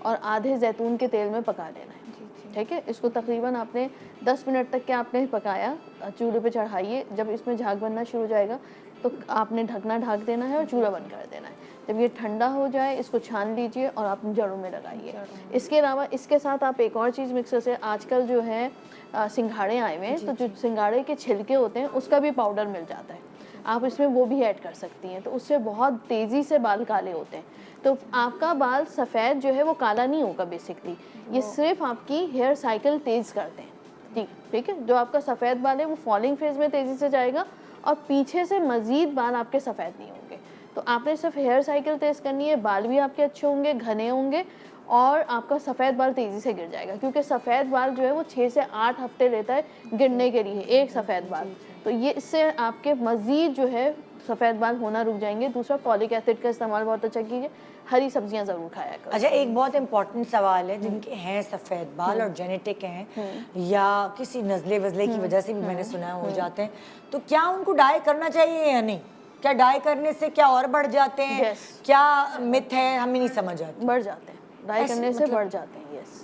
और आधे जैतून के तेल में पका लेना है, ठीक है। इसको तकरीबन आपने 10 मिनट तक के आपने पकाया, चूल्हे पे चढ़ाइए। जब इसमें झाग बनना शुरू हो जाएगा तो आपने ढकना ढक देना है और चूल्हा बंद कर देना है। जब ये ठंडा हो जाए इसको छान लीजिए और अपनी जड़ों में लगाइए। इसके अलावा इसके साथ आप एक और चीज़ मिक्सर से, आजकल जो है सिंघाड़े आए हुए हैं, तो जो सिंघाड़े के छिलके होते हैं उसका भी पाउडर मिल जाता है, आप इसमें वो भी ऐड कर सकती हैं। तो उससे बहुत तेज़ी से बाल काले होते हैं। तो आपका बाल सफ़ेद जो है वो काला नहीं होगा बेसिकली, ये सिर्फ आपकी हेयर साइकिल तेज़ करते हैं, ठीक है। जो आपका सफ़ेद बाल है वो फॉलिंग फेज में तेज़ी से जाएगा और पीछे से मज़ीद बाल आपके सफ़ेद नहीं होंगे। तो आपने सिर्फ हेयर साइकिल तेज़ करनी है, बाल भी आपके अच्छे होंगे, घने होंगे, और आपका सफ़ेद बाल तेज़ी से गिर जाएगा, क्योंकि सफ़ेद बाल जो है वो 6 से 8 हफ्ते लेता है गिरने के लिए, एक सफ़ेद बाल। तो ये इससे आपके मज़ीद जो है सफ़ेद बाल होना रुक जाएंगे। दूसरा, फॉलिक एसिड का इस्तेमाल बहुत अच्छा कीजिए, हरी सब्जियां ज़रूर खाया करो। अच्छा, एक बहुत इंपॉर्टेंट सवाल है, जिनके हैं सफ़ेद बाल और जेनेटिक हैं या किसी नज़ले वज़ले की वजह से भी मैंने सुना है हो जाते हैं, तो क्या उनको डाई करना चाहिए या नहीं? क्या डाई करने से क्या और बढ़ जाते हैं? क्या मिथ है, हमें नहीं समझ आता। बढ़ जाते हैं, डाई करने से बढ़ जाते हैं। यस।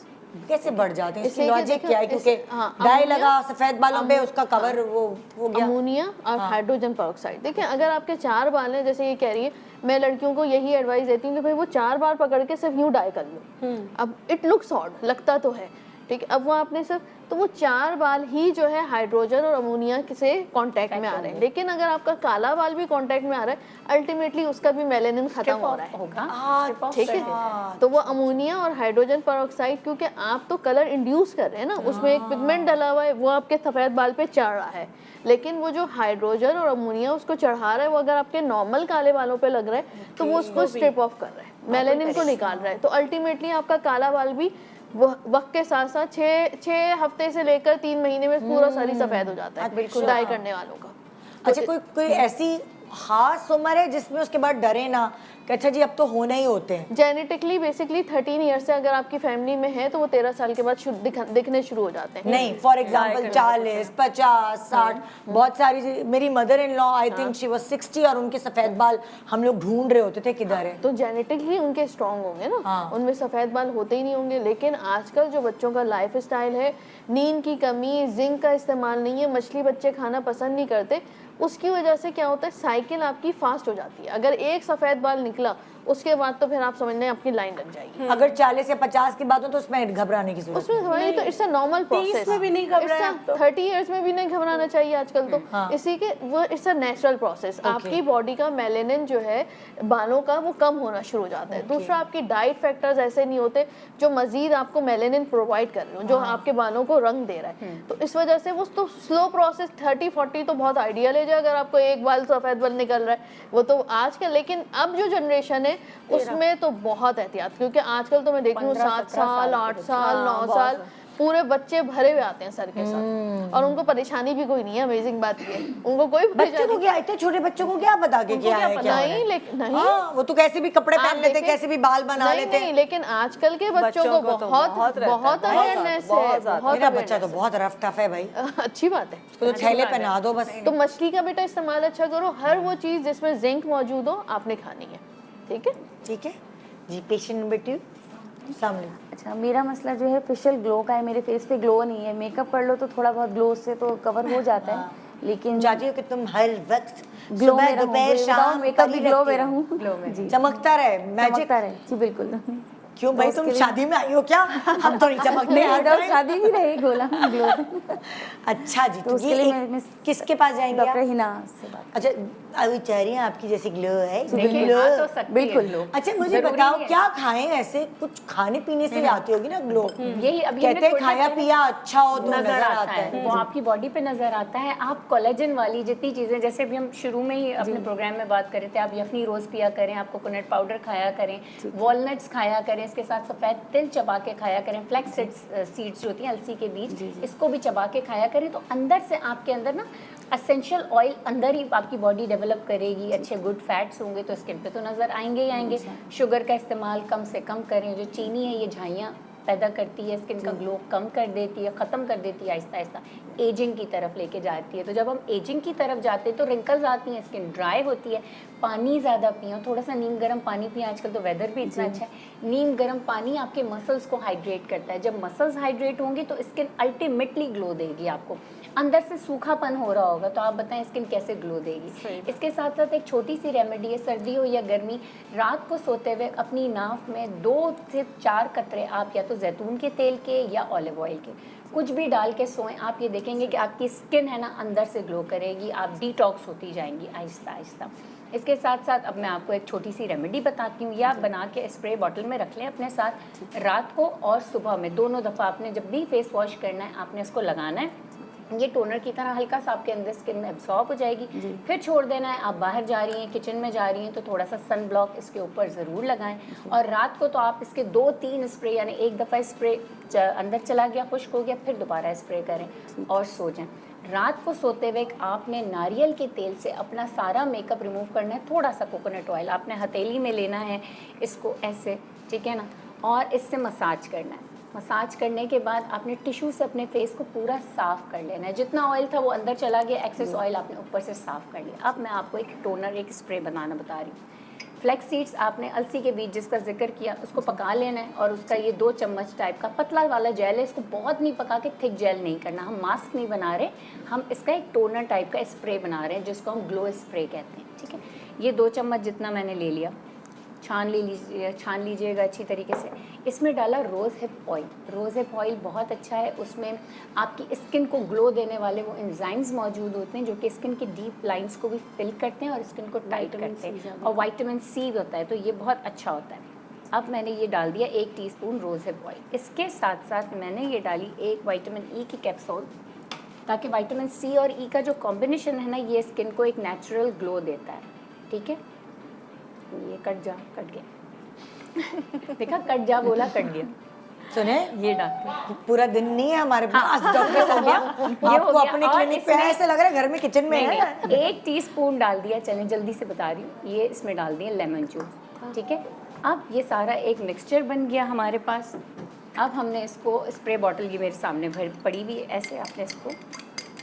कैसे बढ़ जाते हैं? इसकी लॉजिक क्या है? क्योंकि डाई लगा सफ़ेद बालों पे, उसका कवर वो हो गया। अमोनिया और हाइड्रोजन पेरोक्साइड। देखिए, अगर आपके 4 बाल हैं, जैसे ये कह रही है, मैं लड़कियों को यही एडवाइस देती हूँ कि भाई वो 4 बार पकड़ के सिर्फ यूँ डाई कर लो। अब इट लुक्स ऑड, लगता तो है, ठीक है। अब वो आपने सिर्फ, तो वो 4 बाल ही जो है हाइड्रोजन और अमोनिया से कांटेक्ट में आ रहे हैं। लेकिन अगर आपका काला बाल भी कांटेक्ट में आ रहा है, अल्टीमेटली उसका भी मेलानिन खत्म हो रहा है, ठीक है। तो वो अमोनिया और हाइड्रोजन पेरोक्साइड, क्योंकि आप तो कलर इंड्यूस कर रहे हैं ना, उसमें एक पिगमेंट डला हुआ है, वो आपके सफ़ेद बाल पे चढ़ रहा है। लेकिन वो जो हाइड्रोजन और अमोनिया उसको चढ़ा रहा है, वो अगर आपके नॉर्मल काले बालों पे लग रहा है तो वो उसको स्ट्रिप ऑफ कर रहा है, मेलानिन को निकाल रहा है। तो अल्टीमेटली आपका काला बाल भी वक्त के साथ साथ 6 हफ्ते से लेकर 3 महीने में पूरा सारी सफ़ेद हो जाता है डाई करने वालों का। अच्छा, कोई ऐसी खास उम्र है जिसमें उसके बाद डरे ना कि अच्छा जी अब तो होना ही होते हैं? जेनेटिकली बेसिकली 13 ईयर से अगर आपकी फैमिली में है तो वो 13 साल के बाद दिखने शुरू हो जाते हैं। नहीं, फॉर एग्जांपल 40, 50, 60, बहुत सारी, मेरी mother in law I think she was 60 और उनके सफ़ेद बाल हम लोग ढूंढ रहे होते थे किधर है। तो जेनेटिकली उनके स्ट्रॉन्ग होंगे ना, उनमें सफ़ेद बाल होते ही नहीं होंगे। लेकिन आजकल जो बच्चों का लाइफ स्टाइल है, नींद की कमी, जिंक का इस्तेमाल नहीं है, मछली बच्चे खाना पसंद नहीं करते, उसकी वजह से क्या होता है, साइकिल आपकी फास्ट हो जाती है। अगर एक सफ़ेद बाल निकला उसके बाद तो फिर आप समझ लें आपकी लाइन लग जाएगी। अगर 40 या 50 की बात हो तो उसमें घबराने की जरूरत उसमें घबराने तो इट्स अ नॉर्मल प्रोसेस। 30 में भी नहीं घबराना, 30 इयर्स में भी नहीं घबराना चाहिए आजकल तो। इसी के वो इट्स अ नेचुरल प्रोसेस। आपकी बॉडी का मेलानिन जो है बालों का वो कम होना शुरू हो जाता है। दूसरा, आपकी डाइट फैक्टर्स ऐसे नहीं होते जो मजीद आपको मेलानिन प्रोवाइड कर रहे हो, जो आपके बालों को रंग दे रहा है। तो इस वजह से वो तो स्लो प्रोसेस, 30-40 तो बहुत आइडियल है अगर आपको एक बाल सफ़ेद बाल निकल रहा है, वो तो आजकल। लेकिन अब जो जनरेशन है उसमें तो बहुत एहतियात, क्योंकि आजकल तो मैं देख रही हूँ 7 साल, 8 साल, 9 साल पूरे बच्चे भरे हुए आते हैं सर के साथ, और उनको परेशानी भी कोई नहीं है। अमेजिंग बात ये, उनको कोई बच्चों को क्या, इतने छोटे बच्चों को क्या पता कि क्या है, क्या नहीं, लेकिन नहीं, वो तो कैसे भी कपड़े पहन लेते, कैसे भी बाल बना लेते। नहीं, लेकिन आजकल के बच्चों को बहुत अवेयरनेस है। मेरा बच्चा तो बहुत रफ टफ है भाई। अच्छी बात है, तो थैले पहना दो बस। तो मछली का बेटा इस्तेमाल अच्छा करो, हर वो चीज़ जिसमें जिंक मौजूद हो आपने खानी है, ठीक है? ठीक है जी। पेशेंट नंबर 2 सामने। अच्छा, मेरा मसला जो है फेशियल ग्लो का है। मेरे फेस पे ग्लो नहीं है। मेकअप कर लो तो थोड़ा बहुत ग्लो से तो कवर हो जाता है, लेकिन चाहती हो कि तुम हर वक्त ग्लो में रहूं, दोपहर शाम मेकअप भी ग्लो में रहूं, ग्लो में जी, चमकता रहे, मैजिक चमकता रहे जी, बिल्कुल। क्यों भाई, तुम शादी में आई हो क्या? हम तो नहीं चमकते हर टाइम। शादी भी रहे गोला ग्लो। अच्छा जी, तो उसके लिए मैं किसके पास जाएंगे? डॉक्टर हिना से बात। अच्छा, अभी चाह रही हैं आपकी जैसी ग्लो है? देखिए, आ तो सकती है बिल्कुल। ग्लो। अच्छा मुझे बताओ क्या खाएं? ऐसे कुछ खाने पीने से आती होगी ना ग्लो। यही अभी कहते हैं खाया पिया अच्छा हो तो नजर आता है, वो आपकी बॉडी पे नजर आता है। आप कोलेजन वाली जितनी चीजें, जैसे अभी हम शुरू में ही अपने प्रोग्राम में बात कर रहे थे, आप यखनी रोज पिया करें, आप कोकोनट पाउडर खाया करें, वॉलनट्स खाया करें, इसके साथ सफेद तिल चबा के खाया करें, फ्लैक्स सीड्स जो होती हैं अलसी के बीज, इसको भी चबा के खाया करें, तो अंदर से आपके अंदर ना एसेंशियल ऑयल अंदर ही आपकी बॉडी डेवलप करेगी। अच्छे गुड फैट्स होंगे तो स्किन पे तो नज़र आएंगे ही आएंगे। शुगर का इस्तेमाल कम से कम करें। जो चीनी है ये झाइयाँ पैदा करती है, स्किन का ग्लो कम कर देती है, ख़त्म कर देती है, आहिस्ता आहिस्ता एजिंग की तरफ लेके जाती है। तो जब हम एजिंग की तरफ जाते हैं तो रिंकल्स आती हैं, स्किन ड्राई होती है। पानी ज़्यादा पिए, थोड़ा सा नीम गर्म पानी पिए, आजकल तो वेदर भी इतना अच्छा है। नीम गर्म पानी आपके मसल्स को हाइड्रेट करता है। जब मसल्स हाइड्रेट होंगी तो स्किन अल्टीमेटली ग्लो देगी आपको। अंदर से सूखापन हो रहा होगा तो आप बताएं स्किन कैसे ग्लो देगी। इसके साथ साथ एक छोटी सी रेमेडी है, सर्दी हो या गर्मी, रात को सोते हुए अपनी नाक में 2 से 4 कतरे आप या तो जैतून के तेल के या ऑलिव ऑयल के कुछ भी डाल के सोएं। आप ये देखेंगे कि आपकी स्किन है ना अंदर से ग्लो करेगी, आप डिटॉक्स होती जाएंगी आहिस्ता आहिस्ता। इसके साथ साथ अब मैं आपको एक छोटी सी रेमेडी बताती हूँ, या बना के स्प्रे बॉटल में रख लें अपने साथ। रात को और सुबह में दोनों दफ़ा आपने जब भी फेस वॉश करना है आपने इसको लगाना है। ये टोनर की तरह हल्का सा आपके अंदर स्किन में एब्सॉर्ब हो जाएगी, फिर छोड़ देना है। आप बाहर जा रही हैं, किचन में जा रही हैं तो थोड़ा सा सन ब्लॉक इसके ऊपर ज़रूर लगाएं। और रात को तो आप इसके 2-3 स्प्रे, यानी एक दफ़ा स्प्रे अंदर चला गया, खुश्क हो गया, फिर दोबारा स्प्रे करें और सो जाएं। रात को सोते हुए आपने नारियल के तेल से अपना सारा मेकअप रिमूव करना है। थोड़ा सा कोकोनट ऑयल आपने हथेली में लेना है, इसको ऐसे, ठीक है ना, और इससे मसाज करना है। मसाज करने के बाद आपने टिश्यू से अपने फेस को पूरा साफ़ कर लेना है। जितना ऑयल था वो अंदर चला गया, एक्सेस ऑयल आपने ऊपर से साफ़ कर लिया। अब मैं आपको एक टोनर, एक स्प्रे बनाना बता रही हूँ। फ्लैक्स सीड्स आपने अलसी के बीज जिसका जिक्र किया उसको पका लेना है, और उसका ये 2 चम्मच टाइप का पतला वाला जेल है। इसको बहुत नहीं पका के थिक जेल नहीं करना, हम मास्क नहीं बना रहे, हम इसका एक टोनर टाइप का स्प्रे बना रहे हैं जिसको हम ग्लो स्प्रे कहते हैं, ठीक है। ये 2 चम्मच जितना मैंने ले लिया, छान लीजिएगा अच्छी तरीके से। इसमें डाला rose hip oil. Rose hip oil बहुत अच्छा है, उसमें आपकी स्किन को ग्लो देने वाले वो एंजाइम्स मौजूद होते हैं जो कि स्किन की डीप लाइंस को भी फिल करते हैं और स्किन को टाइट करते हैं, और विटामिन सी भी होता है, तो ये बहुत अच्छा होता है। अब मैंने ये डाल दिया 1 टीस्पून रोज़ हिप ऑयल। इसके साथ साथ मैंने ये डाली 1 विटामिन ई की कैप्सूल, ताकि विटामिन सी और ई का जो कॉम्बिनेशन है ना, ये स्किन को एक नेचुरल ग्लो देता है, ठीक है। ये कट गया देखा, कट जा बोला, कट गया। सुने, ये डॉक्टर पूरा दिन नहीं है हमारे पास, डॉक्टर हो गया। आपको अपने क्लिनिक पे ऐसे लग रहा है घर में किचन में है। 1 टीस्पून डाल दिया, चलें जल्दी से बता रही हूँ। ये इसमें डाल दिया लेमन जूस, ठीक है। अब ये सारा एक मिक्सचर बन गया हमारे पास। अब हमने इसको स्प्रे बॉटल, ये मेरे सामने पड़ी हुई है, ऐसे आपने इसको,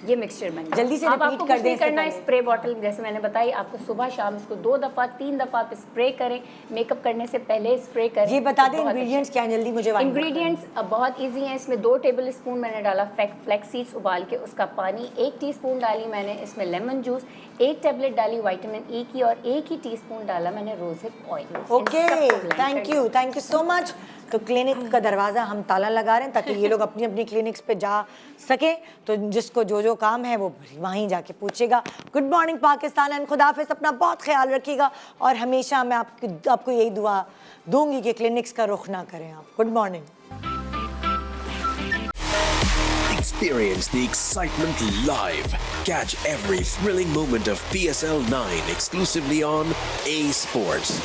ये मिक्सचर बन गया। जल्दी से अब आपको कर कुछ नहीं करना है। स्प्रे बॉटल जैसे मैंने बताई आपको, सुबह शाम इसको 2 दफ़ा 3 दफ़ा आप स्प्रे करें। मेकअप करने से पहले स्प्रे करें। ये बता दें इंग्रेडिएंट्स क्या हैं जल्दी मुझे। इंग्रेडिएंट्स बहुत इजी हैं। इसमें 2 टेबल स्पून मैंने डाला फ्लैक्स सीड्स उबाल के, उसका पानी 1 टीस्पून डाली मैंने इसमें लेमन जूस, 1 टैबलेट डाली विटामिन ई की, और 1 ही टीस्पून डाला मैंने rose hip oil. Okay, thank you so much. तो क्लिनिक का दरवाज़ा हम ताला लगा रहे हैं ताकि ये लोग अपनी अपनी क्लिनिक्स पे जा सके, तो जिसको जो जो काम है वो वहीं जाके पूछेगा। गुड मॉर्निंग पाकिस्तान एंड खुदाफिज, अपना बहुत ख्याल रखिएगा, और हमेशा मैं आपको यही दुआ दूंगी कि क्लिनिक्स का रुख ना करें आप। Good morning. Experience the excitement live. Catch every thrilling moment of PSL 9 exclusively on A Sports.